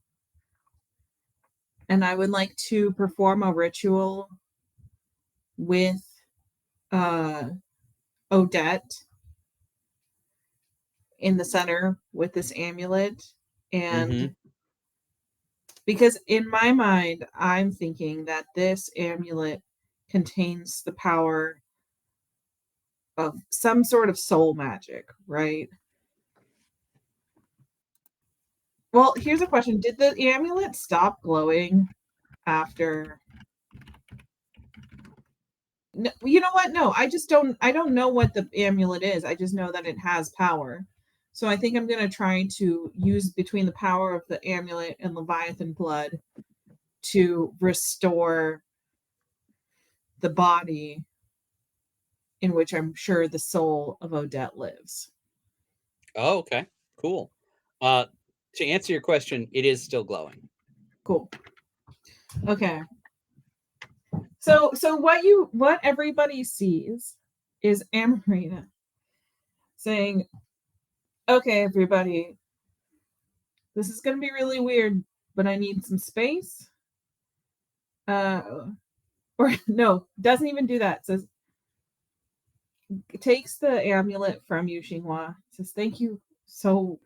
and I would like to perform a ritual with Odette in the center with this amulet, and because in my mind I'm thinking that this amulet contains the power of some sort of soul magic, right? Well, here's a question. Did the amulet stop glowing after? No, you know what? No, I don't know what the amulet is. I just know that it has power. So I think I'm going to try to use between the power of the amulet and Leviathan blood to restore the body in which I'm sure the soul of Odette lives. Oh, okay. Cool. To answer your question, it is still glowing. Cool. Okay. So what everybody sees is Amarina saying, "Okay, everybody, this is going to be really weird, but I need some space." Or no, doesn't even do that. Says, takes the amulet from you, Xinghua. Says, "Thank you so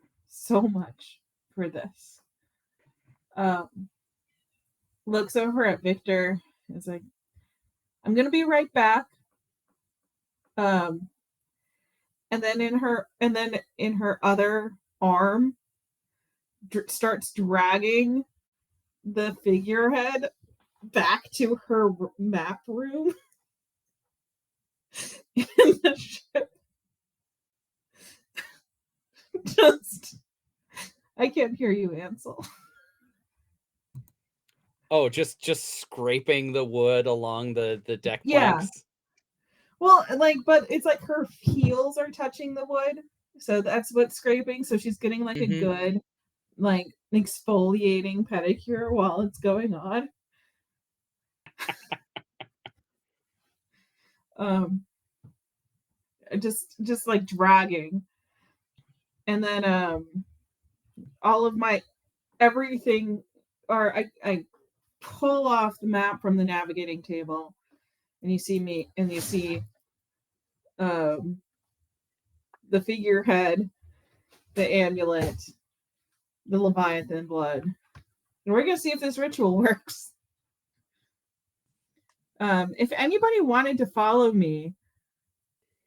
much for this." Looks over at Victor. Is like, "I'm gonna be right back." Um, and then in her other arm, starts dragging the figurehead back to her map room in the ship. Just, I can't hear you, Ansel. Oh, just scraping the wood along the deck Yeah. planks. Well, like, but it's like her heels are touching the wood, so that's what's scraping. So she's getting like a good, like, exfoliating pedicure while it's going on. um, just like dragging, and then all of my everything, or I pull off the map from the navigating table, and you see um, the figurehead, the amulet, the Leviathan blood, and we're gonna see if this ritual works. If anybody wanted to follow me,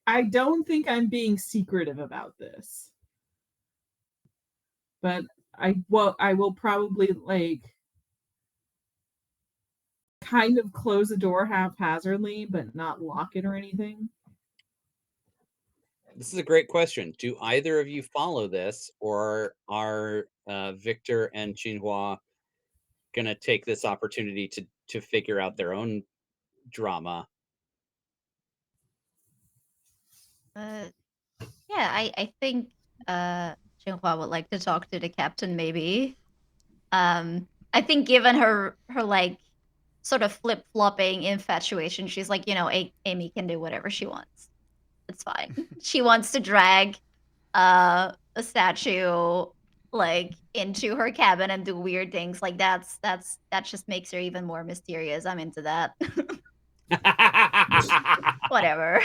I don't think I'm being secretive about this, but I will probably like kind of close the door haphazardly, but not lock it or anything. This is a great question. Do either of you follow this, or are Victor and Xinhua going to take this opportunity to figure out their own drama? Uh, yeah, I think Xinhua would like to talk to the captain, maybe. I think given her like sort of flip flopping infatuation, she's like, Amy can do whatever she wants. It's fine. She wants to drag a statue like into her cabin and do weird things. Like that just makes her even more mysterious. I'm into that. Whatever.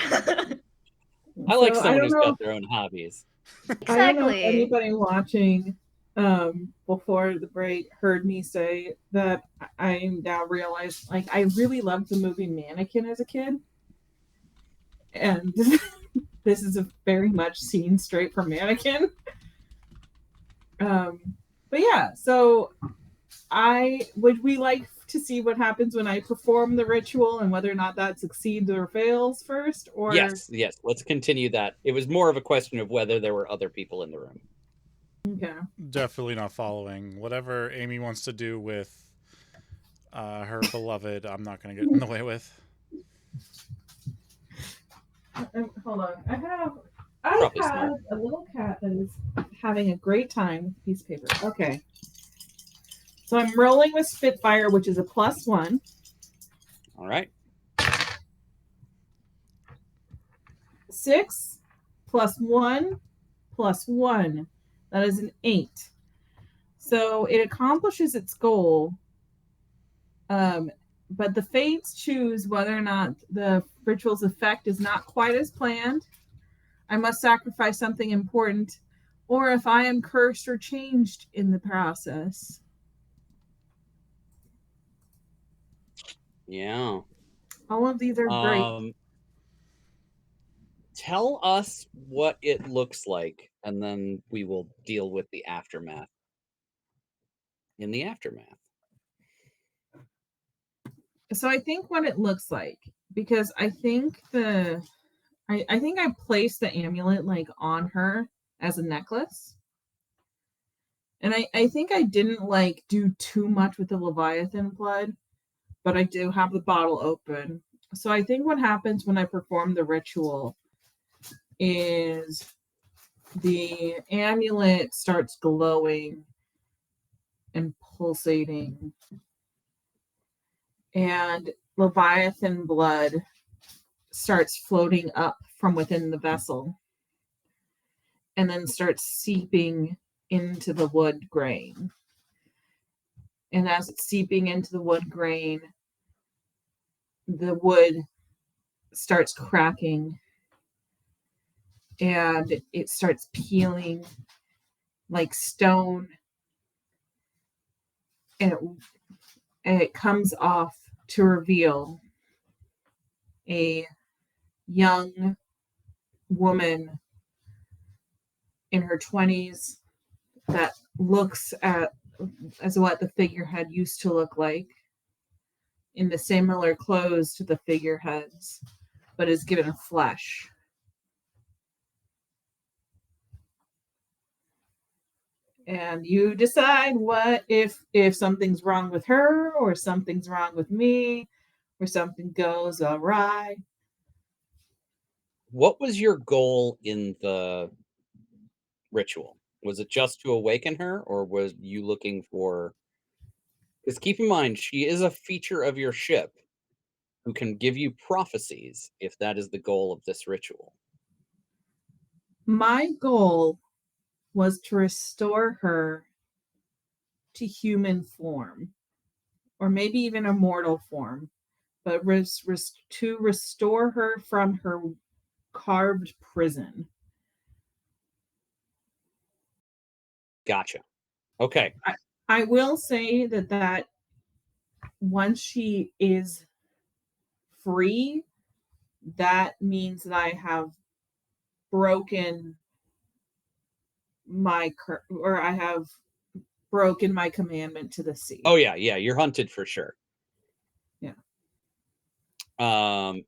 I like So someone who's got their own hobbies. I don't know if Exactly. anybody watching before the break heard me say that I now realize like I really loved the movie Mannequin as a kid. And this is a very much scene straight from Mannequin. But yeah, so we like to see what happens when I perform the ritual and whether or not that succeeds or fails first, or Yes, let's continue that. It was more of a question of whether there were other people in the room. Okay. Definitely not following. Whatever Amy wants to do with her beloved, I'm not going to get in the way with. Hold on. I Probably have smart. a little cat that is having a great time with a piece of paper. Okay. So I'm rolling with Spitfire, which is a +1. All right. 6 +1 +1. That is an 8. So it accomplishes its goal. But the fates choose whether or not the ritual's effect is not quite as planned. I must sacrifice something important, or if I am cursed or changed in the process. Yeah. All of these are great. Tell us what it looks like, and then we will deal with the aftermath. In the aftermath. So I think what it looks like, because I think I think I placed the amulet like on her as a necklace. And I think I didn't like do too much with the Leviathan blood, but I do have the bottle open. So I think what happens when I perform the ritual is the amulet starts glowing and pulsating, and Leviathan blood starts floating up from within the vessel and then starts seeping into the wood grain. And as it's seeping into the wood grain, the wood starts cracking and it starts peeling like stone, and it comes off to reveal a young woman in her 20s that looks as what the figurehead used to look like, in the similar clothes to the figureheads, but is given flesh. And you decide what if something's wrong with her, or something's wrong with me, or something goes awry. What was your goal in the ritual? Was it just to awaken her, or was you looking for... Because keep in mind, she is a feature of your ship. who can give you prophecies if that is the goal of this ritual. My goal was to restore her to human form, or maybe even a mortal form, but to restore her from her carved prison. Gotcha. Okay. I will say that once she is free, that means that I have broken I have broken my commandment to the sea. Oh yeah, you're hunted for sure. Yeah. So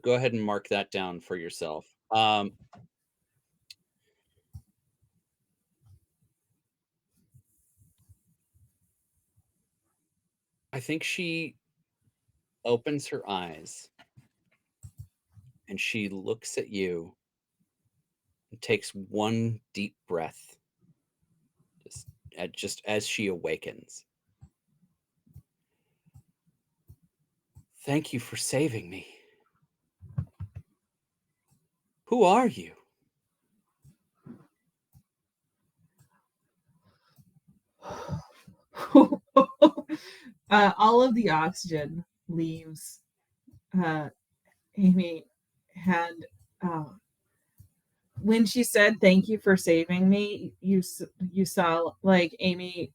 go ahead and mark that down for yourself. I think she opens her eyes and she looks at you and takes one deep breath just as she awakens. Thank you for saving me. Who are you? All of the oxygen leaves Amy, and when she said thank you for saving me, you saw like Amy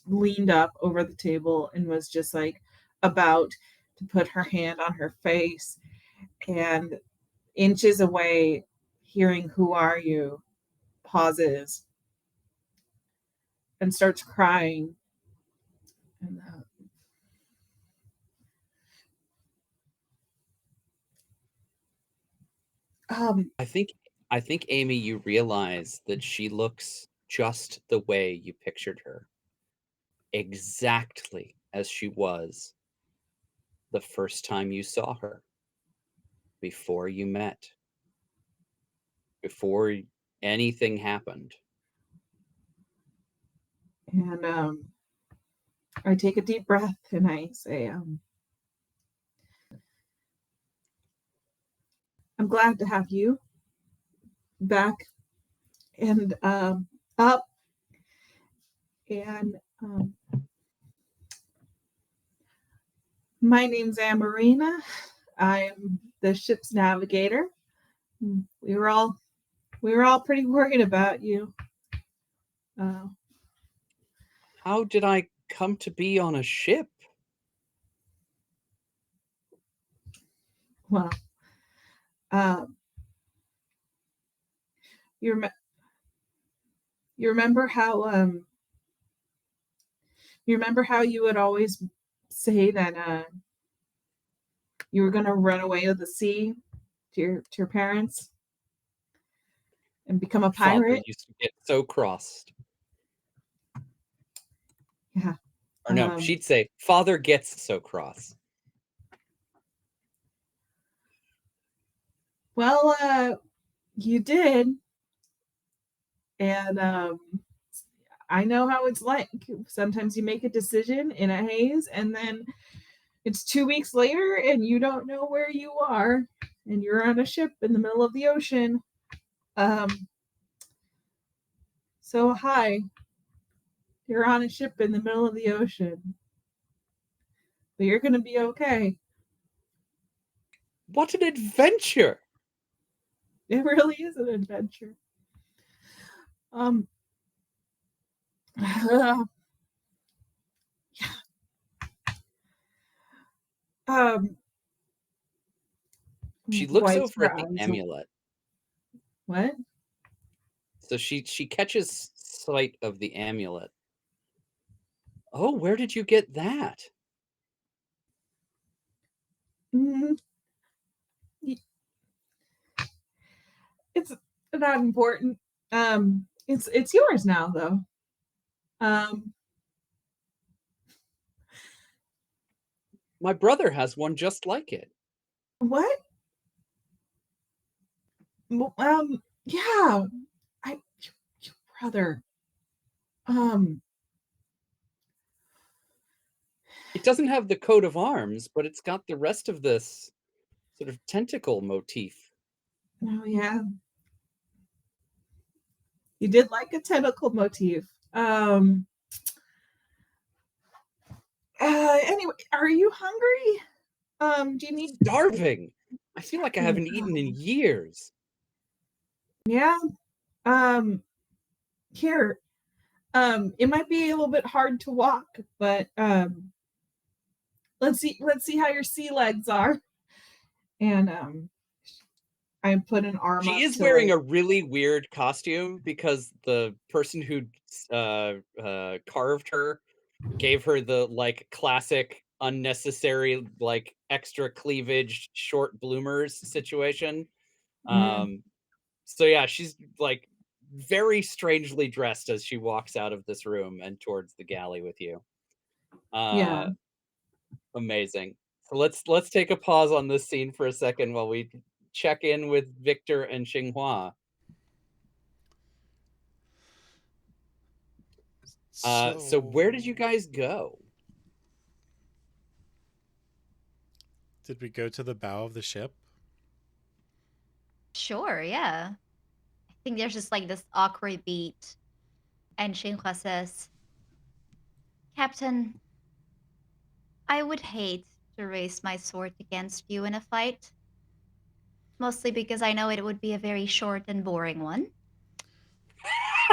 leaned up over the table and was just like about to put her hand on her face, and inches away, hearing "Who are you?" pauses and starts crying. And I think Amy, you realize that she looks just the way you pictured her. Exactly as she was the first time you saw her. Before you met. Before anything happened. and I take a deep breath and I say, I'm glad to have you back and up. And my name's Amarina. I'm the ship's navigator. We were all pretty worried about you. How did I come to be on a ship? Well, you remember how you would always say that you were going to run away to the sea to your parents and become a Father pirate? used to get so crossed. Yeah. Or no, she'd say, Father gets so cross. Well, you did. And I know how it's like. Sometimes you make a decision in a haze, and then it's 2 weeks later, and you don't know where you are, and you're on a ship in the middle of the ocean. So hi, you're on a ship in the middle of the ocean, but you're gonna be okay. What an adventure! It really is an adventure. She looks wipes over her at the eyes. amulet. What? So she catches sight of the amulet. Oh, where did you get that? Mm, it's not important. It's yours now, though. My brother has one just like it. What? Yeah. Your brother. It doesn't have the coat of arms, but it's got the rest of this sort of tentacle motif. Oh yeah. You did like a tentacle motif. Anyway, are you hungry? Do you need Starving. I feel like I haven't eaten in years. Yeah. Um Here. It might be a little bit hard to walk, but let's see how your sea legs are. And I put an arm She up is to wearing like a really weird costume because the person who carved her gave her the like classic unnecessary like extra cleavage short bloomers situation. mm, So yeah, she's like very strangely dressed as she walks out of this room and towards the galley with you. yeah. Uh Amazing. So let's take a pause on this scene for a second while we check in with Victor and Xinghua. So where did you So, guys go? did we go to the bow of the ship? Sure, yeah. I think there's just like this awkward beat, and Shinhua says, Captain, I would hate to raise my sword against you in a fight, mostly because I know it would be a very short and boring one.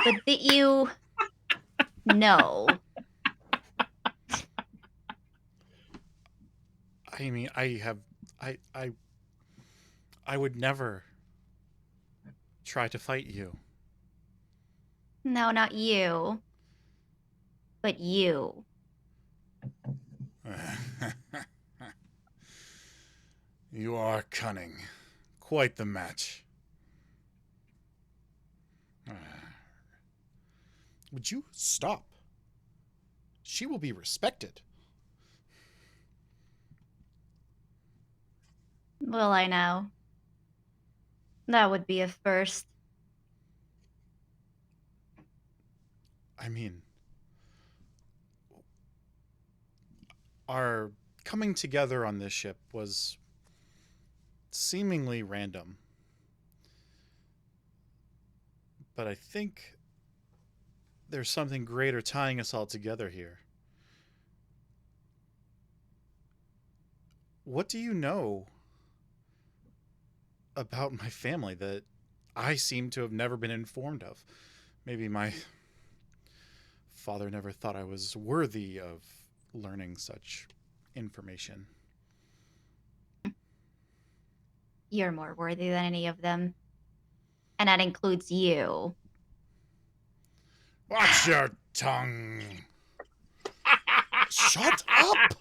But did you know? I mean, I I would never try to fight you. No, not you, but you. You are cunning. Quite the match. Would you stop? She will be respected. Well, I know. That would be a first. I mean, our coming together on this ship was seemingly random. But I think there's something greater tying us all together here. What do you know about my family that I seem to have never been informed of? Maybe my father never thought I was worthy of learning such information. You're more worthy than any of them. And that includes you. Watch your tongue. Shut up!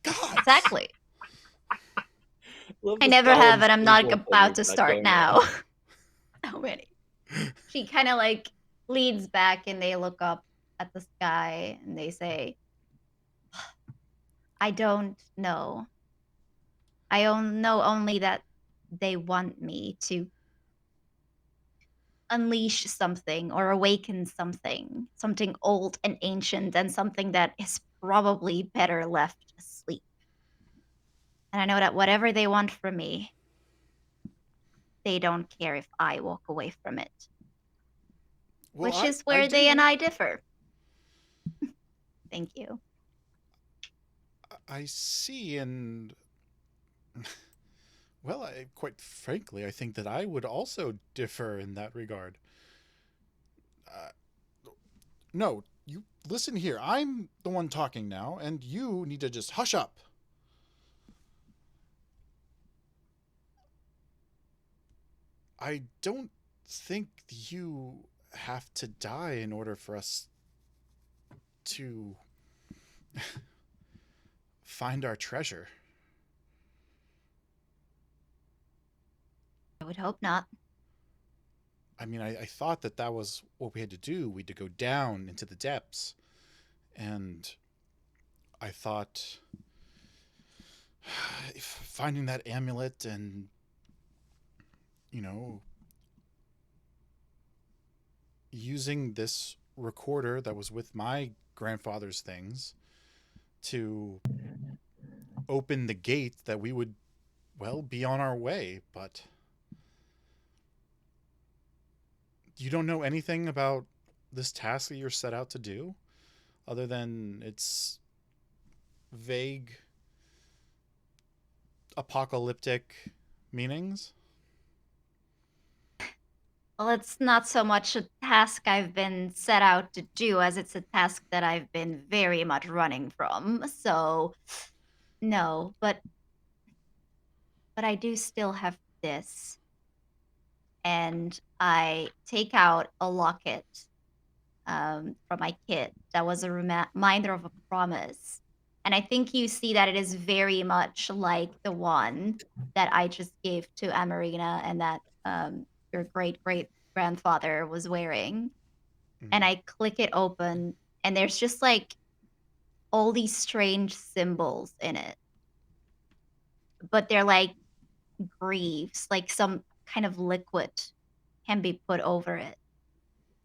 God. Exactly. Love I the never have, Stalin and I'm not sprinkle thing about we've to got start going on. now. How many? She kind of like leans back and they look up at the sky and they say, I don't know. Know only that they want me to unleash something or awaken something old and ancient and something that is probably better left asleep. And I know that whatever they want from me, they don't care if I walk away from it, Well, which is I where they and do. I differ. Thank you. I see, and well, quite frankly, I think that I would also differ in that regard. Uh, no, you listen here. I'm the one talking now, and you need to just hush up. I don't think you have to die in order for us to find our treasure. I would hope not. I mean, I thought that that was what we had to do. We had to go down into the depths. And I thought finding that amulet and, you know, using this recorder that was with my grandfather's things to open the gate that we would, well, be on our way. But you don't know anything about this task that you're set out to do, other than its vague apocalyptic meanings? Well, it's not so much a task I've been set out to do as it's a task that I've been very much running from. So, no, but I do still have this. And I take out a locket from my kit that was a reminder of a promise. And I think you see that it is very much like the one that I just gave to Amarina and that your great great grandfather was wearing. And Mhm. I click it open, and there's just like all these strange symbols in it, but they're like greaves, like some kind of liquid can be put over it.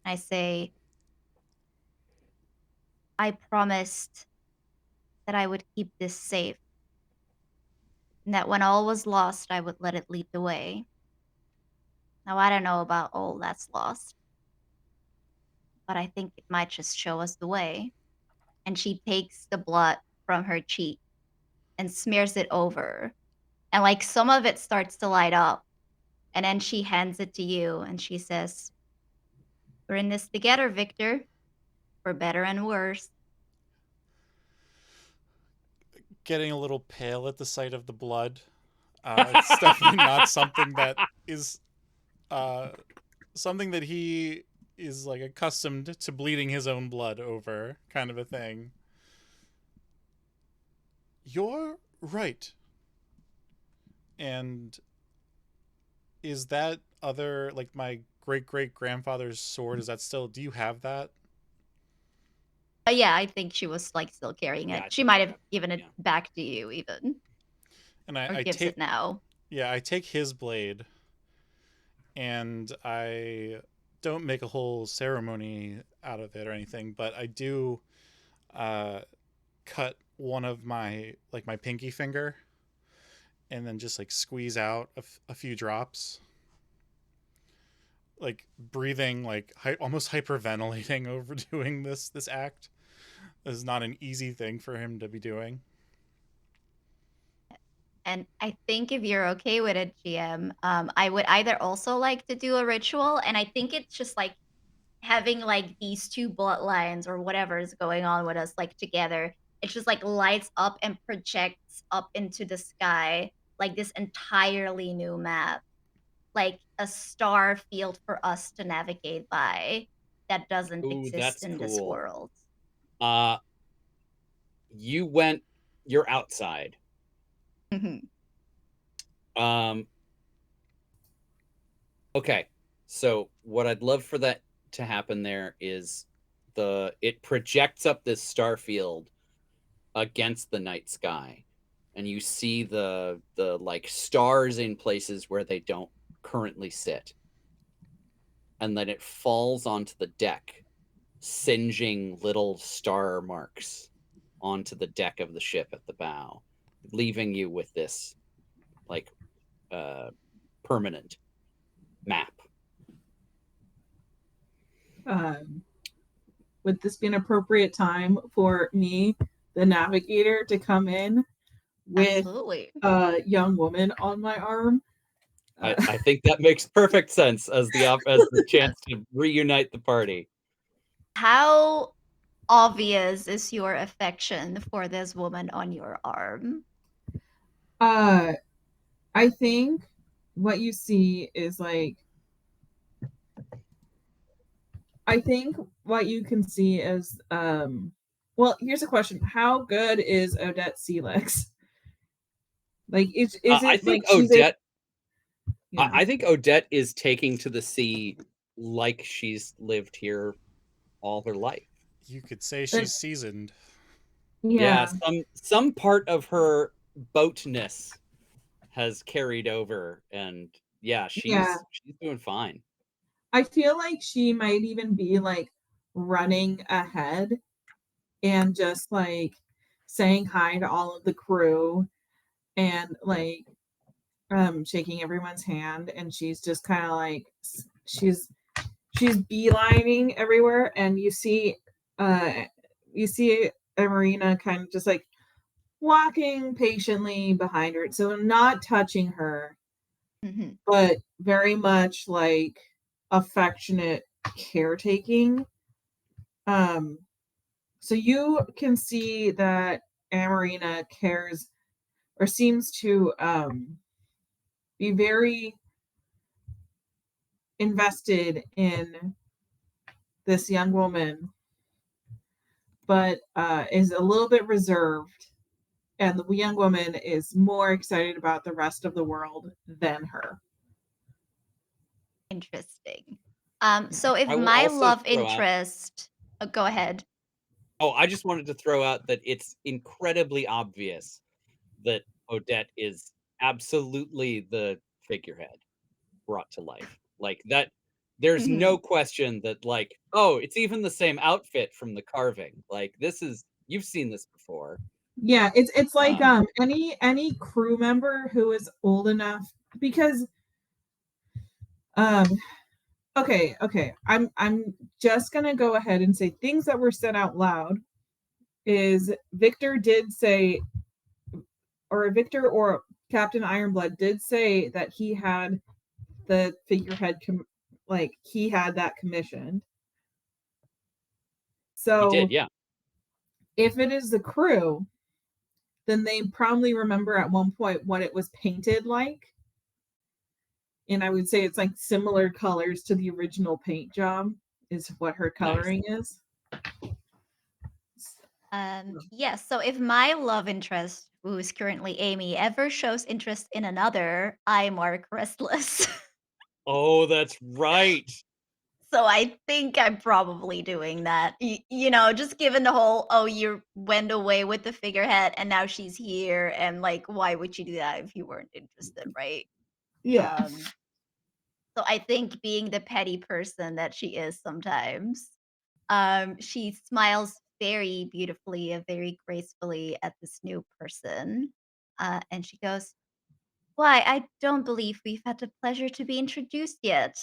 I say, I promised that I would keep this safe, and that when all was lost, I would let it lead the way. Now, I don't know about all that's lost, but I think it might just show us the way. And she takes the blood from her cheek and smears it over. And like some of it starts to light up. And then she hands it to you and she says, we're in this together, Victor, for better and worse. Getting a little pale at the sight of the blood. It's definitely not something that is uh, something that he is like accustomed to bleeding his own blood over, kind of a thing. You're right. And is that other, like, my great great grandfather's sword? Is that still? Do you have that? Yeah, I think she was like still carrying Yeah, it. I She think might you have have. given it Yeah. back to you, even, And or I gives it take, now. yeah, I take his blade, and I don't make a whole ceremony out of it or anything, but I do uh, cut one of my, like, my pinky finger, and then just like squeeze out a few drops, like breathing, like almost hyperventilating over doing this act. This is not an easy thing for him to be doing. And I think if you're okay with it, GM, I would either also like to do a ritual, and I think it's just like having like these two bloodlines or whatever is going on with us like together. It just like lights up and projects up into the sky like this entirely new map, like a star field for us to navigate by that doesn't Ooh, exist that's in this cool. world. Uh, you're outside. Um, okay. So what I'd love for that to happen there is it projects up this star field against the night sky, and you see the like stars in places where they don't currently sit, and then it falls onto the deck, singeing little star marks onto the deck of the ship at the bow, leaving you with this like uh permanent map. Um, would this be an appropriate time for me, the navigator, to come in with Absolutely. a young woman on my arm? I think that makes perfect sense as the chance to reunite the party. How obvious is your affection for this woman on your arm? uh, I think what you see is like, I think what you can see is, well, here's a question: how good is Odette Celix? Like, is I it think like she's a Odette. yeah I think Odette is taking to the sea like she's lived here all her life. You could say and, she's seasoned. Yeah, yeah some part of her boatness has carried over, and yeah, yeah she's doing fine. I feel like she might even be like running ahead and just like saying hi to all of the crew and like shaking everyone's hand, and she's just kind of like she's beelining everywhere, and you see Marina kind of just like walking patiently behind her, so not touching her, but very much like affectionate caretaking. So you can see that Amarina cares or seems to be very invested in this young woman, but is a little bit reserved, and the young woman is more excited about the rest of the world than her. Interesting. So if I will my also love throw out. interest, go ahead. Oh, I just wanted to throw out that it's incredibly obvious that Odette is absolutely the figurehead brought to life. Like that, there's no question that, like, oh, it's even the same outfit from the carving. Like, this is, you've seen this before. Yeah, it's like any crew member who is old enough, because okay, I'm just gonna go ahead and say things that were said out loud. Is Victor did say, or Victor or Captain Ironblood did say that he had the figurehead like he had that commissioned. So He did, yeah. if it is the crew, then they probably remember at one point what it was painted like. And I would say it's like similar colors to the original paint job is what her coloring is. Yes, so if my love interest, who is currently Amy, ever shows interest in another, I mark restless. Oh, that's right. So I think I'm probably doing that. You know, just given the whole, oh, you went away with the figurehead and now she's here. And like, why would you do that if you weren't interested, right? Yeah. So I think being the petty person that she is sometimes, she smiles very beautifully and very gracefully at this new person. And she goes, why, I don't believe we've had the pleasure to be introduced yet.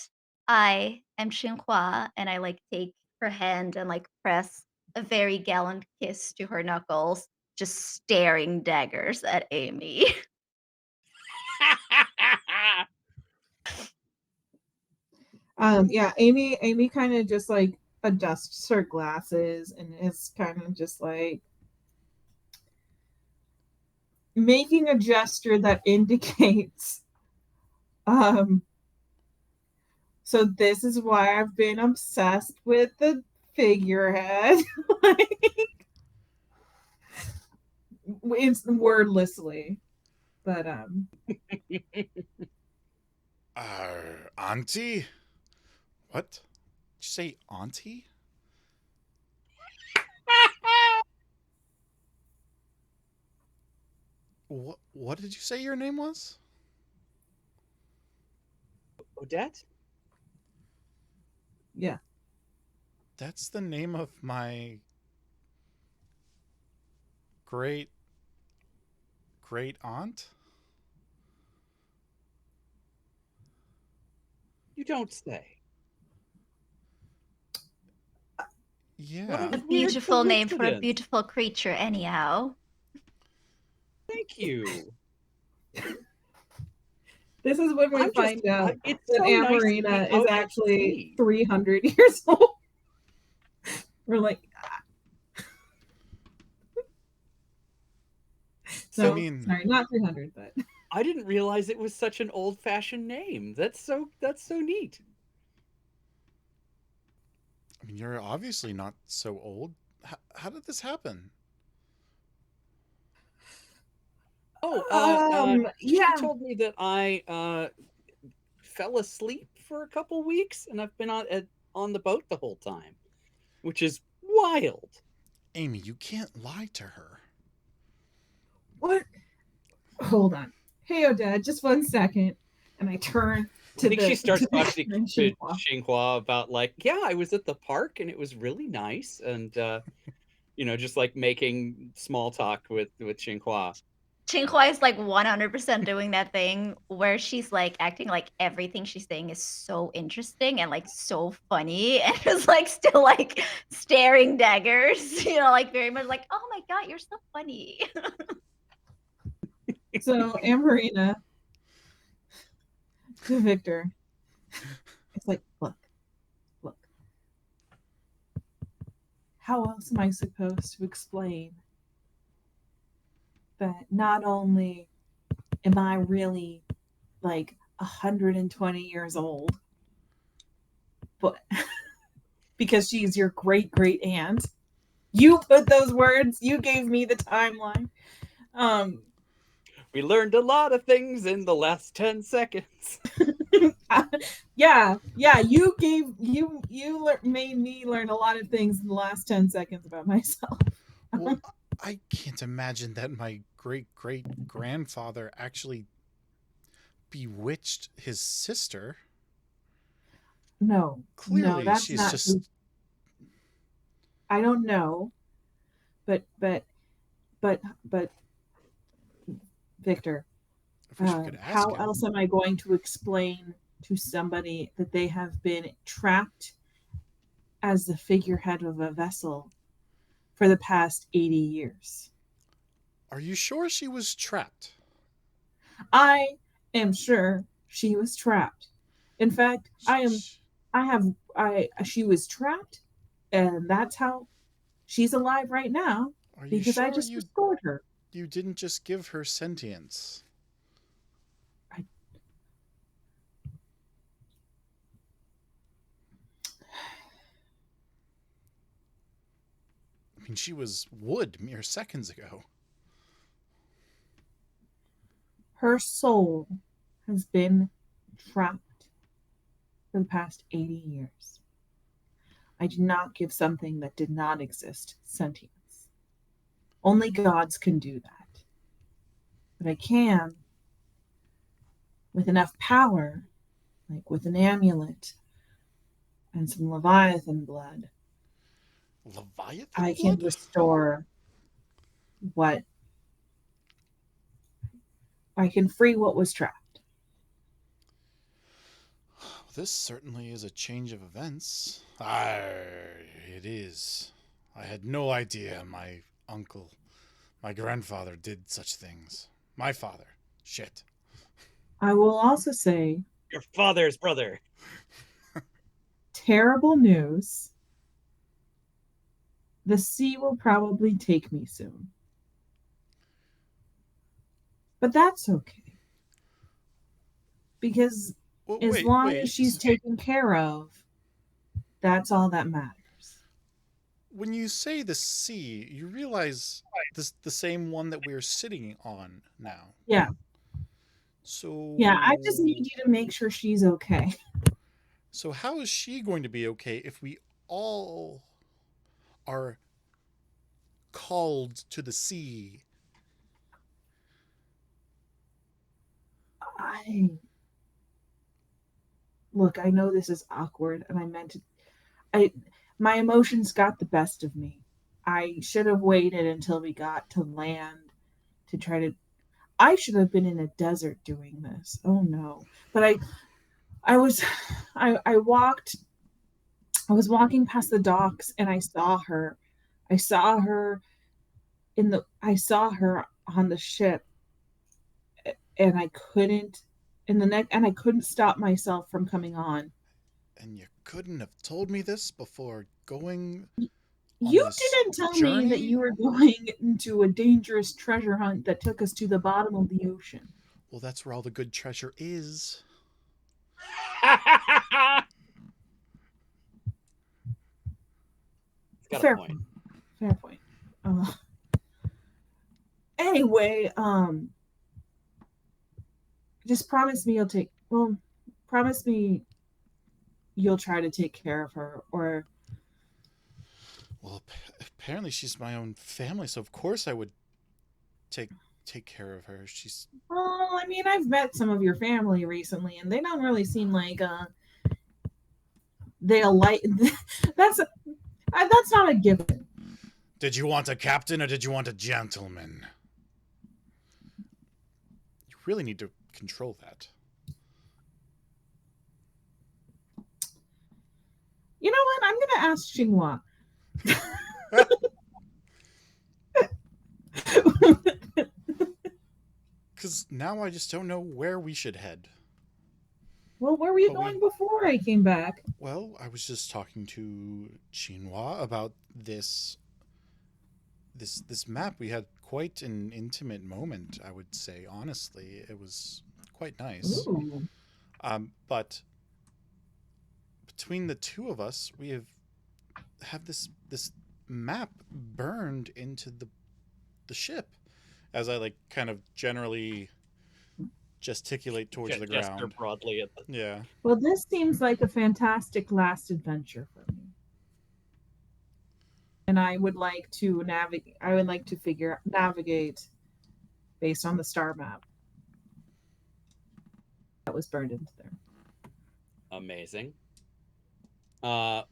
I am Xinhua, and I like take her hand and like press a very gallant kiss to her knuckles, just staring daggers at Amy. Yeah, Amy kind of just like adjusts her glasses and is kind of just like making a gesture that indicates so this is why I've been obsessed with the figurehead. Like, it's wordlessly, but Auntie? What? Did you say auntie? What did you say your name was? Odette? yeah. That's the name of my great great aunt? You don't say. Yeah. A Weird beautiful name for a coincidence. beautiful creature, anyhow. Thank you. This is when we I'm just, find out it's that so nice to be Amarina is out at actually sea. 300 years old. We're like, So, no, I mean, sorry, not 300, but I didn't realize it was such an old-fashioned name. That's so neat. you're obviously not so old. How did this happen? Oh, yeah. she told me that I fell asleep for a couple weeks, and I've been on the boat the whole time, which is wild. Amy, you can't lie to her. What? Hold on. Hey, Odette, just 1 second. And I turn to I think she starts talking to Xinhua. Xinhua about, like, yeah, I was at the park and it was really nice, and just like making small talk with Xinhua. Qinghua is like 100% doing that thing where she's like acting like everything she's saying is so interesting and like so funny and just like still like staring daggers, like very much like, oh my God, you're so funny. So Amberina to Victor, it's like, look. How else am I supposed to explain that not only am I really like 120 years old, but because she's your great great aunt, you put those words, you gave me the timeline. We learned a lot of things in the last 10 seconds. Yeah, you made me learn a lot of things in the last 10 seconds about myself. Well, I can't imagine that my great great grandfather actually bewitched his sister. No, Clearly, that's she's not just. I don't know, but Victor, I wish I could ask how him. else am I going to explain to somebody that they have been trapped as the figurehead of a vessel for the past 80 years? Are you sure she was trapped? I am sure she was trapped. In fact, she was trapped, and that's how she's alive right now Are you because I sure just restored her. you didn't just give her sentience? I mean, she was wood mere seconds ago. Her soul has been trapped for the past 80 years. I do not give something that did not exist sentience. Only gods can do that. But I can, with enough power, like with an amulet and some Leviathan blood, Leviathan I can blood? restore what I can free what was trapped. This certainly is a change of events. It is. I had no idea my grandfather did such things. My father. Shit. I will also say Your father's brother. terrible news. The sea will probably take me soon. But that's okay. Because as long as she's taken care of, that's all that matters. When you say the sea, you realize this the same one that we're sitting on now. Yeah. So Yeah, I just need you to make sure she's okay. So how is she going to be okay if we all are called to the sea? Look, I know this is awkward and I meant to my emotions got the best of me. I should have waited until we got to land to try to I should have been in a desert doing this. Oh no. But I was I was walking past the docks and I saw her. I saw her on the ship and I couldn't and I couldn't stop myself from coming on. And you couldn't have told me this before going You didn't tell me that you were going into a dangerous treasure hunt that took us to the bottom of the ocean. Well, that's where all the good treasure is. Fair point. Fair point. Anyway, just promise me you'll try to take care of her, or well, apparently she's my own family, so of course I would take care of her. She's well, I mean, I've met some of your family recently and they don't really seem like they'll like that's not a given. Did you want a captain or did you want a gentleman? You really need to control that. You know what? I'm going to ask Xinghua. Because now I just don't know where we should head. Well, where were you But going before I came back? Well, I was just talking to Xinhua about this map. We had quite an intimate moment, I would say. Honestly, it was quite nice. Ooh. But between the two of us, we have this map burned into the ship. As I like kind of generally gesticulate towards the Gesture ground. broadly at the... Yeah. Well, this seems like a fantastic last adventure for me. And I would like to navigate. I would like to navigate based on the star map that was burned into there. Amazing. Do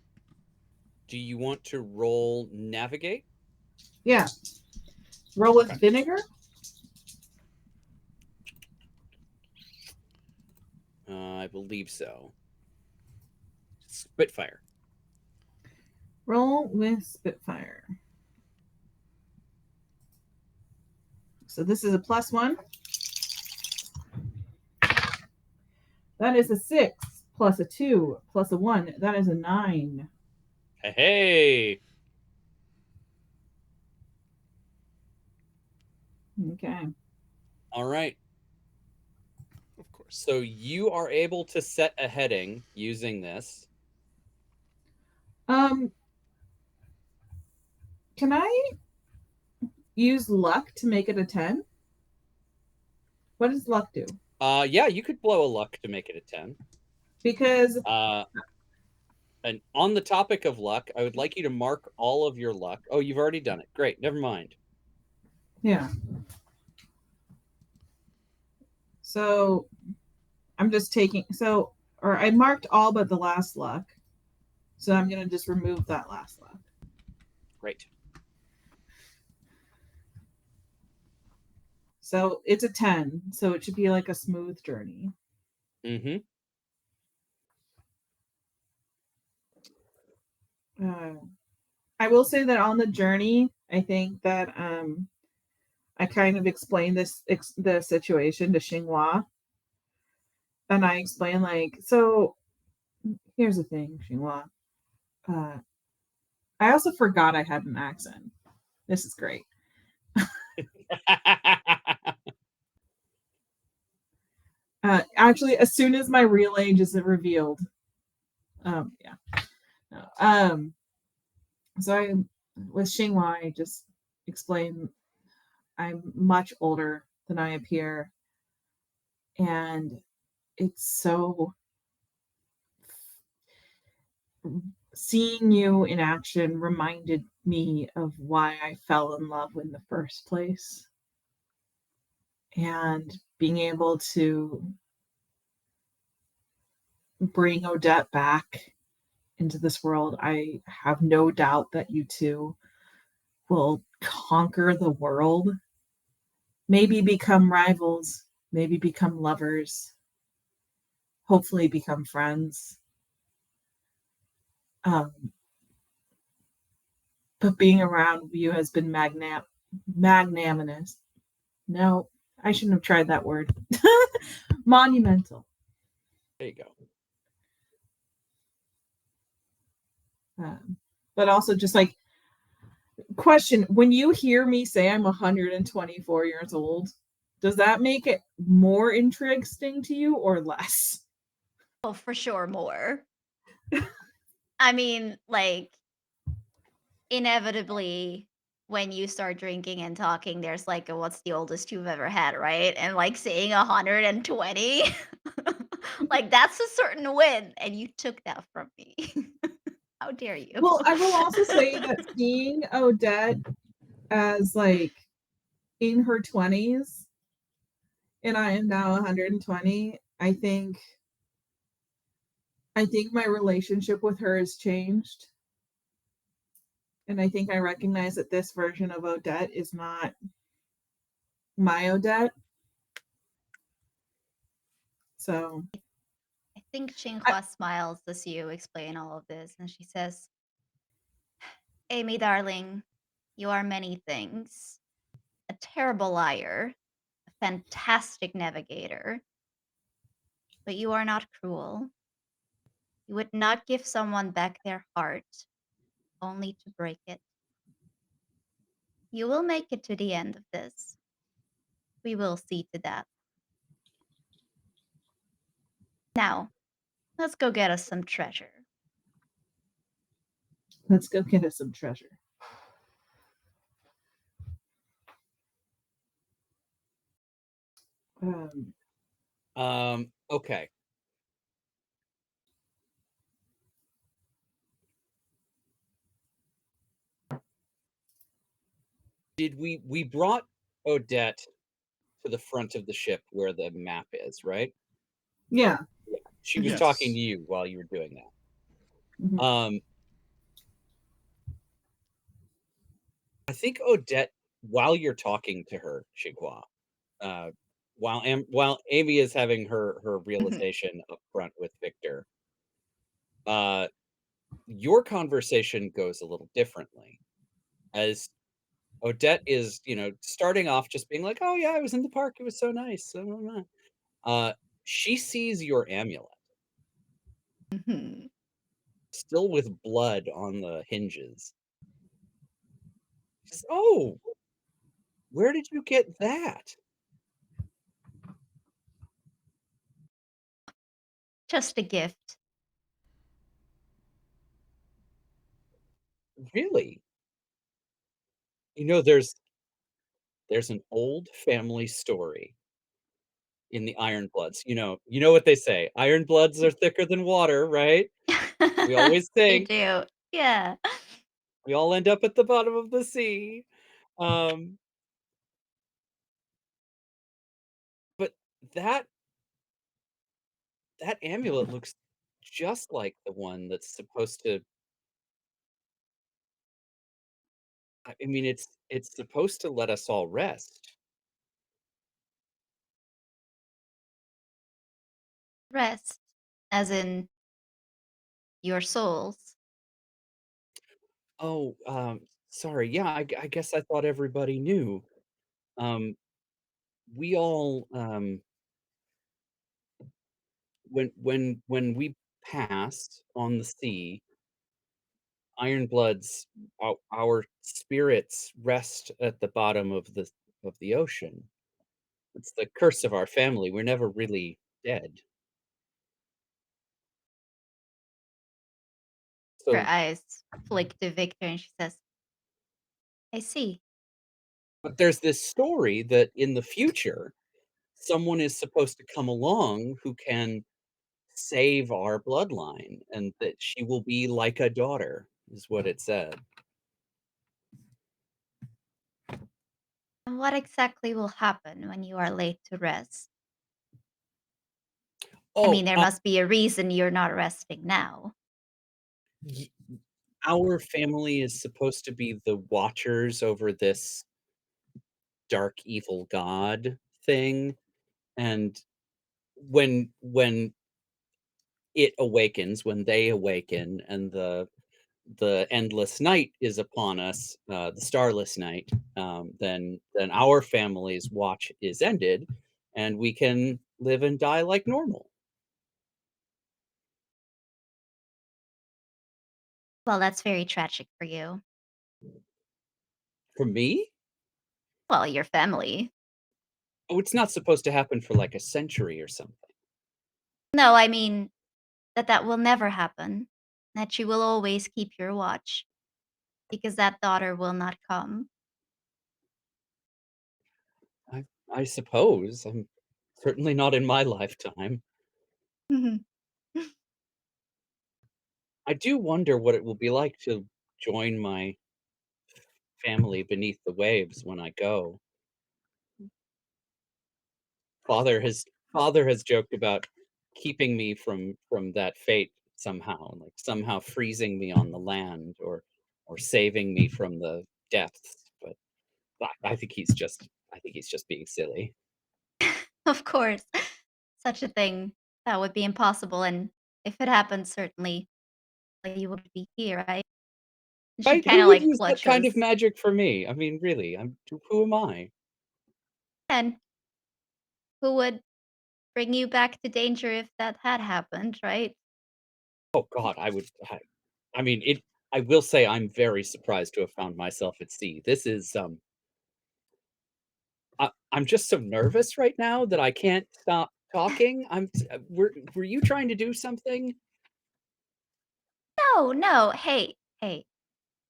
you want to roll navigate? Yeah. Roll with vinegar? I believe so. Spitfire. Roll with Spitfire. So this is a +1. That is a 6 plus a 2 plus a 1. That is a 9. Hey. Okay. All right. Of course. So you are able to set a heading using this. Can I use luck to make it a 10? What does luck do? Yeah, you could blow a luck to make it a 10. Because and on the topic of luck, I would like you to mark all of your luck. Oh, you've already done it. Great. Never mind. yeah. So I'm just taking or I marked all but the last luck. So I'm going to just remove that last luck. Great. So it's a 10. So it should be like a smooth journey. Mm-hmm. I will say that on the journey, I think that I kind of explained the situation to Xinghua. And I explained so here's the thing, Xinghua. I also forgot I had an accent. This is great. Actually, as soon as my real age is revealed, yeah. No, so I, with Xinghua, I just explained I'm much older than I appear, and it's so seeing you in action reminded me of why I fell in love in the first place. And being able to bring Odette back into this world, I have no doubt that you two will conquer the world. Maybe become rivals, maybe become lovers, hopefully become friends. But being around you has been magnanimous. No, I shouldn't have tried that word. Monumental. There you go. But also just question, when you hear me say I'm 124 years old, does that make it more interesting to you or less? Oh, for sure more. I mean, inevitably, when you start drinking and talking, there's what's the oldest you've ever had, right? And saying 120, that's a certain win, and you took that from me. How dare you? Well, I will also say that seeing Odette as in her 20s, and I am now 120, I think my relationship with her has changed. And I think I recognize that this version of Odette is not my Odette. So I think I, Xinhua smiles as you explain all of this, and she says, Amy, darling, you are many things. A terrible liar, a fantastic navigator, but you are not cruel. You would not give someone back their heart only to break it. You will make it to the end of this. We will see to that. Now, let's go get us some treasure. let's go get us some treasure. Um, Okay. Did we brought Odette to the front of the ship where the map is, right? yeah. Yeah. She was Mhm, talking Yes. to you while you were doing that. mhm. I think Odette, while you're talking to her, Shigua, uh, while Amy is having her Mhm. realization up front with Victor, uh, your conversation goes a little differently. As Odette is, starting off just being like, "Oh yeah, I was in the park. It was so nice." Blah, blah, blah." Uh, she sees your amulet, Mhm. still with blood on the hinges. She says, "Oh, where did you get that?" Just a gift. Really? There's an old family story in the Iron Bloods. You know what they say, Iron Bloods are thicker than water, right? We always They think do. Yeah. we all end up at the bottom of the sea. Um, but that that amulet looks just like the one that's supposed to I mean, it's supposed to let us all rest. Rest, as in your souls. Oh, sorry. Yeah, I guess I thought everybody knew. Um, we all, when we passed on the sea, Ironbloods, our spirits rest at the bottom of the ocean. It's the curse of our family. We're never really dead. Her So, eyes flick to Victor and she says, I see. but there's this story that in the future, someone is supposed to come along who can save our bloodline, and that she will be like a daughter, is what it said. And what exactly will happen when you are laid to rest? I Oh, mean, there must be a reason you're not resting now. y- our family is supposed to be the watchers over this dark evil god thing, and when it awakens, when they awaken, and the endless night is upon us, the starless night, then our family's watch is ended, and we can live and die like normal. Well, that's very tragic for you. For me, Well, your family. oh, it's not supposed to happen for like a century or something. No, I mean that will never happen. That you will always keep your watch because that daughter will not come. I suppose. I'm certainly not in my lifetime. Mhm. I do wonder what it will be like to join my family beneath the waves when I go. Father has joked about keeping me from that fate somehow, like somehow freezing me on the land, or or saving me from the depths. But I think he's just being silly. Of course. Such a thing, that would be impossible, and if it happened, certainly, like, you would be here, right? And she Right? kinda, Who would like, use that kind of clutches magic for me? I mean, really, who am I? and who would bring you back to danger if that had happened, right? Oh God, I mean, it. I will say I'm very surprised to have found myself at sea. This is I'm just so nervous right now that I can't stop talking. Were you trying to do something? No, no, hey, hey,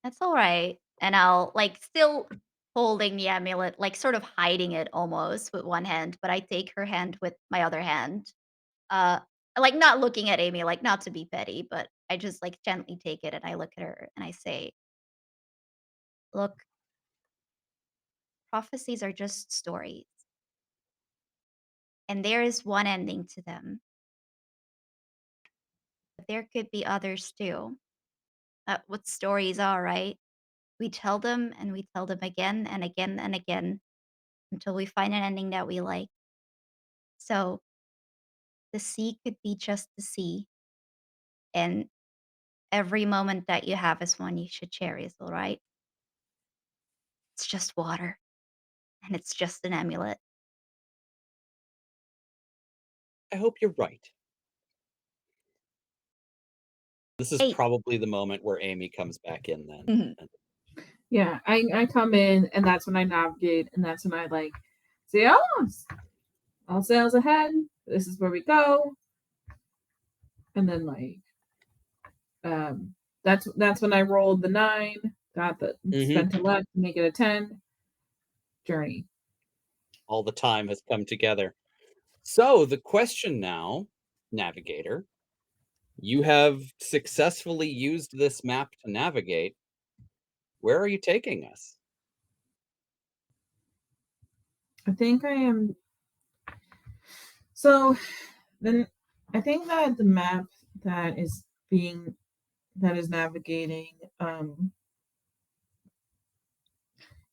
that's alright, and I'll, like, still holding the amulet, like, sort of hiding it almost with one hand, but I take her hand with my other hand, uh, like, not looking at Amy, like, not to be petty, but I just, like, gently take it and I look at her and I say, "Look, prophecies are just stories, and there is one ending to them, but there could be others too. That's what stories are, right? We tell them and we tell them again and again and again until we find an ending that we like. So the sea could be just the sea, and every moment that you have is one you should cherish, all right? It's just water, and it's just an amulet." I hope you're right. This is Hey. probably the moment where Amy comes back in then. Mhm. Yeah, I come in and that's when I navigate and that's when I like say, oh, all sails ahead. This is where we go. And then like that's when I rolled the 9, got the Mhm. spent a left to make it a 10 journey. All the time has come together. So the question now, navigator, you have successfully used this map to navigate. Where are you taking us? I think I am so then I think that the map that is being that is navigating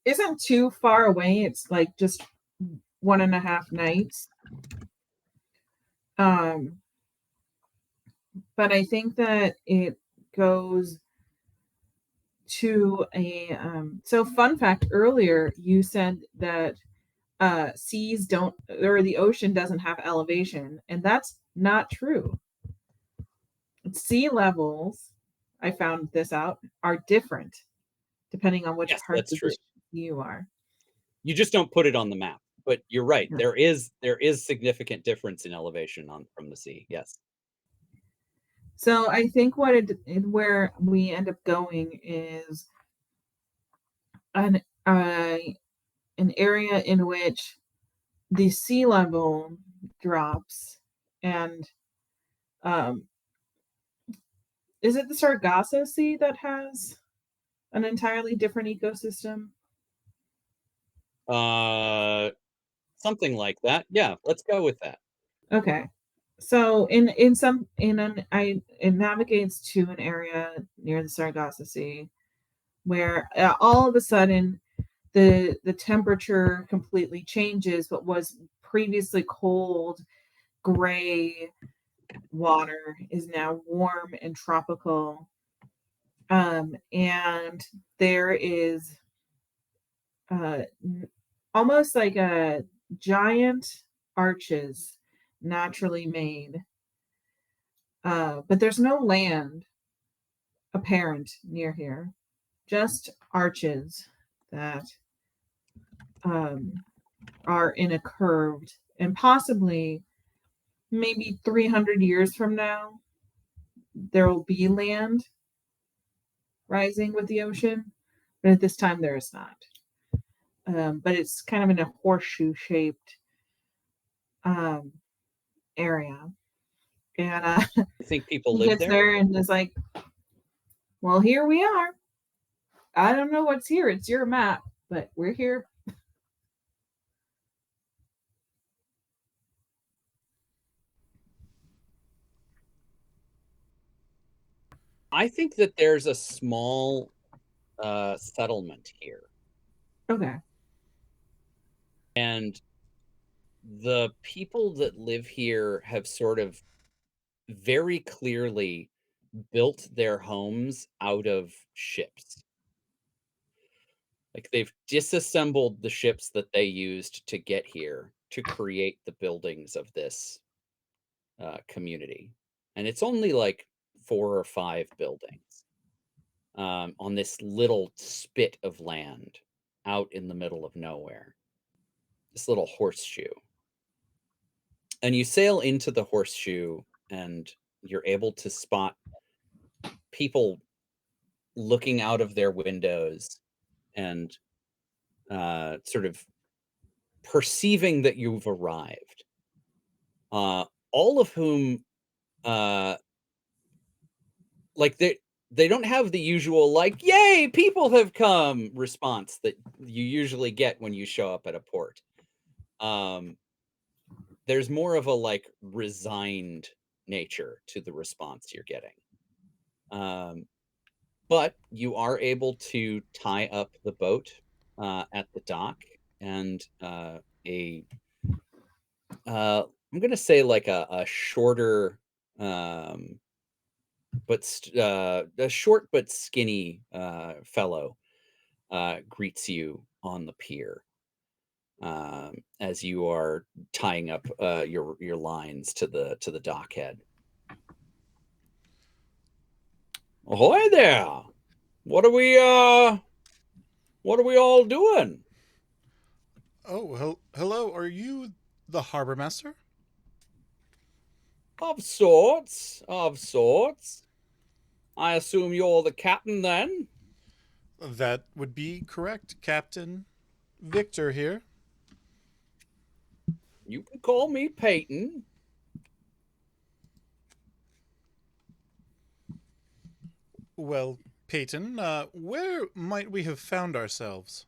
isn't too far away. It's like just 1.5 nights. Um, but I think that it goes to a so fun fact earlier you said that seas don't or the ocean doesn't have elevation and that's not true. Sea levels, I found this out, are different depending on which Yes, parts that's of true. the you are. You just don't put it on the map. But you're right. Yeah. There is significant difference in elevation on from the sea. Yes. So I think where we end up going is an uh, an area in which the sea level drops and um, is it the Sargasso Sea that has an entirely different ecosystem? Uh Something like that. Yeah, let's go with that. Okay. So in some in an I it navigates to an area near the Sargasso Sea where all of a sudden the temperature completely changes. What was previously cold gray water is now warm and tropical. And there is uh, almost like a giant arches naturally made, but there's no land apparent near here, just arches that um, are in a curved and possibly maybe 300 years from now there will be land rising with the ocean, but at this time there is not. But it's kind of in a horseshoe shaped um, area. And You think people he live gets there? there and is like, well, here we are. I don't know what's here. It's your map, but we're here. I think that there's a small settlement here. Okay. And the people that live here have sort of very clearly built their homes out of ships. Like they've disassembled the ships that they used to get here to create the buildings of this community. And it's only like 4 or 5 buildings on this little spit of land out in the middle of nowhere. This little horseshoe. And you sail into the horseshoe and you're able to spot people looking out of their windows and sort of perceiving that you've arrived. All of whom, uh, like they don't have the usual like "Yay, people have come" response that you usually get when you show up at a port. There's more of a like resigned nature to the response you're getting. But you are able to tie up the boat at the dock, and I'm gonna say like a shorter, a short but skinny fellow greets you on the pier as you are tying up your lines to the dockhead. Ahoy there! What are we all doing? Oh, hello. Are you the harbor master? Of sorts, of sorts. I assume you're the captain then? That would be correct, Captain Victor here. You can call me Peyton. Well, Peyton, where might we have found ourselves?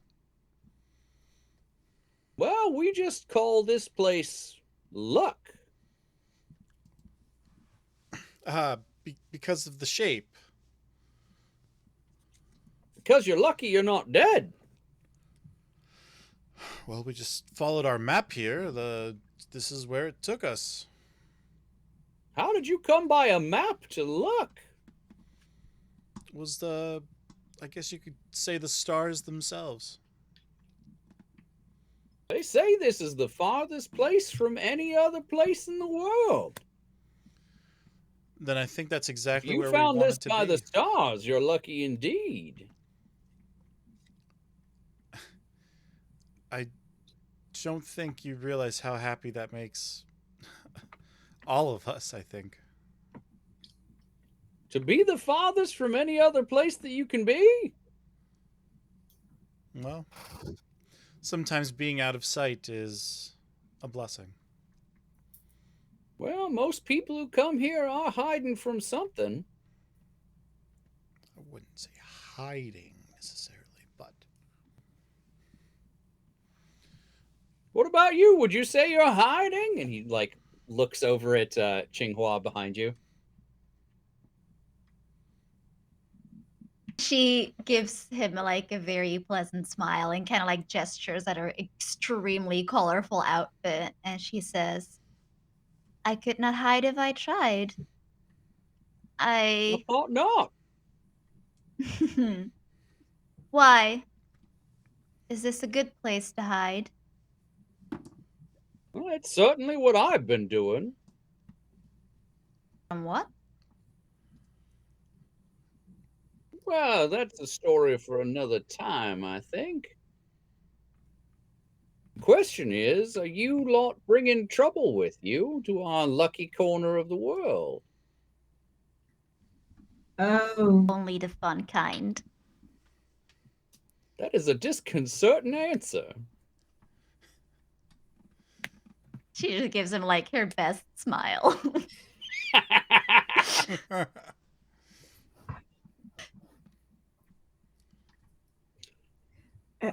Well, we just call this place luck. Because of the shape. Because you're lucky you're not dead. Well, we just followed our map here. This is where it took us. How did you come by a map to luck? Was I guess you could say the stars themselves. They say this is the farthest place from any other place in the world. Then I think that's If exactly you where we found this wanted to by the be. stars, you're lucky indeed. I don't think you realize how happy that makes all of us, I think. To be the farthest from any other place that you can be? Well, sometimes being out of sight is a blessing. Well, most people who come here are hiding from something. I wouldn't say hiding necessarily, but What about you? Would you say you're hiding? And he like looks over at Qinghua behind you. She gives him like a very pleasant smile and kind of like gestures at her extremely colorful outfit. And she says, I could not hide if I tried. I I. thought not. Why? Is this a good place to hide? Well, it's certainly what I've been doing. From what? Well, that's a story for another time, I think. Question is, are you lot bringing trouble with you to our lucky corner of the world? Oh. Only the fun kind. That is a disconcerting answer. She just gives him like her best smile.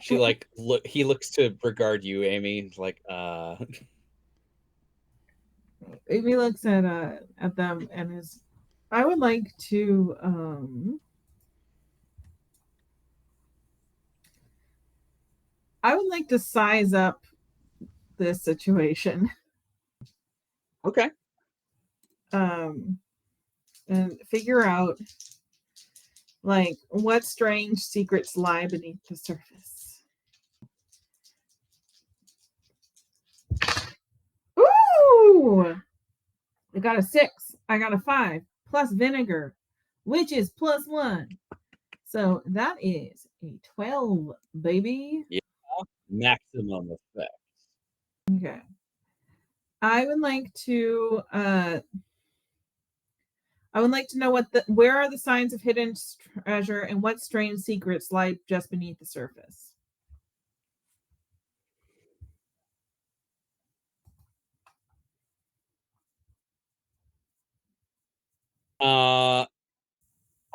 She like he looks to regard you, Amy, like Amy looks at them and is, I would like to I would like to size up this situation. Okay. And figure out like what strange secrets lie beneath the surface. Ooh! I got a 6. I got a 5 plus vinegar, which is +1. So that is a 12, baby. Yeah. Maximum effect. Okay. I would like to know where are the signs of hidden treasure and what strange secrets lie just beneath the surface.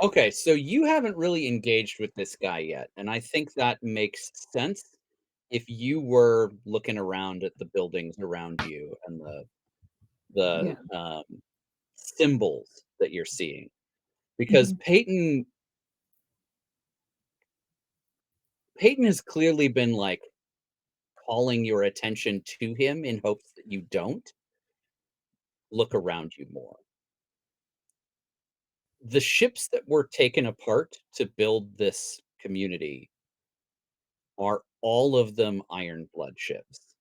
Okay, so you haven't really engaged with this guy yet, and I think that makes sense if you were looking around at the buildings around you and the Yeah. symbols that you're seeing, because Mhm. Peyton has clearly been like calling your attention to him in hopes that you don't look around you more. The ships that were taken apart to build this community are all of them Iron Blood ships.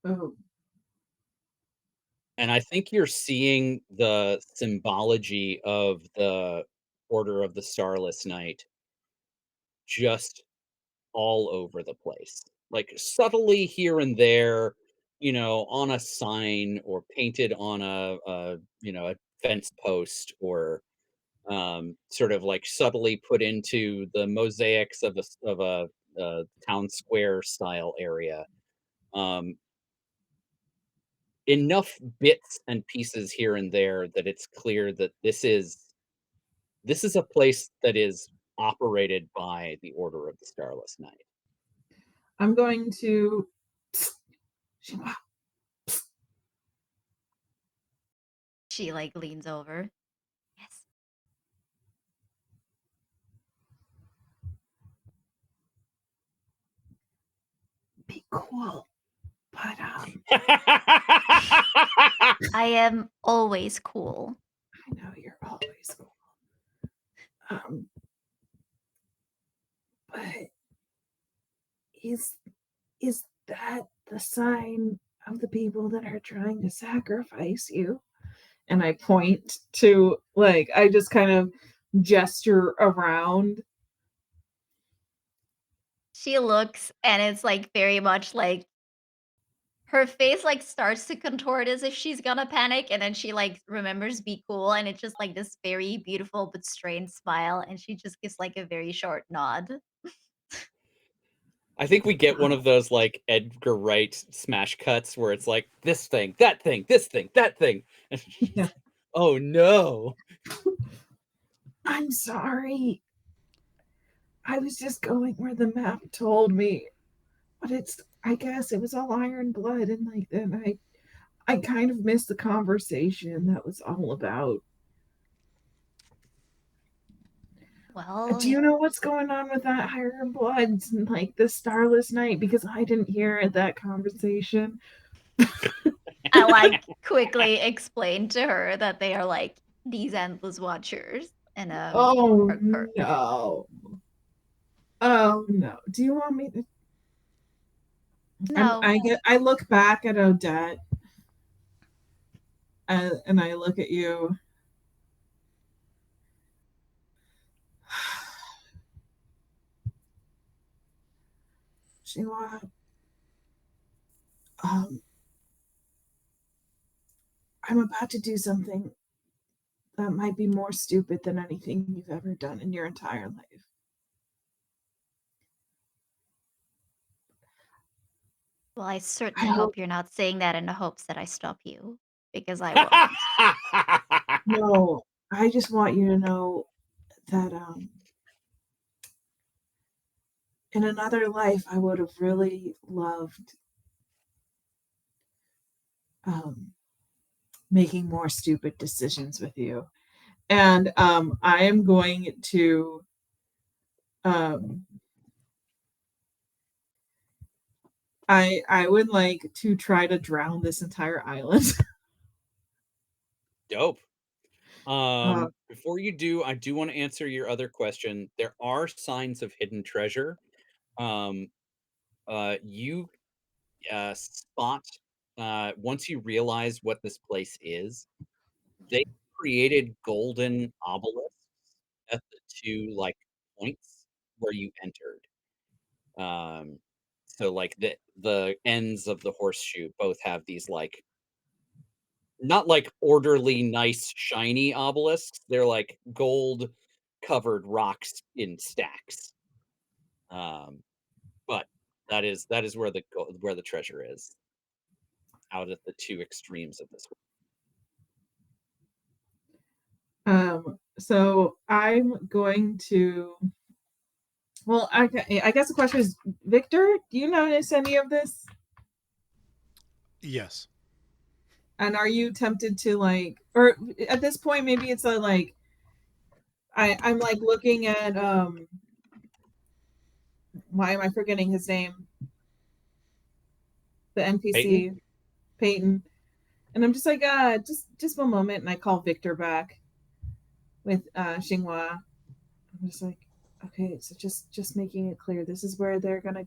Oh. And I think you're seeing the symbology of the Order of the Starless Knight just all over the place. Like subtly here and there, on a sign or painted on a fence post or sort of like subtly put into the mosaics of a town square style area. Um, enough bits and pieces here and there that it's clear that this is a place that is operated by the Order of the Starless Knight. I'm going to She like leans over. Yes. be cool, but I am always cool. I know you're always cool. But is that the sign of the people that are trying to sacrifice you? And I point to I just kind of gesture around. She looks and it's like very much like her face like starts to contort as if she's gonna panic and then she like remembers be cool and it's just like this very beautiful but strained smile and she just gives like a very short nod. I think we get one of those like Edgar Wright smash cuts where it's like this thing, that thing, this thing, that thing. Yeah. Oh no. I'm sorry. I was just going where the map told me. But I guess it was all Iron Blood and then I kind of missed the conversation that was all about. Well, Do you know what's going on with that Iron Bloods and the Starless Night? Because I didn't hear that conversation. I like quickly explained to her that they are like these endless watchers and Oh her no. Oh no. Do you want me to no. I look back at Odette and I look at you. Sheila, um, I'm about to do something that might be more stupid than anything you've ever done in your entire life. Well, I I certainly hope hope you're not saying that in the hopes that I stop you because I won't. no. I just want you to know that in another life I would have really loved um, making more stupid decisions with you. And I am going to um, I would like to try to drown this entire island. Dope. Uh, Before you do, I do want to answer your other question. There are signs of hidden treasure. Um, you spot once you realize what this place is, they created golden obelisks at the two like points where you entered. Um, so like the ends of the horseshoe both have these like not like orderly, nice, shiny obelisks. They're like gold covered rocks in stacks. Um, but that is where where the treasure is, out at the two extremes of this. so I'm going to. Well, I guess the question is, Victor, do you notice any of this? Yes. And are you tempted to like, or at this point, maybe it's a like, I'm like looking at why am I forgetting his name? The Peyton? NPC, Peyton, and I'm just like, just one moment, and I call Victor back with Xinghua. I'm just like, okay, so just making it clear, this is where they're gonna,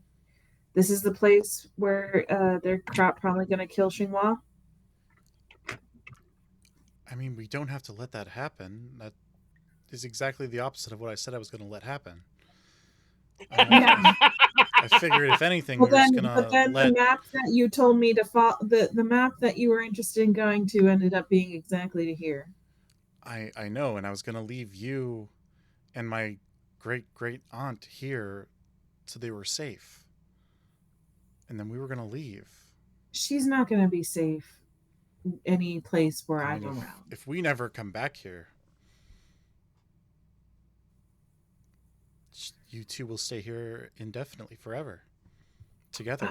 this is the place where they're probably gonna kill Xinghua. I mean, we don't have to let that happen. That is exactly the opposite of what I said I was going to let happen. Yeah. I figured if anything, Well we were just then, going but to then the let. map that you told me to follow, the map that you were interested in going to ended up being exactly to here. I know, and I was going to leave you and my great great aunt here so they were safe. And then we were going to leave. She's not going to be safe any place where I I'm mean, around. if we never come back here, you two will stay here indefinitely, forever, together.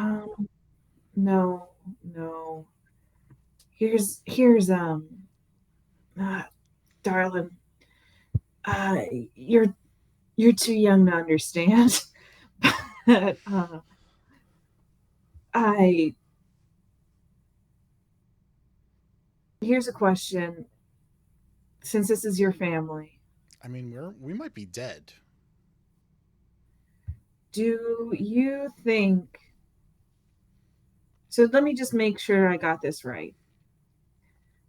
No, no. Uh, darling, uh, you're you're too young to understand. But I here's a question. Since this is your family, I mean, we might be dead. do you think? So let me just make sure I got this right.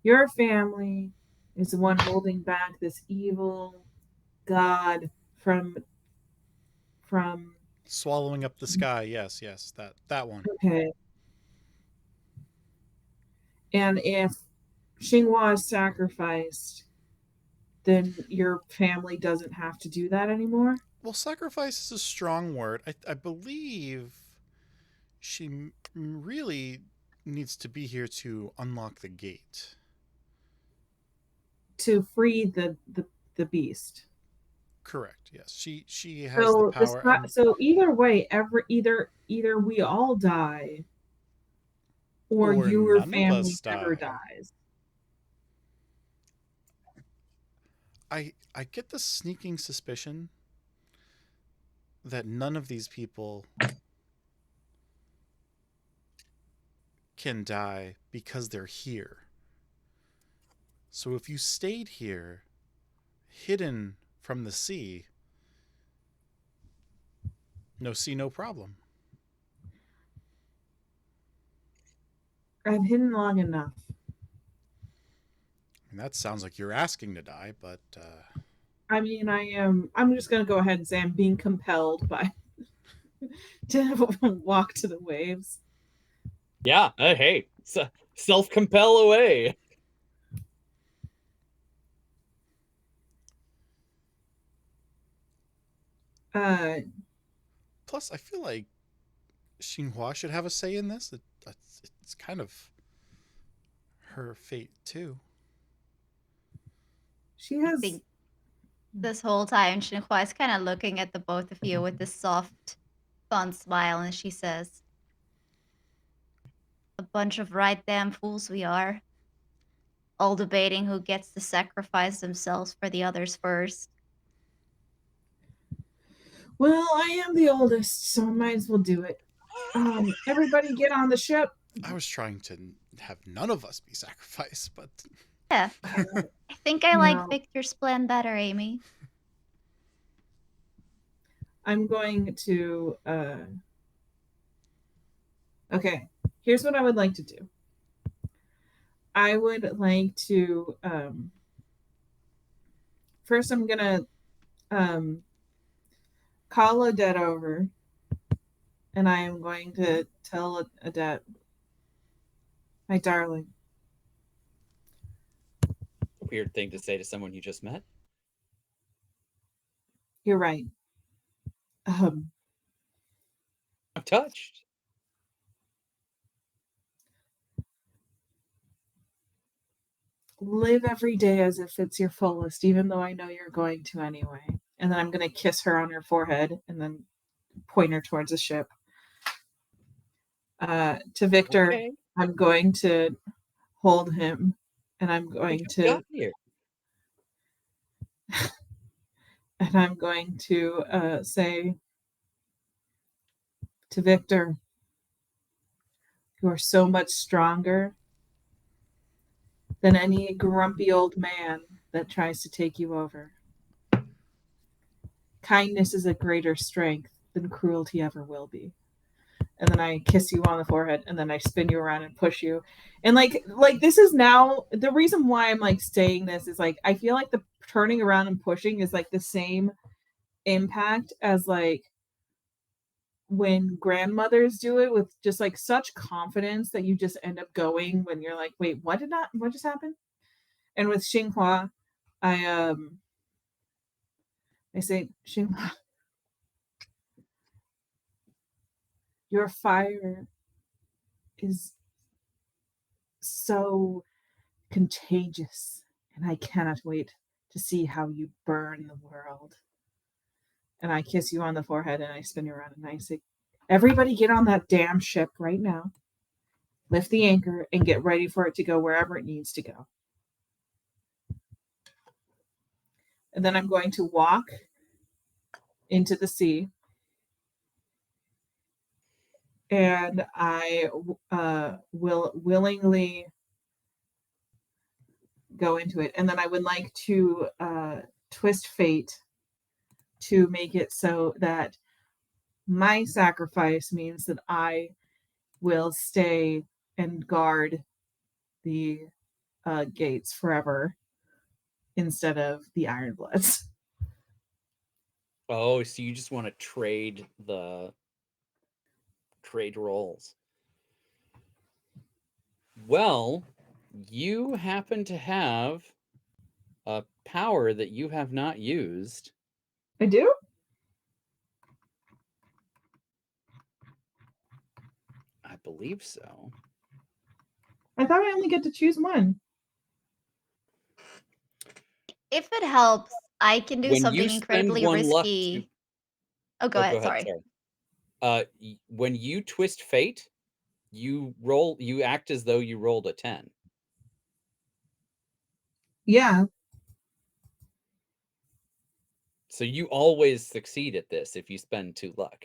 Your family is the one holding back this evil god from Swallowing up the sky. Yes, yes, that one. okay. And if Xinghua is sacrificed, then your family doesn't have to do that anymore. Well, sacrifice is a strong word. I believe she really needs to be here to unlock the gate. To free the beast. Correct. Yes, she has the power, and So either way, either we all die, or or your none of family us never die. dies. I get the sneaking suspicion that none of these people can die because they're here. So if you stayed here, hidden from the sea, no sea, no problem. I've hidden long enough. And that sounds like you're asking to die, but I mean, I'm just gonna go ahead and say I'm being compelled by to walk to the waves. Yeah, hey, self compel away. Uh, plus I feel like Xinhua should have a say in this. It's kind of her fate too. she I has. think this whole time Shinhua is kind of looking at the both of you with this soft, fun smile, and she says, "A bunch of right damn fools we are, all debating who gets to sacrifice themselves for the others first." Well, I am the oldest, so I might as well do it. Everybody get on the ship. I was trying to have none of us be sacrificed, but Yeah. I think I like No. Victor's plan better, Amy. I'm going to okay, here's what I would like to do. I would like to first I'm gonna call Odette over, and I am going to tell Odette, my darling. Weird thing to say to someone you just met. You're right. I'm touched. Live every day as if it's your fullest, even though I know you're going to anyway. And then I'm going to kiss her on her forehead and then point her towards the ship. To Victor, Okay. I'm going to hold him, and I'm We going just to got here. say to Victor, you are so much stronger than any grumpy old man that tries to take you over. Kindness is a greater strength than cruelty ever will be. And then I kiss you on the forehead, and then I spin you around and push you. And like this is now the reason why I'm like saying this is like I feel like the turning around and pushing is like the same impact as like when grandmothers do it with just like such confidence that you just end up going when you're like, wait, what just happened? And with Xinhua, I say, Xinhua, your fire is so contagious, and I cannot wait to see how you burn the world. And I kiss you on the forehead, and I spin you around, and I say, everybody get on that damn ship right now, lift the anchor, and get ready for it to go wherever it needs to go. And then I'm going to walk into the sea, and I will willingly go into it. And then I would like to twist fate to make it so that my sacrifice means that I will stay and guard the gates forever instead of the Ironbloods. Oh, so you just want to trade roles. Well, you happen to have a power that you have not used. I do? I believe so. I thought I only get to choose one. If it helps, I can do When something you spend incredibly one luck risky. Oh, go Oh, ahead. go ahead. Sorry. When you twist fate, you act as though you rolled a 10. Yeah. So you always succeed at this if you spend 2 luck.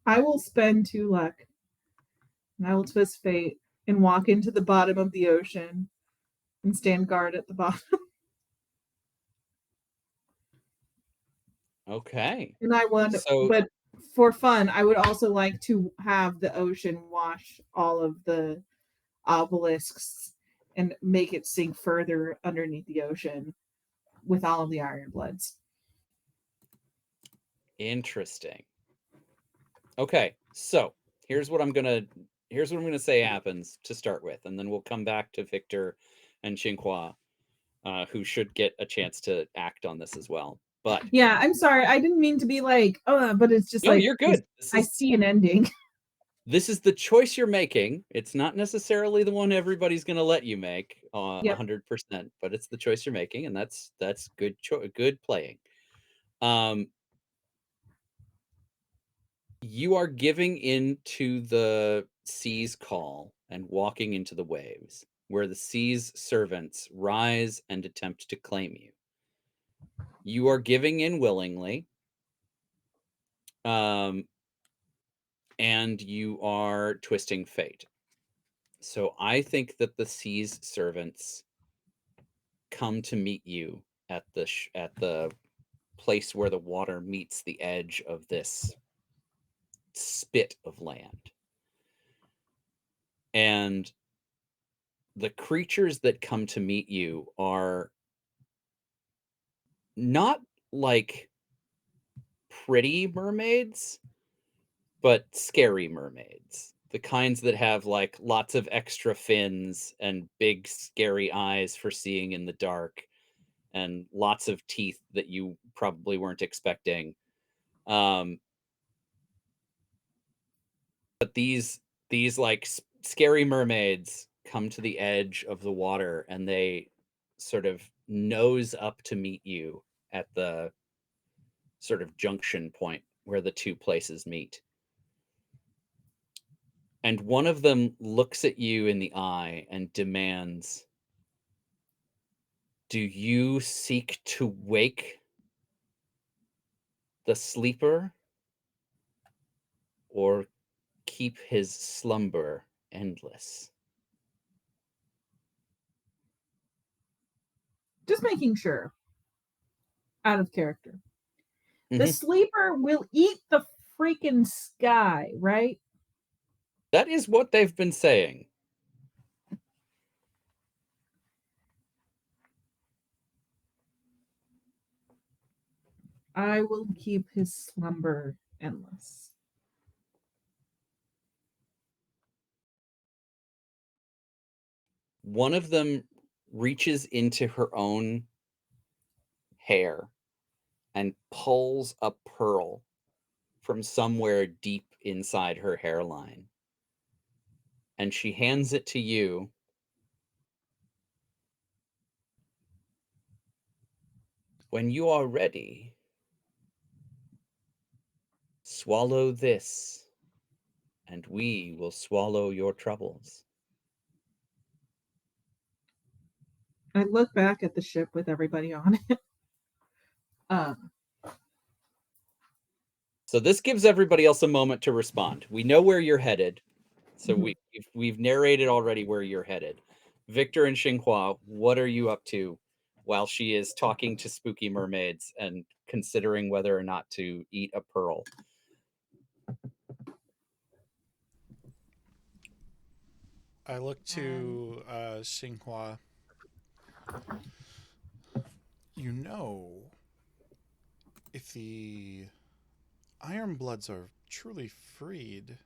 I will spend 2 luck, and I will twist fate and walk into the bottom of the ocean and stand guard at the bottom. Okay. And I would, So but for fun, I would also like to have the ocean wash all of the obelisks and make it sink further underneath the ocean with all of the Ironbloods. interesting. Okay, so here's what I'm gonna say happens to start with, and then we'll come back to Victor and Xinhua, who should get a chance to act on this as well. But Yeah, I'm sorry. I didn't mean to be like, but it's just no, like you're good. I see an ending. This is the choice you're making. It's not necessarily the one everybody's going to let you make 100%, but it's the choice you're making, and that's good good playing. You are giving in to the sea's call and walking into the waves, where the sea's servants rise and attempt to claim you. You are giving in willingly. and you are twisting fate. So I think that the sea's servants come to meet you at the place where the water meets the edge of this spit of land. And the creatures that come to meet you are not like pretty mermaids, but scary mermaids. The kinds that have like lots of extra fins and big scary eyes for seeing in the dark and lots of teeth that you probably weren't expecting. But these like scary mermaids come to the edge of the water and they sort of nose up to meet you at the sort of junction point where the two places meet. And one of them looks at you in the eye and demands, "Do you seek to wake the sleeper or keep his slumber endless?" Just making sure. Out of character. The Mhm. sleeper will eat the freaking sky, right? That is what they've been saying. I will keep his slumber endless. One of them reaches into her own hair and pulls a pearl from somewhere deep inside her hairline. And she hands it to you. "When you are ready, swallow this, and we will swallow your troubles." I look back at the ship with everybody on it. Um, So this gives everybody else a moment to respond. We know where you're headed. So Mhm. we've narrated already where you're headed. Victor and Xinhua, what are you up to while she is talking to spooky mermaids and considering whether or not to eat a pearl? I look Um, to Xinhua. You know, if the Iron Bloods are truly freed,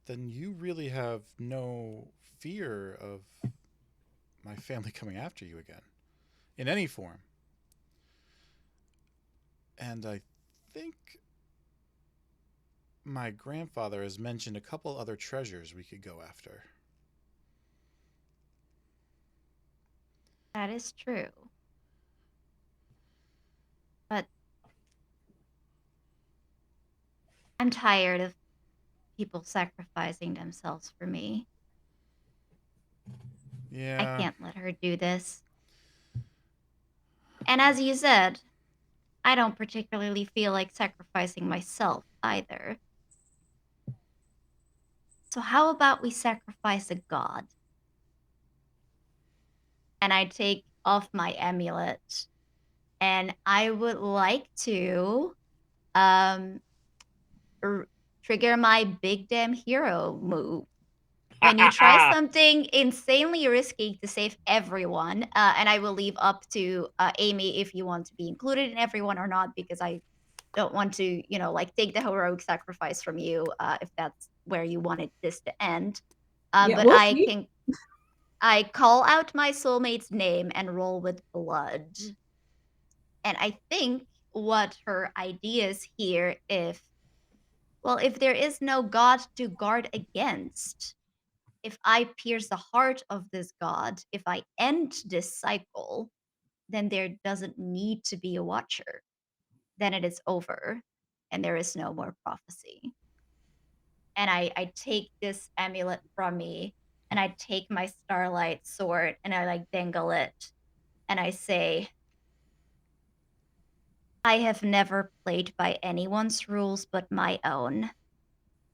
then you really have no fear of my family coming after you again in any form. And I think my grandfather has mentioned a couple other treasures we could go after. that is true. But I'm tired of people sacrificing themselves for me. I Yeah, can't let her do this. And as you said, I don't particularly feel like sacrificing myself either. So, how about we sacrifice a god? And I take off my amulet and I would like to um, r- trigger my big damn hero move. When you try something insanely risky to save everyone, and I will leave up to Amy if you want to be included in everyone or not, because I don't want to, like take the heroic sacrifice from you if that's where you wanted this to end. yeah, But we'll see. I call out my soulmate's name and roll with blood. And I think what her ideas here, if there is no god to guard against, if I pierce the heart of this god, if I end this cycle, then there doesn't need to be a watcher. Then it is over and there is no more prophecy. And I take this amulet from me and I take my starlight sword and I like dangle it and I say, I have never played by anyone's rules but my own.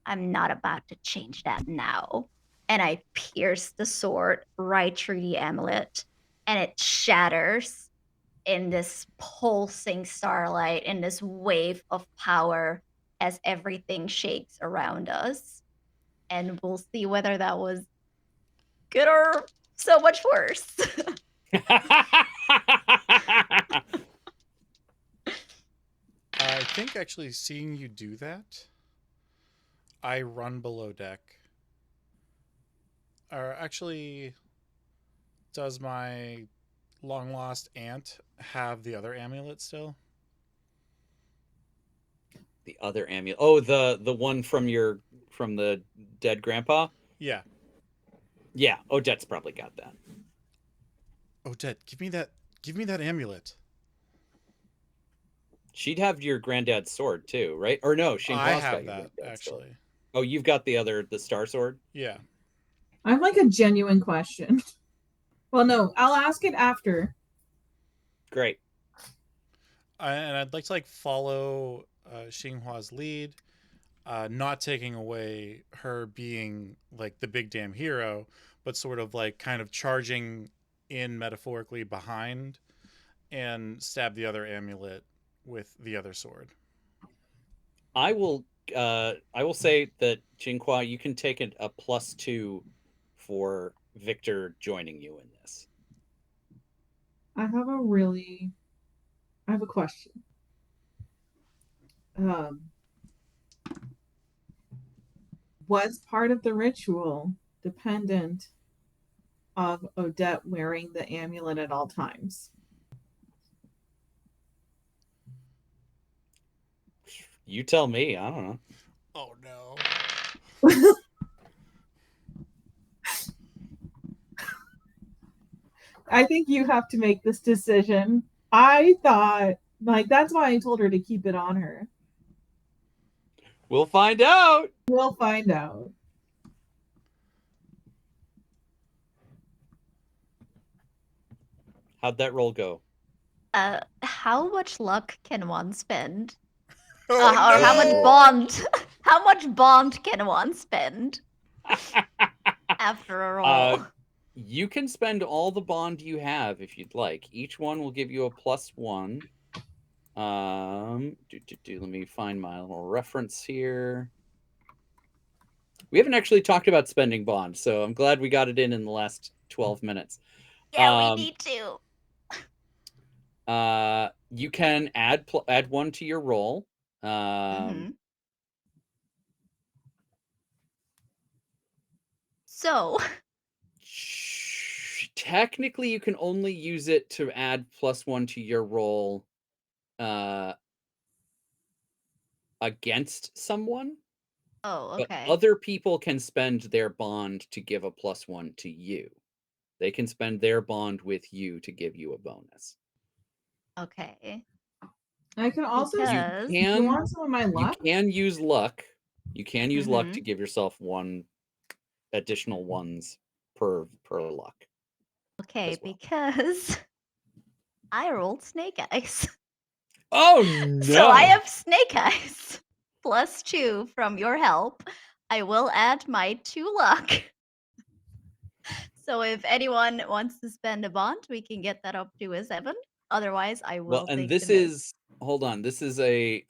I'm not about to change that now. And I pierce the sword right through the amulet, and it shatters in this pulsing starlight, in this wave of power as everything shakes around us. And we'll see whether that was good or so much worse. I think actually seeing you do that, I run below deck. Or actually, does my long lost aunt have the other amulet still? The other amulet. Oh, the one from the dead grandpa? Yeah. Yeah, Odette's probably got that. Odette, give me that amulet. She'd have your granddad's sword too, right? Or no, I Xinghua's got have your that granddad's sword. actually. Oh, you've got the star sword? Yeah. I have like a genuine question. Well, no, I'll ask it after. Great. And I'd like to like follow Xinghua's lead, not taking away her being like the big damn hero, but sort of like kind of charging in metaphorically behind and stab the other amulet with the other sword. I will say that Xinghua, you can take a +2 for Victor joining you in this. I have a question. Was part of the ritual dependent of Odette wearing the amulet at all times? You tell me. I don't know. Oh no. I think you have to make this decision. I thought, like, that's why I told her to keep it on her. We'll find out. We'll find out. How'd that roll go? How much luck can one spend? Oh Or how much no. bond? How much bond can one spend after a roll? You can spend all the bond you have if you'd like. Each one will give you a +1. Let me find my little reference here. We haven't actually talked about spending bond, so I'm glad we got it in the last 12 minutes. Yeah, we need to. You can add 1 to your roll. So technically, you can only use it to add +1 to your roll against someone. Oh, But okay. other people can spend their bond to give a +1 to you. They can spend their bond with you to give you a bonus. Okay. I can also Because you want some of my luck? You can use luck. You can use luck to Mhm. give yourself 1 additional ones per luck. Okay, as well. because I rolled snake eyes. Oh no! So I have snake eyes +2 from your help. I will add my 2 luck. So if anyone wants to spend a bond, we can get that up to a 7. Otherwise, I will Well, and take this the miss. is hold on. This is a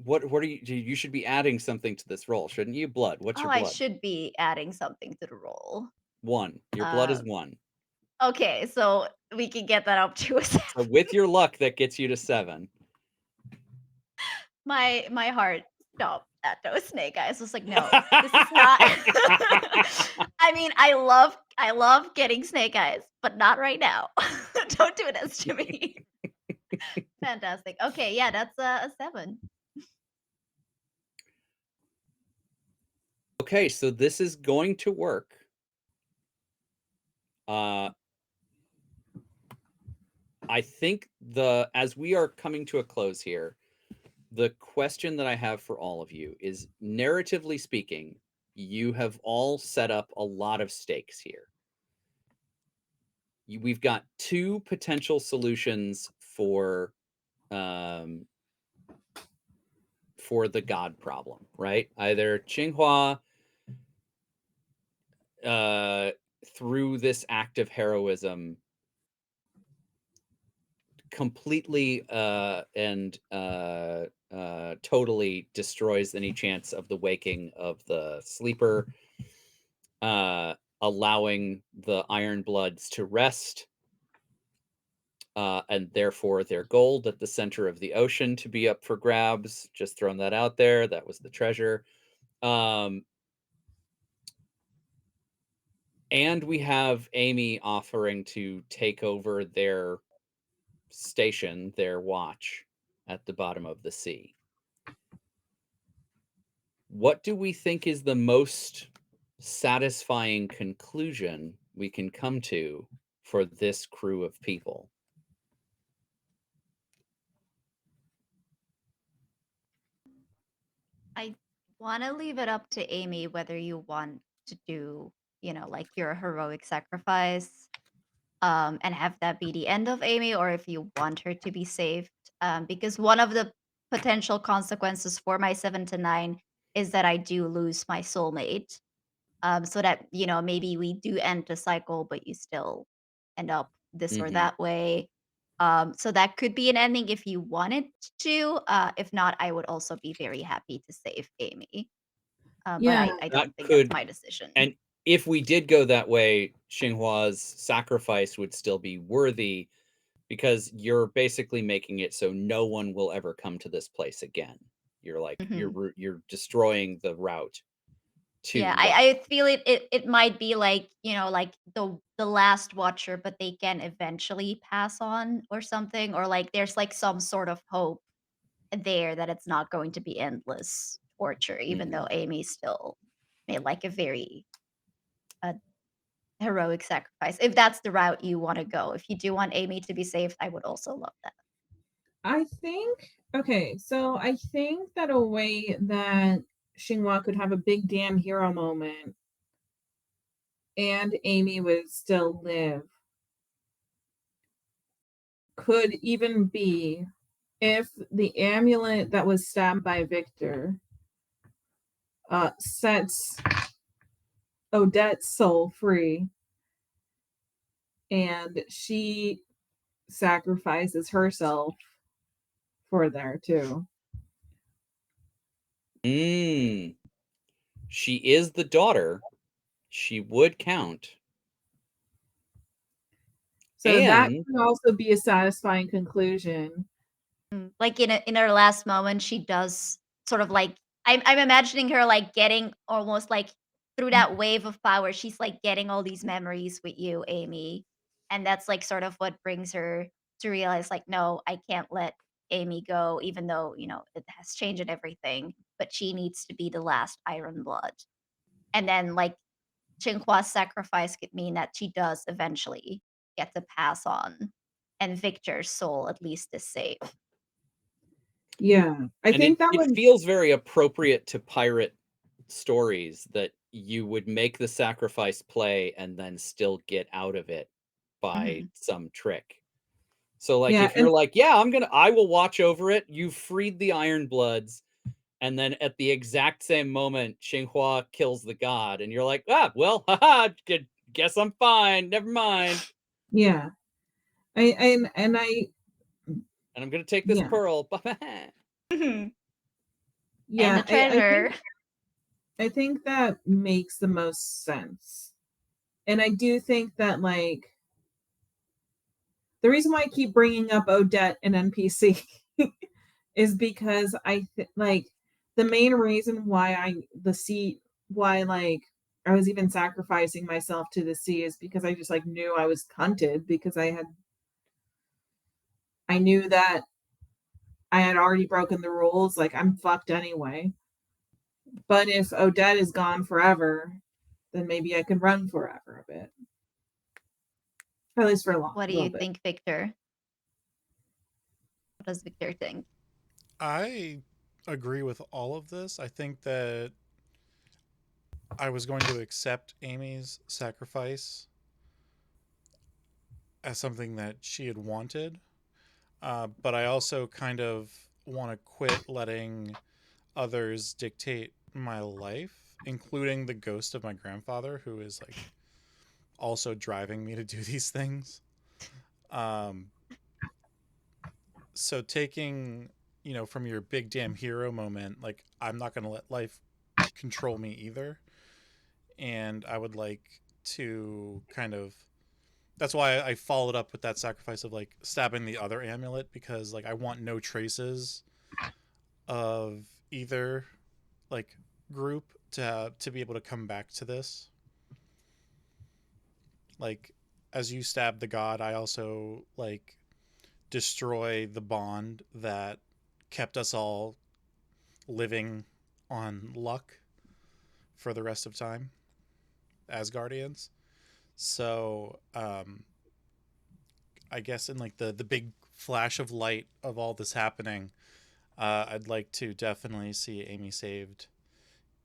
what are you should be adding something to this roll, shouldn't you? Blood. What's your I blood? should be adding something to the roll. 1. Your blood is 1. Okay, so we can get that up to a 7. So with your luck, that gets you to 7. My heart stopped at those snake eyes. I was like, no, this is not. I mean, I love getting snake eyes, but not right now. Don't do this to me. Fantastic. Okay, yeah, that's a 7. Okay, so this is going to work. I think as we are coming to a close here, the question that I have for all of you is, narratively speaking, you have all set up a lot of stakes here. we've got two potential solutions for the god problem, right? Either Qinghua, through this act of heroism, completely and totally destroys any chance of the waking of the sleeper, allowing the Iron Bloods to rest, and therefore their gold at the center of the ocean to be up for grabs. Just throwing that out there. That was the treasure. And we have Amy offering to take over their station, their watch at the bottom of the sea. What do we think is the most satisfying conclusion we can come to for this crew of people? I want to leave it up to Amy whether you want to do, like your heroic sacrifice, and have that be the end of Amy, or if you want her to be saved. Because one of the potential consequences for my 7 to 9 is that I do lose my soulmate. So that, maybe we do end the cycle, but you still end up this or Mhm. that way. So that could be an ending if you wanted to. If not, I would also be very happy to save Amy. But Yeah, I don't That think that's could my decision. And if we did go that way, Xinghua's sacrifice would still be worthy because you're basically making it so no one will ever come to this place again. You're like Mhm. you're destroying the route Yeah, to I feel it might be like, like the last watcher, but they can eventually pass on or something, or like there's like some sort of hope there that it's not going to be endless torture, even though Mhm. Amy still made like a very uh, heroic sacrifice. If that's the route you want to go, if you do want Amy to be saved, I would also love that. I think okay, so I think that a way that Xinhua could have a big damn hero moment and Amy would still live could even be if the amulet that was stabbed by Victor sets Odette's soul free and she sacrifices herself for there too. Mm. She is the daughter. She would count. So that And could also be a satisfying conclusion. Like in her last moment, she does sort of like I'm imagining her like getting almost like through that wave of power, she's like getting all these memories with you, Amy. And that's like sort of what brings her to realize like, no, I can't let Amy go, even though, it has changed and everything. But she needs to be the last Iron Blood. And then like Chinqua's sacrifice could mean that she does eventually get to pass on. And Victor's soul at least is safe. Yeah, I and think that it would. feels very appropriate to pirate stories that you would make the sacrifice play and then still get out of it by Mhm. some trick. So like Yeah, if and you're like, yeah, I will watch over it. You freed the Iron Bloods, and then at the exact same moment, Xinhua kills the god, and you're like, ah, well, haha, guess I'm fine. Never mind. yeah, I And I'm gonna take this yeah, pearl. Mhm. And the yeah, treasure. I think that makes the most sense. And I do think that like the reason why I keep bringing up Odette and NPC is because like the main reason why like I was even sacrificing myself to the sea is because I just like knew I was hunted because I knew that I had already broken the rules. Like I'm fucked anyway. But if Odette is gone forever, then maybe I can run forever a bit. At least for a What do little you bit. think, Victor? What does Victor think? I agree with all of this. I think that I was going to accept Amy's sacrifice as something that she had wanted. But I also kind of want to quit letting others dictate my life, including the ghost of my grandfather, who is like also driving me to do these things. Um, so taking, from your big damn hero moment, like I'm not going to let life control me either. And I would like to kind of that's why I followed up with that sacrifice of like stabbing the other amulet, because like I want no traces of either like group to be able to come back to this. Like as you stab the god, I also like destroy the bond that kept us all living on luck for the rest of time as guardians. So I guess in like the big flash of light of all this happening, I'd like to definitely see Amy saved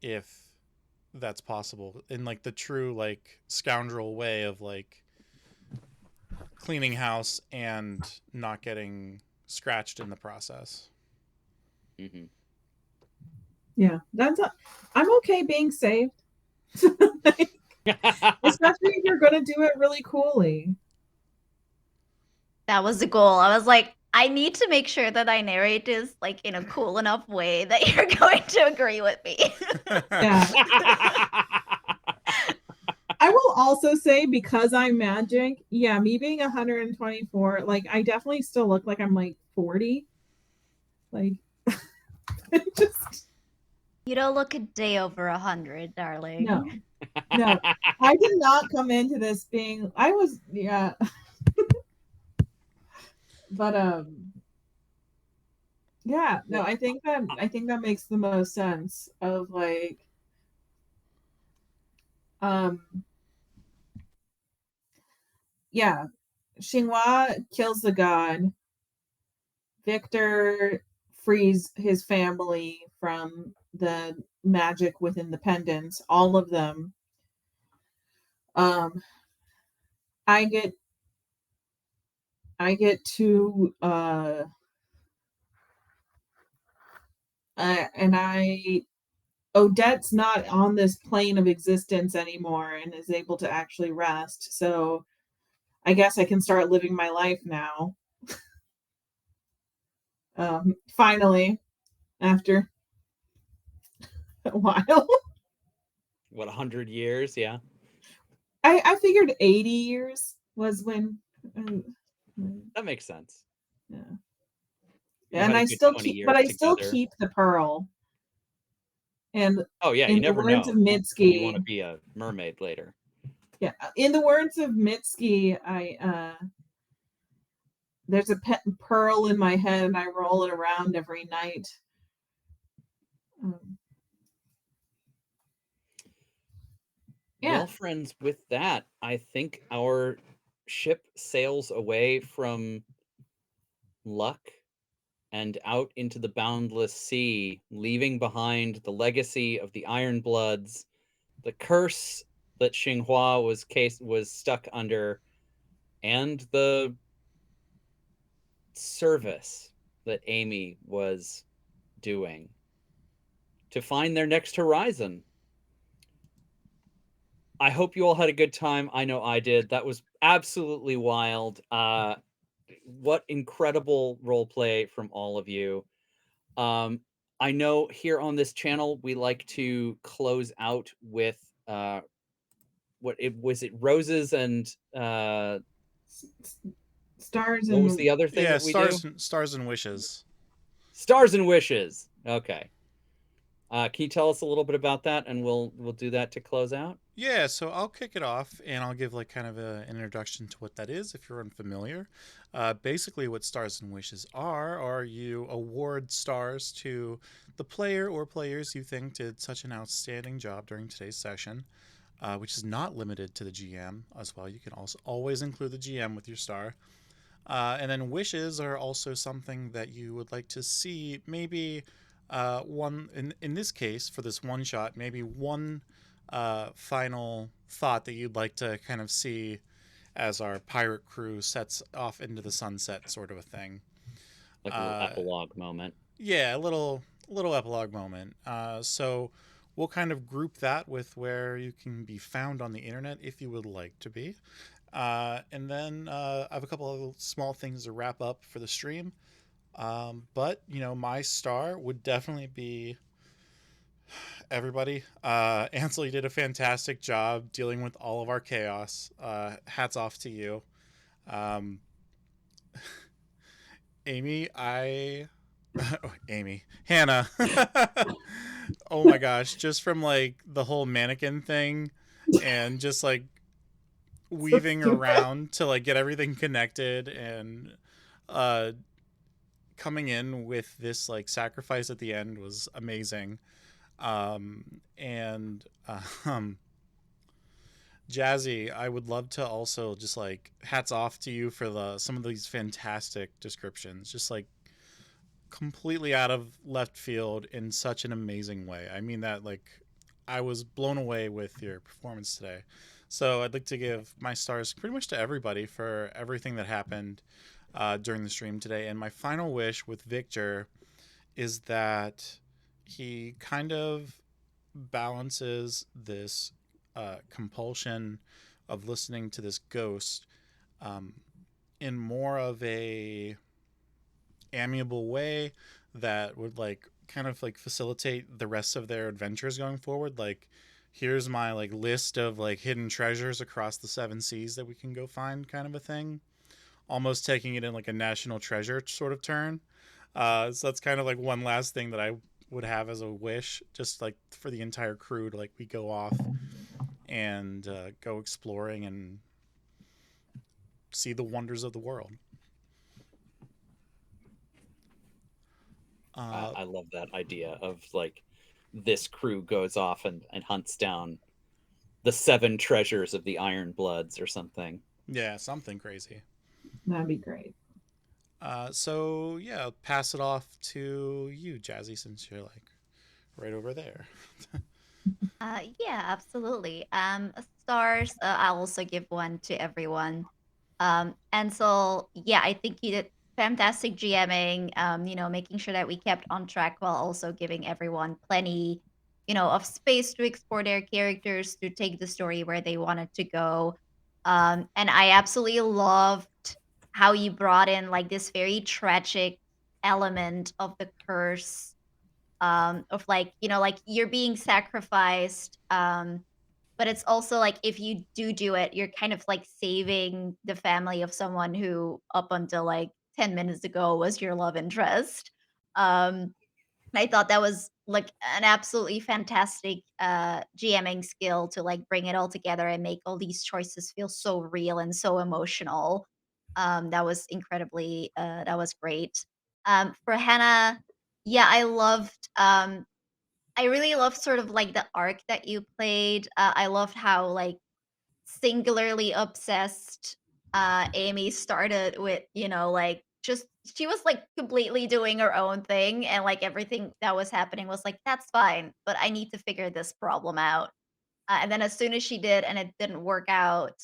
if that's possible, in like the true like scoundrel way of like cleaning house and not getting scratched in the process. Mm-hmm. Yeah, I'm okay being saved. Especially if you're gonna do it really coolly. That was the goal. I was like, I need to make sure that I narrate this like in a cool enough way that you're going to agree with me. Yeah. I will also say, because I'm magic, yeah, me being 124, like I definitely still look like I'm like 40. Like just You don't look a day over 100, darling. no. I did not come into this being yeah. But yeah, no, I think that makes the most sense of like um yeah, Xinhua kills the god. Victor frees his family from the magic within the pendants, all of them. Um I get to and I Odette's not on this plane of existence anymore and is able to actually rest. So I guess I can start living my life now. Finally, after a while. What, 100 years? Yeah. I figured 80 years was when. That makes sense. Yeah. You And had a I good still 20 keep, but years I still together. keep the pearl. And Oh yeah, you in the never words know. of You want to Mitski, be a mermaid later. yeah, in the words of Mitski, there's a pet pearl in my head and I roll it around every night. Yeah. Well, friends, with that, I think our ship sails away from luck and out into the boundless sea, leaving behind the legacy of the Ironbloods, the curse that Xinhua was stuck under, and the service that Amy was doing to find their next horizon. I hope you all had a good time. I know I did. That was absolutely wild. What incredible role play from all of you. I know here on this channel we like to close out with roses and Stars what was and the other thing Yeah, that we do? stars and wishes. Stars and wishes. Okay. Can you tell us a little bit about that, and we'll do that to close out? Yeah, so I'll kick it off and I'll give like kind of an introduction to what that is if you're unfamiliar. Basically, what Stars and Wishes are you award stars to the player or players you think did such an outstanding job during today's session, which is not limited to the GM as well. You can also always include the GM with your star. And then wishes are also something that you would like to see, maybe one, in this case, for this one shot, maybe one final thought that you'd like to kind of see as our pirate crew sets off into the sunset, sort of a thing. Like a little Uh, epilogue moment. yeah, a little epilogue moment. So we'll kind of group that with where you can be found on the internet if you would like to be. And then I have a couple of small things to wrap up for the stream. But my star would definitely be everybody. Ansel, you did a fantastic job dealing with all of our chaos. Hats off to you. Um, Amy, Hannah. Oh my gosh, just from like the whole mannequin thing and just like So weaving stupid. around to like get everything connected and uh coming in with this like sacrifice at the end was amazing. And um Jazzy, I would love to also just like hats off to you for the some of these fantastic descriptions. Just like completely out of left field in such an amazing way. I mean that like I was blown away with your performance today. So I'd like to give my stars pretty much to everybody for everything that happened during the stream today. And my final wish with Victor is that he kind of balances this compulsion of listening to this ghost um, in more of a amiable way that would like kind of like facilitate the rest of their adventures going forward. Like, here's my like list of like hidden treasures across the seven seas that we can go find, kind of a thing. Almost taking it in like a national treasure sort of turn. So that's kind of like one last thing that I would have as a wish, just like for the entire crew to like we go off and go exploring and see the wonders of the world. I love that idea of like this crew goes off and hunts down the seven treasures of the Iron Bloods or something. Yeah, something crazy. That'd be great. So yeah, I'll pass it off to you, Jazzy, since you're like right over there. Yeah, absolutely. Stars. I'll also give one to everyone. And so, yeah, I think you did fantastic GMing. Making sure that we kept on track while also giving everyone plenty, of space to explore their characters, to take the story where they wanted to go. And I absolutely loved how you brought in like this very tragic element of the curse, of like, like you're being sacrificed, but it's also like if you do it, you're kind of like saving the family of someone who up until like 10 minutes ago was your love interest. um I thought that was like an absolutely fantastic GMing skill to like bring it all together and make all these choices feel so real and so emotional. That was that was great. For Hannah, yeah, I really loved sort of like the arc that you played. I loved how like singularly obsessed Amy started with, like just she was like completely doing her own thing, and like everything that was happening was like that's fine, but I need to figure this problem out. And then as soon as she did and it didn't work out,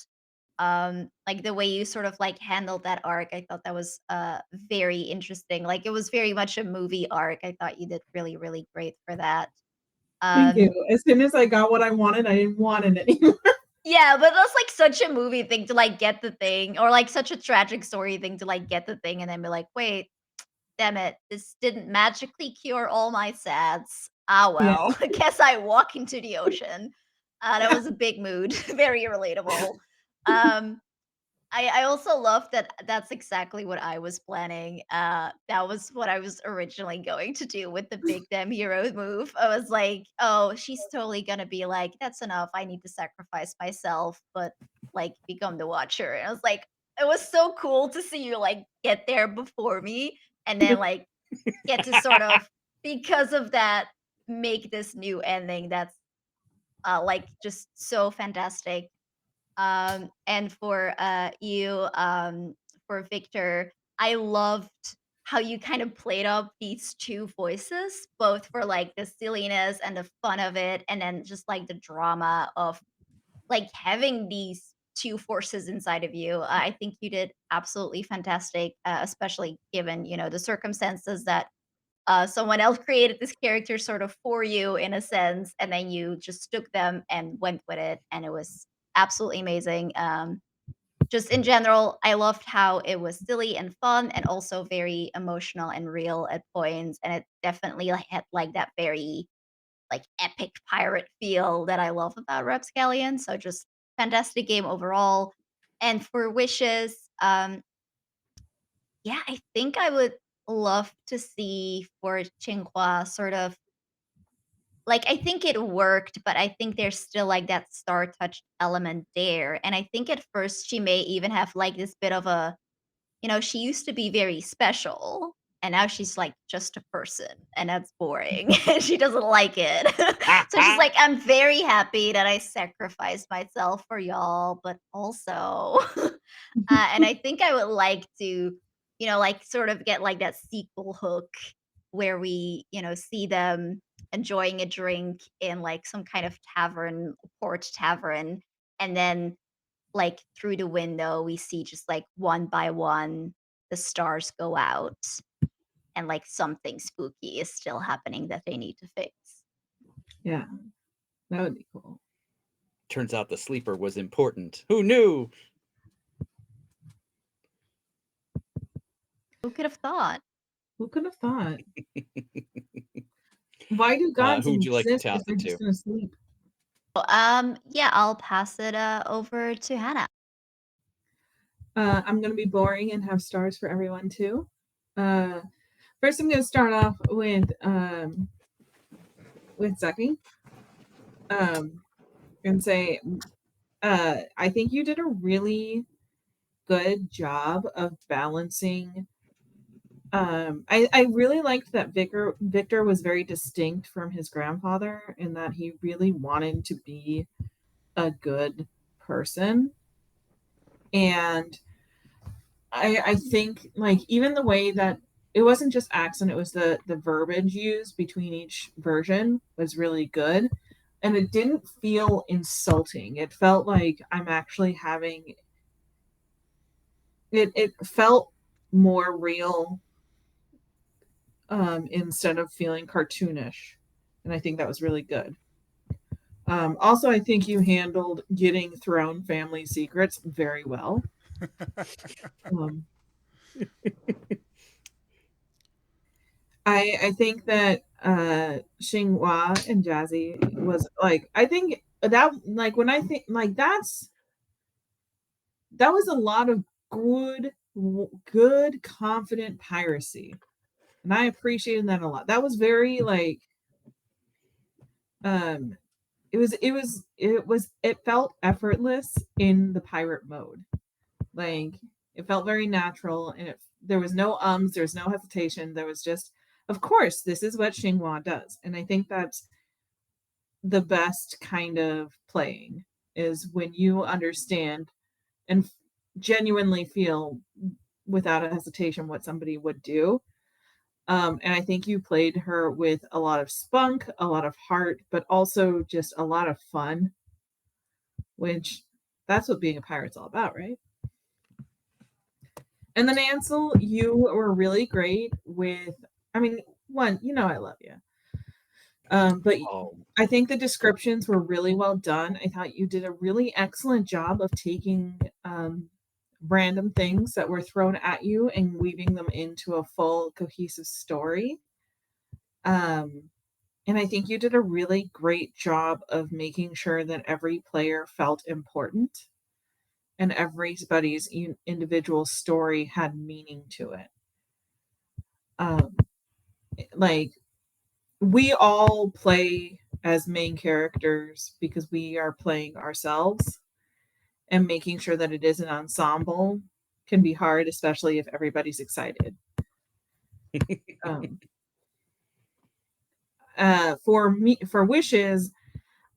like the way you sort of like handled that arc, I thought that was very interesting. Like it was very much a movie arc. I thought you did really really great for that. Thank Um you. As soon as I got what I wanted, I didn't want it anymore. Yeah, but that's like such a movie thing to like get the thing, or like such a tragic story thing to like get the thing and then be like, wait, damn it, this didn't magically cure all my sads. Ah Yeah. well, I guess I walk into the ocean. That was a big mood, very relatable. Um, I also love that that's exactly what I was planning. That was what I was originally going to do with the big damn hero move. I was like, "Oh, she's totally gonna be like, that's enough. I need to sacrifice myself, but like become the watcher." And I was like, it was so cool to see you like get there before me, and then like get to sort of because of that make this new ending that's like just so fantastic. And for for Victor, I loved how you kind of played up these two voices, both for like the silliness and the fun of it, and then just like the drama of like having these two forces inside of you. I think you did absolutely fantastic, especially given, the circumstances that someone else created this character sort of for you in a sense, and then you just took them and went with it, and it was absolutely amazing. Just in general, I loved how it was silly and fun, and also very emotional and real at points, and it definitely had like that very like epic pirate feel that I love about Rapscallion. So just fantastic game overall. And for wishes, yeah, I think I would love to see for Qinghua sort of like I think it worked, but I think there's still like that star touch element there. And I think at first she may even have like this bit of a, she used to be very special, and now she's like just a person, and that's boring. She doesn't like it. So she's like, I'm very happy that I sacrificed myself for y'all, but also, and I think I would like to, like sort of get like that sequel hook where we, see them enjoying a drink in like some kind of tavern, port tavern, and then like through the window we see just like one by one the stars go out, and like something spooky is still happening that they need to fix. Yeah, that would be cool. Turns out the sleeper was important. Who knew? Who could have thought? Who could have thought? Why do gods Who would you like to exist if toss they're it just to? gonna sleep? Yeah, I'll pass it over to Hannah. I'm gonna be boring and have stars for everyone too. First, I'm gonna start off with Zeki. And say, I think you did a really good job of balancing. I really liked that Victor was very distinct from his grandfather, and that he really wanted to be a good person. And I think like even the way that it wasn't just accent, it was the verbiage used between each version was really good. And it didn't feel insulting. It felt like I'm actually having it felt more real, instead of feeling cartoonish. And I think that was really good. Also, I think you handled getting thrown family secrets very well. Um, I think that Xinghua and Jazzy was like, I think that like when I think like that was a lot of good confident piracy, and I appreciated that a lot. That was very like um it felt effortless in the pirate mode. Like it felt very natural, and there was no there was no hesitation. There was just, of course, this is what Xinghua does. And I think that's the best kind of playing, is when you understand and genuinely feel without a hesitation what somebody would do. And I think you played her with a lot of spunk, a lot of heart, but also just a lot of fun, which that's what being a pirate's all about, right? And then Ansel, you were really great with, I mean, one, I love you. But Oh, I think the descriptions were really well done. I thought you did a really excellent job of taking random things that were thrown at you and weaving them into a full cohesive story. And I think you did a really great job of making sure that every player felt important and everybody's individual story had meaning to it. Like we all play as main characters because we are playing ourselves, and making sure that it is an ensemble can be hard, especially if everybody's excited. um, for wishes,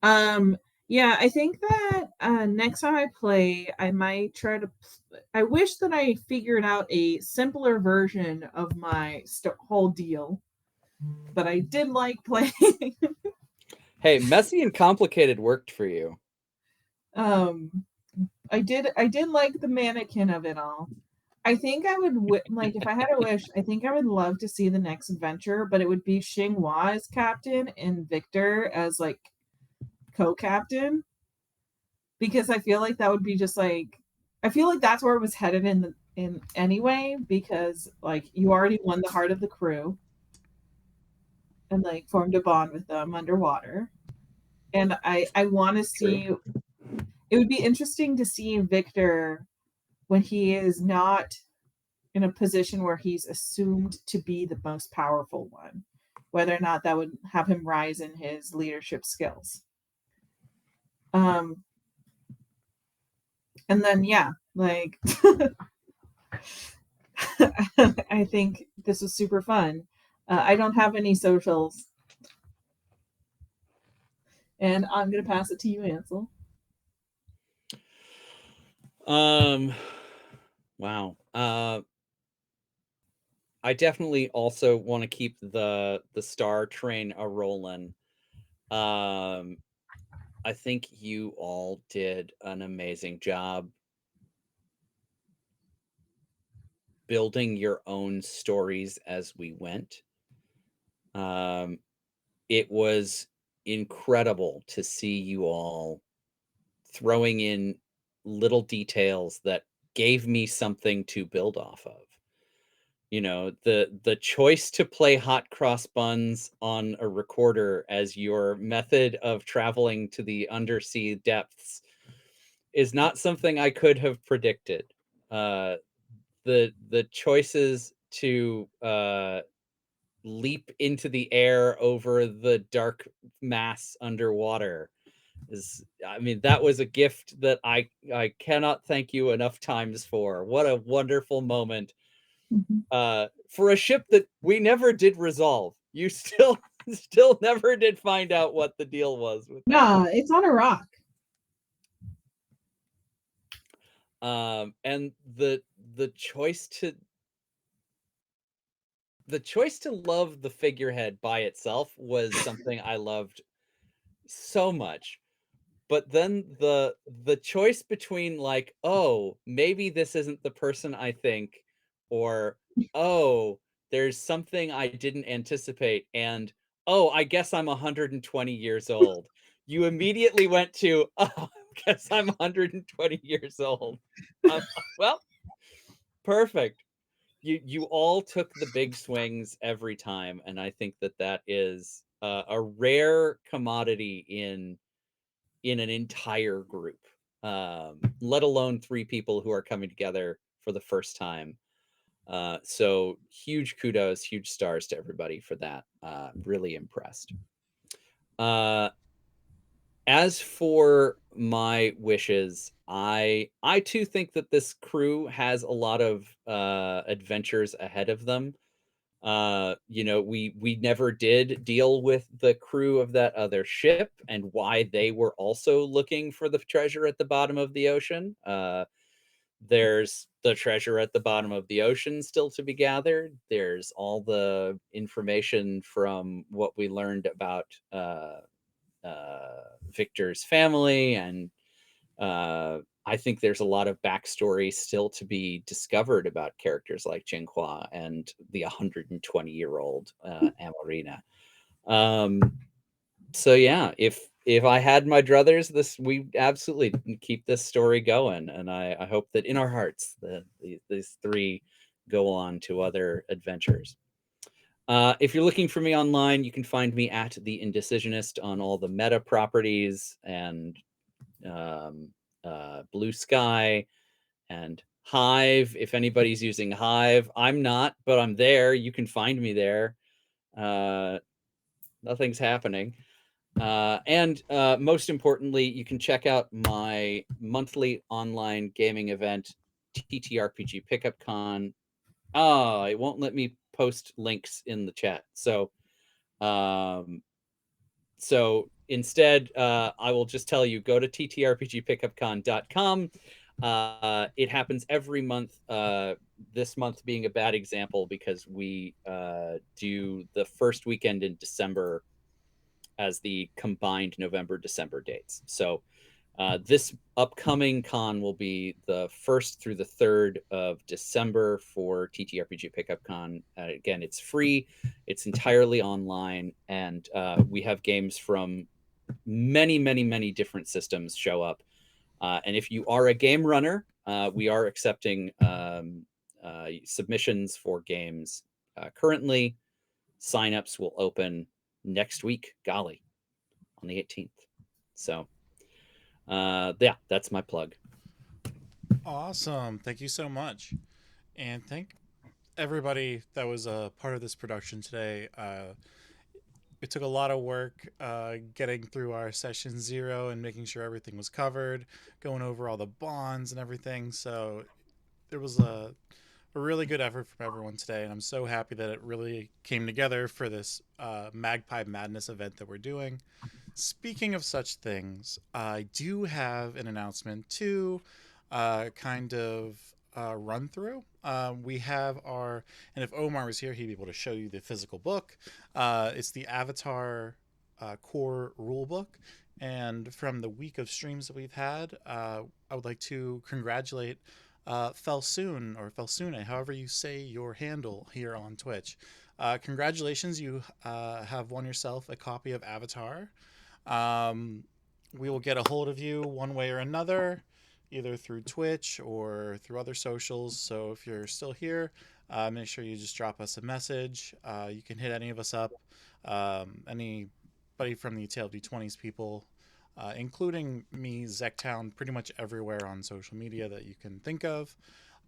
yeah, I think that next time I play, I might try to. I wish that I figured out a simpler version of my whole deal, but I did like playing. hey, messy and complicated worked for you. I did like the mannequin of it all. I think I would like if I had a wish. I think I would love to see the next adventure, but it would be Xinghua as captain and Victor as like co-captain, because I feel like that would be just like I feel like that's where it was headed in anyway, because like you already won the heart of the crew and like formed a bond with them underwater. And I want to see, it would be interesting to see Victor when he is not in a position where he's assumed to be the most powerful one, whether or not that would have him rise in his leadership skills. And then yeah, like I think this was super fun. I don't have any socials, and I'm gonna pass it to you, Ansel. Wow. I definitely also want to keep the star train a rolling. I think you all did an amazing job building your own stories as we went. It was incredible to see you all throwing in little details that gave me something to build off of. You know, the choice to play hot cross buns on a recorder as your method of traveling to the undersea depths is not something I could have predicted. The choices to leap into the air over the dark mass underwater is, I mean, that was a gift that I cannot thank you enough times for. What a wonderful moment. For a ship that we never did resolve. You still never did find out what the deal was with that. Nah, it's on a rock. And the choice to love the figurehead by itself was something I loved so much. But then the choice between like, oh, maybe this isn't the person I think, or oh, there's something I didn't anticipate, and oh, I guess I'm 120 years old. You immediately went to, oh, I guess I'm 120 years old. Well, perfect. You all took the big swings every time, and I think that is a rare commodity in an entire group, let alone 3 people who are coming together for the first time. So huge kudos, huge stars to everybody for that. Really impressed. As for my wishes, I too think that this crew has a lot of adventures ahead of them. You know, we never did deal with the crew of that other ship and why they were also looking for the treasure at the bottom of the ocean. There's the treasure at the bottom of the ocean still to be gathered. There's all the information from what we learned about Victor's family, and I think there's a lot of backstory still to be discovered about characters like Jinhua and the 120-year-old Amarina. So yeah, if I had my druthers, we absolutely keep this story going, and I hope that in our hearts these 3 go on to other adventures. If you're looking for me online, you can find me at The Indecisionist on all the meta properties and Blue Sky and Hive. If anybody's using Hive, I'm not, but I'm there. You can find me there. Nothing's happening. And most importantly, you can check out my monthly online gaming event, TTRPG Pickup Con. Oh, it won't let me post links in the chat. So instead, I will just tell you, go to ttrpgpickupcon.com. It happens every month. This month being a bad example because we do the first weekend in December as the combined November-December dates. So This upcoming con will be the 1st through the 3rd of December for TTRPG Pickup Con. Again, it's free, it's entirely online, and we have games from many, many, many different systems show up. And if you are a game runner, we are accepting submissions for games currently. Signups will open next week, golly, on the 18th. So, yeah, that's my plug. Awesome. Thank you so much. And thank everybody that was a part of this production today. It took a lot of work getting through our session 0 and making sure everything was covered, going over all the bonds and everything. So there was a really good effort from everyone today, and I'm so happy that it really came together for this Magpie Madness event that we're doing. Speaking of such things, I do have an announcement to kind of run through. We have our, and if Omar was here, he'd be able to show you the physical book. It's the Avatar core rule book. And from the week of streams that we've had, I would like to congratulate Felsoon, or Felsune, however you say your handle here on Twitch. Congratulations, you have won yourself a copy of Avatar. We will get a hold of you one way or another, either through Twitch or through other socials. So if you're still here, make sure you just drop us a message. You can hit any of us up, anybody from the Tale of D20s people, including me, Zektown, pretty much everywhere on social media that you can think of.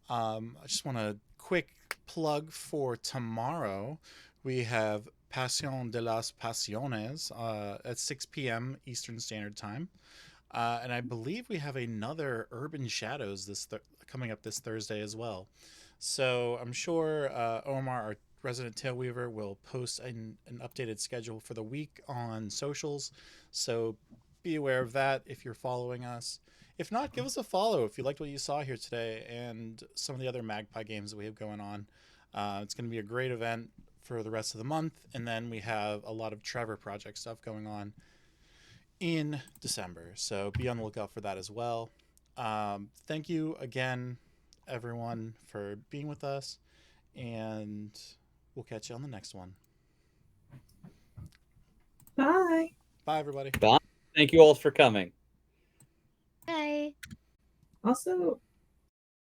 I just want a quick plug for tomorrow. We have Pasión de las Pasiones at 6 p.m. Eastern Standard Time. And I believe we have another Urban Shadows coming up this Thursday as well. So I'm sure Omar, our resident Tailweaver, will post an updated schedule for the week on socials. So be aware of that if you're following us. If not, give us a follow if you liked what you saw here today and some of the other Magpie games that we have going on. It's going to be a great event for the rest of the month, and then we have a lot of Trevor Project stuff going on in December, so be on the lookout for that as well. Thank you again, everyone, for being with us, and we'll catch you on the next one. Bye. Bye, everybody. Bye. Thank you all for coming. Bye. Also,